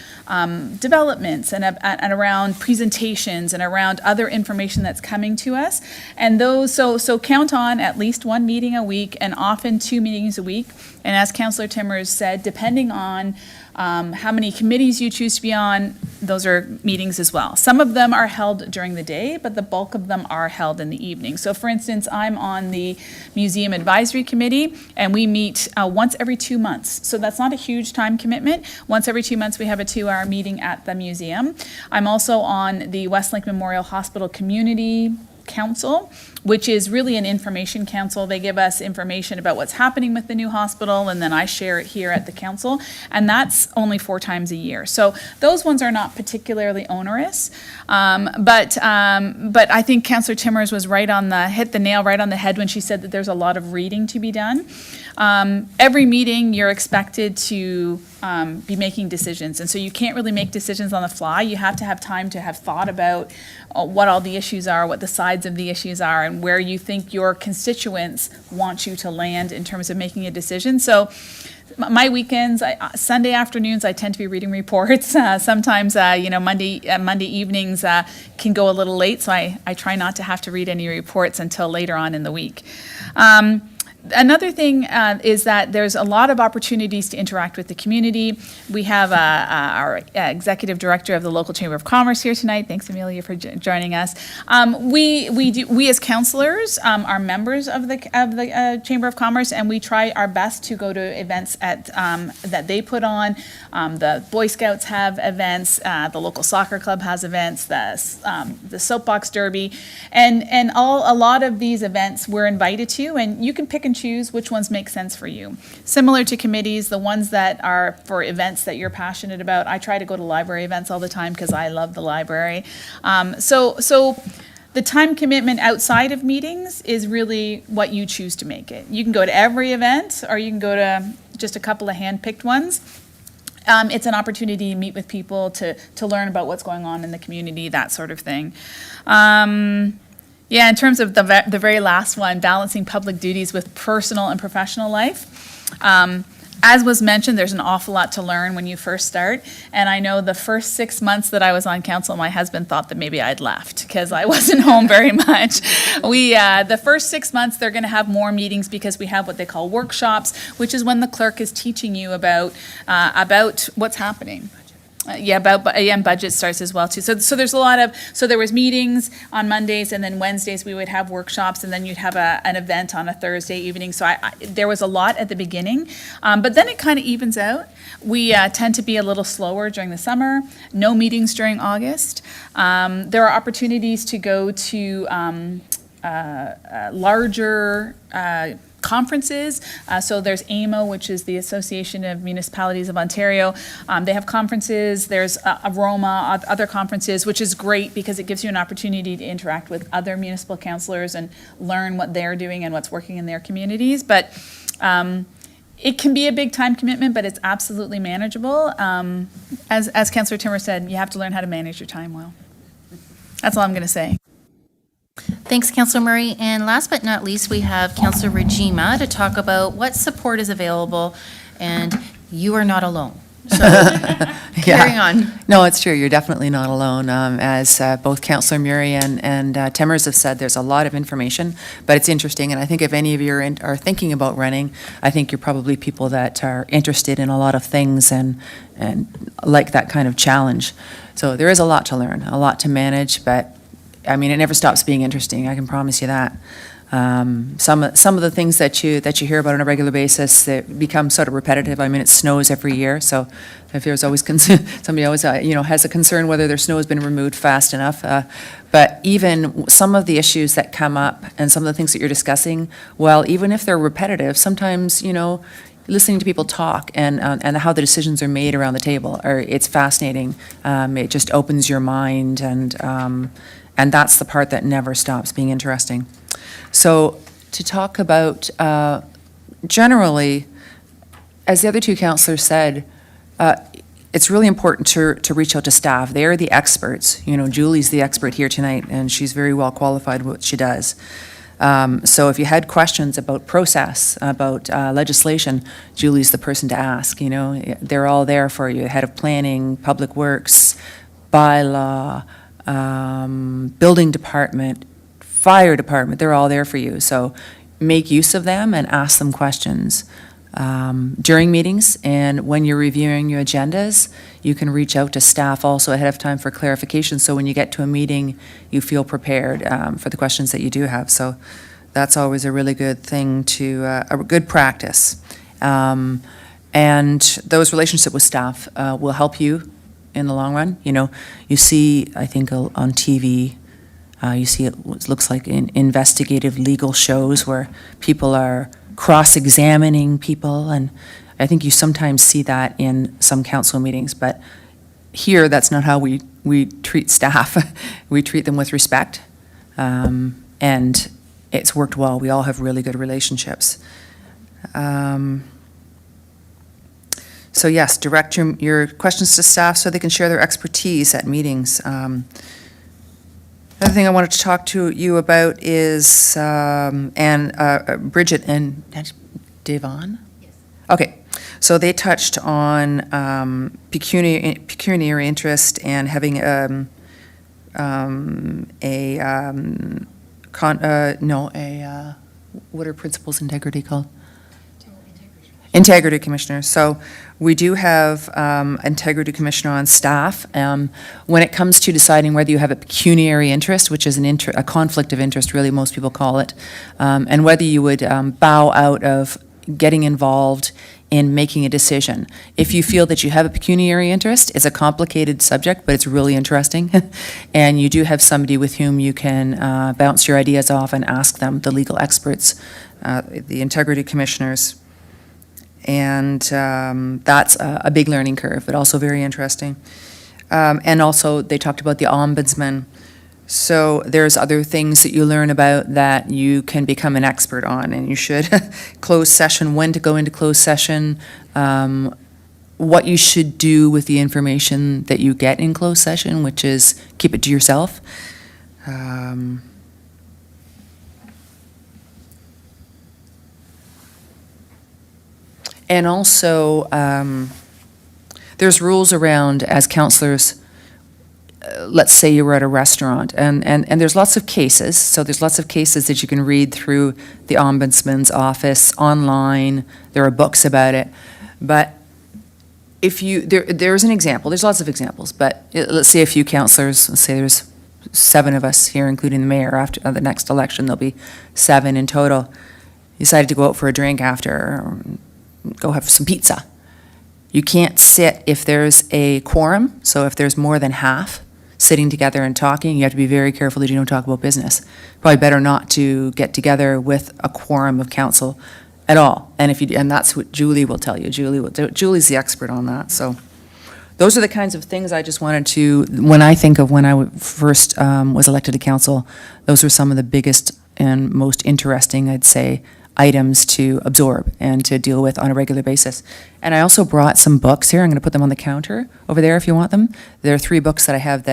G: developments and around presentations and around other information that's coming to us. And those, so count on at least one meeting a week and often 2 meetings a week. And as Councillor Timmers said, depending on how many committees you choose to be on, those are meetings as well. Some of them are held during the day, but the bulk of them are held in the evening. So for instance, I'm on the Museum Advisory Committee, and we meet once every 2 months. So that's not a huge time commitment. Once every 2 months, we have a 2-hour meeting at the museum. I'm also on the Westlink Memorial Hospital Community Council, which is really an information council. They give us information about what's happening with the new hospital, and then I share it here at the council, and that's only 4 times a year. So those ones are not particularly onerous, but I think Councillor Timmers was hit the nail right on the head when she said that there's a lot of reading to be done. Every meeting, you're expected to be making decisions, and so you can't really make decisions on the fly. You have to have time to have thought about what all the issues are, what the sides of the issues are, and where you think your constituents want you to land in terms of making a decision. So my weekends, Sunday afternoons, I tend to be reading reports. Sometimes, Monday evenings can go a little late, so I try not to have to read any reports until later on in the week. Another thing is that there's a lot of opportunities to interact with the community. We have our executive director of the local Chamber of Commerce here tonight. Thanks, Amelia, for joining us. We as councillors are members of the Chamber of Commerce, and we try our best to go to events that they put on. The Boy Scouts have events. The local soccer club has events. The Soapbox Derby, and a lot of these events we're invited to, and you can pick and choose which ones make sense for you. Similar to committees, the ones that are for events that you're passionate about, I try to go to library events all the time because I love the library. So the time commitment outside of meetings is really what you choose to make it. You can go to every event, or you can go to just a couple of hand-picked ones. It's an opportunity to meet with people, to learn about what's going on in the community, that sort of thing. In terms of the very last one, balancing public duties with personal and professional life. As was mentioned, there's an awful lot to learn when you first start. And I know the first 6 months that I was on council, my husband thought that maybe I'd left because I wasn't home very much. The first 6 months, they're going to have more meetings because we have what they call workshops, which is when the clerk is teaching you about what's happening. And budget starts as well too. So there's a lot of, so there was meetings on Mondays, and then Wednesdays we would have workshops, and then you'd have an event on a Thursday evening. So there was a lot at the beginning, but then it kind of evens out. We tend to be a little slower during the summer, no meetings during August. There are opportunities to go to larger conferences. So there's AMO, which is the Association of Municipalities of Ontario. They have conferences. There's Aroma, other conferences, which is great because it gives you an opportunity to interact with other municipal councillors and learn what they're doing and what's working in their communities. But it can be a big time commitment, but it's absolutely manageable. As Councillor Timmer said, you have to learn how to manage your time well. That's all I'm going to say.
A: Thanks, Councillor Murray. And last but not least, we have Councillor Rajima to talk about what support is available, and you are not alone. So carry on.
I: No, it's true. You're definitely not alone. As both Councillor Murray and Timmers have said, there's a lot of information, but it's interesting. And I think if any of you are thinking about running, I think you're probably people that are interested in a lot of things and like that kind of challenge. So there is a lot to learn, a lot to manage, but I mean, it never stops being interesting. I can promise you that. Some of the things that you hear about on a regular basis, that become sort of repetitive. I mean, it snows every year, so if there's always somebody always has a concern whether their snow has been removed fast enough. But even some of the issues that come up and some of the things that you're discussing, well, even if they're repetitive, sometimes listening to people talk and how the decisions are made around the table, it's fascinating. It just opens your mind, and that's the part that never stops being interesting. So to talk about, generally, as the other two councillors said, it's really important to reach out to staff. They are the experts. You know, Julie's the expert here tonight, and she's very well qualified with what she does. So if you had questions about process, about legislation, Julie's the person to ask. You know, they're all there for you. Head of planning, public works, bylaw, building department, fire department, they're all there for you. So make use of them and ask them questions. During meetings and when you're reviewing your agendas, you can reach out to staff also ahead of time for clarification. So when you get to a meeting, you feel prepared for the questions that you do have. So that's always a really good thing a good practice. And those relationships with staff will help you in the long run. You know, you see, I think on TV, you see it looks like in investigative legal shows where people are cross-examining people, and I think you sometimes see that in some council meetings, but here that's not how we treat staff. We treat them with respect, and it's worked well. We all have really good relationships. So yes, direct your questions to staff so they can share their expertise at meetings. Another thing I wanted to talk to you about is, Bridget and Devon? Yes. Okay, so they touched on pecuniary interest and having what are principals integrity called? Integrity Commissioner. So we do have Integrity Commissioner on staff. When it comes to deciding whether you have a pecuniary interest, which is a conflict of interest, really most people call it, and whether you would bow out of getting involved in making a decision. If you feel that you have a pecuniary interest, it's a complicated subject, but it's really interesting. And you do have somebody with whom you can bounce your ideas off and ask them, the legal experts, the Integrity Commissioners. And that's a big learning curve, but also very interesting. And also, they talked about the ombudsman. So there's other things that you learn about that you can become an expert on, and you should. Closed session, when to go into closed session, what you should do with the information that you get in closed session, which is keep it to yourself. And also, there's rules around, as councillors, let's say you were at a restaurant, and there's lots of cases, so there's lots of cases that you can read through the Ombudsman's office, online, there are books about it, but if you, there's an example, there's lots of examples, but let's say a few councillors, let's say there's 7 of us here, including the mayor, after the next election, there'll be 7 in total, decided to go out for a drink after, or go have some pizza. You can't sit if there's a quorum, so if there's more than half sitting together and talking, you have to be very careful that you don't talk about business. Probably better not to get together with a quorum of council at all. And and that's what Julie will tell you. Julie's the expert on that. So those are the kinds of things I just wanted to, when I think of when I first was elected to council, those were some of the biggest and most interesting, I'd say, items to absorb and to deal with on a regular basis. And I also brought some books here. I'm going to put them on the counter over there if you want them. There are 3 books that I have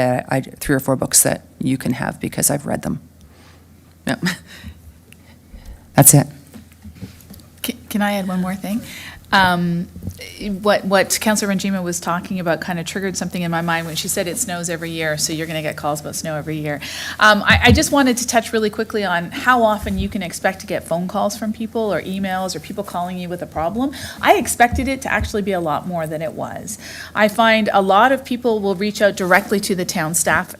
I: 3 or 4 books that you can have because I've read them. Yep. That's it.
G: Can I add one more thing? What Councillor Ranjima was talking about kind of triggered something in my mind when she said it snows every year, so you're going to get calls about snow every year. I just wanted to touch really quickly on how often you can expect to get phone calls from people or emails or people calling you with a problem. I expected it to actually be a lot more than it was. I find a lot of people will reach out directly to the town staff.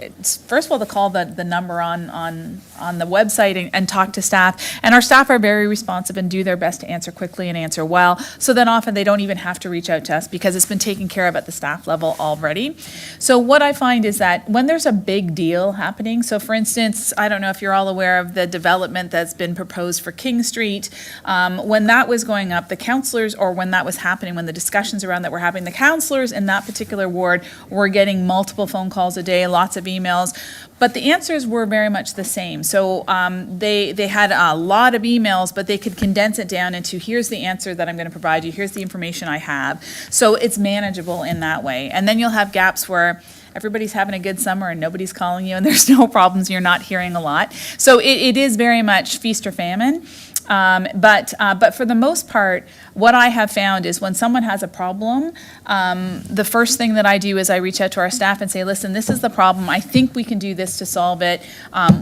G: First of all, to call the number on the website and talk to staff, and our staff are very responsive and do their best to answer quickly and answer well, so then often they don't even have to reach out to us because it's been taken care of at the staff level already. So what I find is that when there's a big deal happening, so for instance, I don't know if you're all aware of the development that's been proposed for King Street. When that was going up, the councillors, or when that was happening, when the discussions around that were happening, the councillors in that particular ward were getting multiple phone calls a day, lots of emails, but the answers were very much the same. So they had a lot of emails, but they could condense it down into, here's the answer that I'm going to provide you, here's the information I have. So it's manageable in that way. And then you'll have gaps where everybody's having a good summer and nobody's calling you and there's no problems, you're not hearing a lot. So it is very much feast or famine. But for the most part, what I have found is when someone has a problem, the first thing that I do is I reach out to our staff and say, listen, this is the problem. I think we can do this to solve it.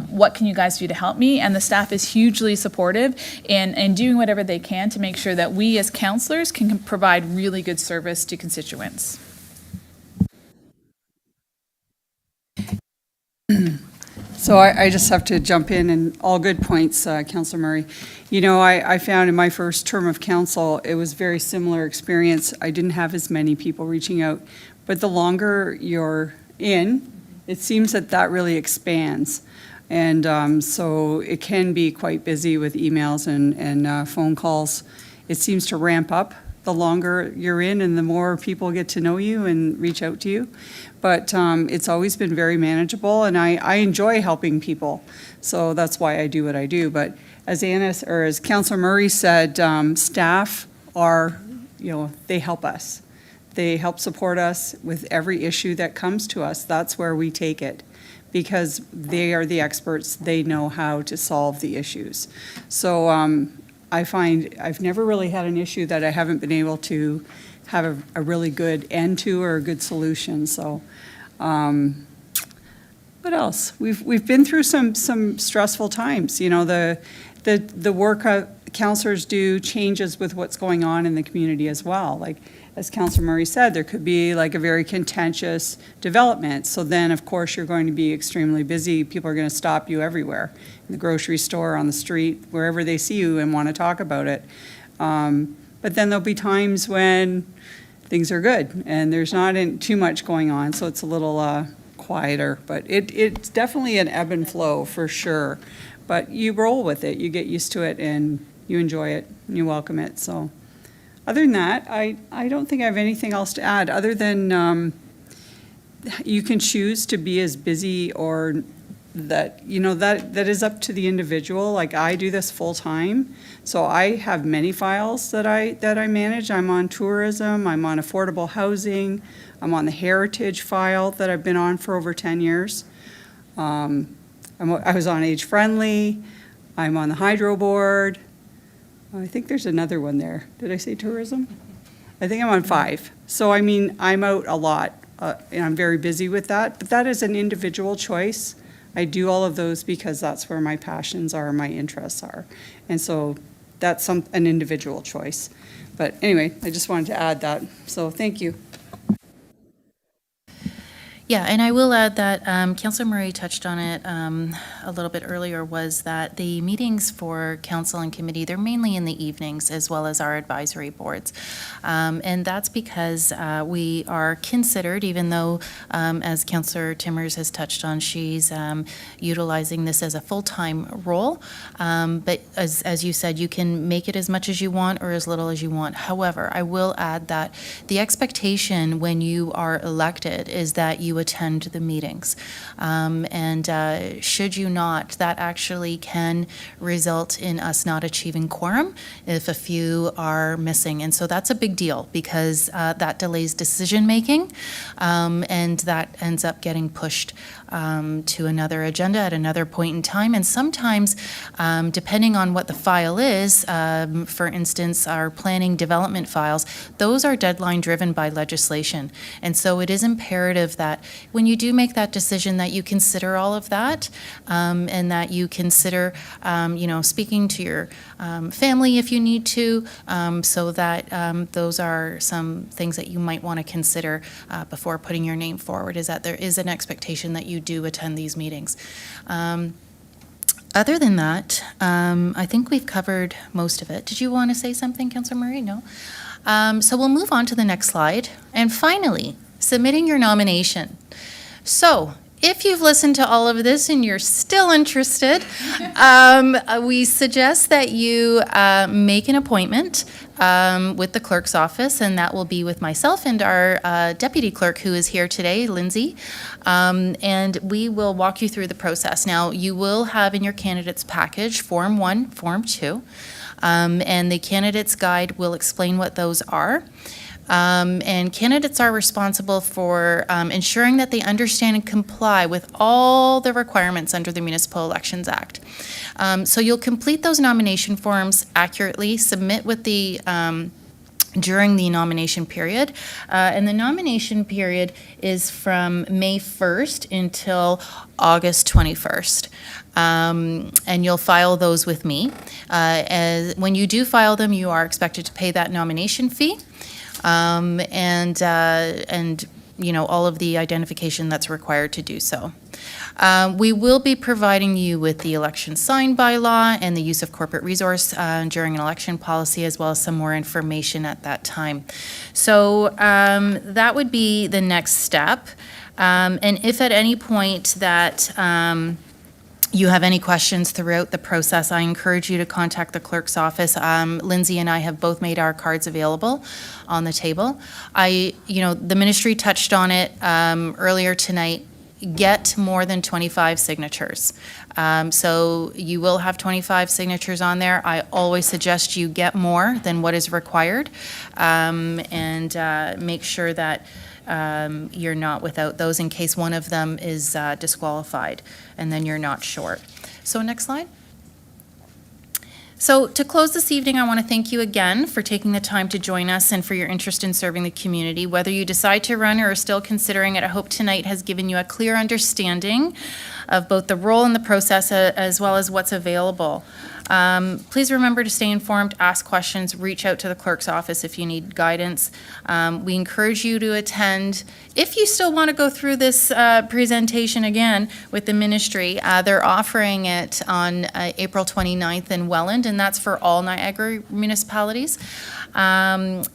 G: What can you guys do to help me? And the staff is hugely supportive in doing whatever they can to make sure that we as counselors can provide really good service to constituents.
H: So I just have to jump in, and all good points, Councillor Murray. You know, I found in my first term of council, it was very similar experience. I didn't have as many people reaching out, but the longer you're in, it seems that really expands. And so it can be quite busy with emails and phone calls. It seems to ramp up the longer you're in and the more people get to know you and reach out to you. But it's always been very manageable, and I enjoy helping people. So that's why I do what I do. But as Councillor Murray said, staff are, they help us. They help support us with every issue that comes to us. That's where we take it, because they are the experts. They know how to solve the issues. So I find I've never really had an issue that I haven't been able to have a really good end to or a good solution. So what else? We've been through some stressful times. The work councillors do changes with what's going on in the community as well. Like, as Councillor Murray said, there could be like a very contentious development. So then, of course, you're going to be extremely busy. People are going to stop you everywhere, in the grocery store, on the street, wherever they see you and want to talk about it. But then there'll be times when things are good and there's not too much going on, so it's a little quieter. But it's definitely an ebb and flow for sure. But you roll with it, you get used to it, and you enjoy it, and you welcome it. So other than that, I don't think I have anything else to add, other than you can choose to be as busy or that is up to the individual. Like, I do this full time, so I have many files that I manage. I'm on tourism, I'm on affordable housing, I'm on the heritage file that I've been on for over 10 years. I was on Age Friendly, I'm on the Hydro Board. I think there's another one there. Did I say tourism? I think I'm on 5. So I mean, I'm out a lot, and I'm very busy with that, but that is an individual choice. I do all of those because that's where my passions are, my interests are. And so that's an individual choice. But anyway, I just wanted to add that. So thank you.
A: Yeah, and I will add that Councillor Murray touched on it a little bit earlier, was that the meetings for council and committee, they're mainly in the evenings as well as our advisory boards. And that's because we are considered, even though, as Councillor Timmers has touched on, she's utilizing this as a full-time role. But as you said, you can make it as much as you want or as little as you want. However, I will add that the expectation when you are elected is that you attend the meetings. And should you not, that actually can result in us not achieving quorum if a few are missing. And so that's a big deal, because that delays decision-making, and that ends up getting pushed to another agenda at another point in time. And sometimes, depending on what the file is, for instance, our planning development files, those are deadline driven by legislation. And so it is imperative that when you do make that decision, that you consider all of that, and that you consider, speaking to your family if you need to, so that those are some things that you might want to consider before putting your name forward, is that there is an expectation that you do attend these meetings. Other than that, I think we've covered most of it. Did you want to say something, Councillor Murray? No? So we'll move on to the next slide. And finally, submitting your nomination. So if you've listened to all of this and you're still interested, we suggest that you make an appointment with the clerk's office, and that will be with myself and our deputy clerk who is here today, Lindsay, and we will walk you through the process. Now, you will have in your candidates package Form 1, Form 2, and the candidates guide will explain what those are. And candidates are responsible for ensuring that they understand and comply with all the requirements under the Municipal Elections Act. So you'll complete those nomination forms accurately, submit with the during the nomination period. And the nomination period is from May 1st until August 21st. And you'll file those with me. When you do file them, you are expected to pay that nomination fee. And all of the identification that's required to do so. We will be providing you with the election sign bylaw and the use of corporate resource during an election policy, as well as some more information at that time. So that would be the next step. And if at any point that you have any questions throughout the process, I encourage you to contact the clerk's office. Lindsay and I have both made our cards available on the table. The ministry touched on it earlier tonight. Get more than 25 signatures. So you will have 25 signatures on there. I always suggest you get more than what is required, and make sure that you're not without those in case one of them is disqualified, and then you're not short. So next slide. So to close this evening, I want to thank you again for taking the time to join us and for your interest in serving the community. Whether you decide to run or are still considering it, I hope tonight has given you a clear understanding of both the role and the process as well as what's available. Please remember to stay informed, ask questions, reach out to the clerk's office if you need guidance. We encourage you to attend. If you still want to go through this presentation again with the ministry, they're offering it on April 29th in Welland, and that's for all Niagara municipalities. If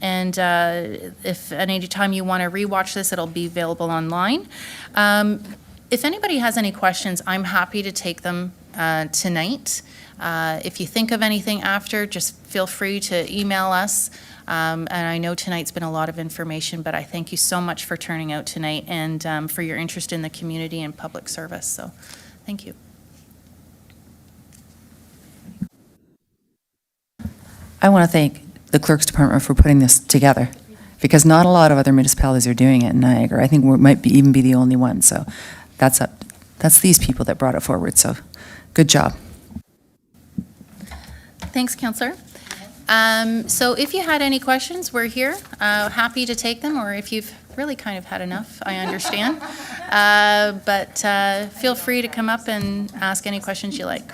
A: at any time you want to rewatch this, it'll be available online. If anybody has any questions, I'm happy to take them tonight. If you think of anything after, just feel free to email us. And I know tonight's been a lot of information, but I thank you so much for turning out tonight and for your interest in the community and public service. So, thank you.
I: I want to thank the Clerk's Department for putting this together, because not a lot of other municipalities are doing it in Niagara. I think we might even be the only one. So that's these people that brought it forward. So good job.
A: Thanks, Councillor. So if you had any questions, we're here, happy to take them, or if you've really kind of had enough, I understand. But feel free to come up and ask any questions you like.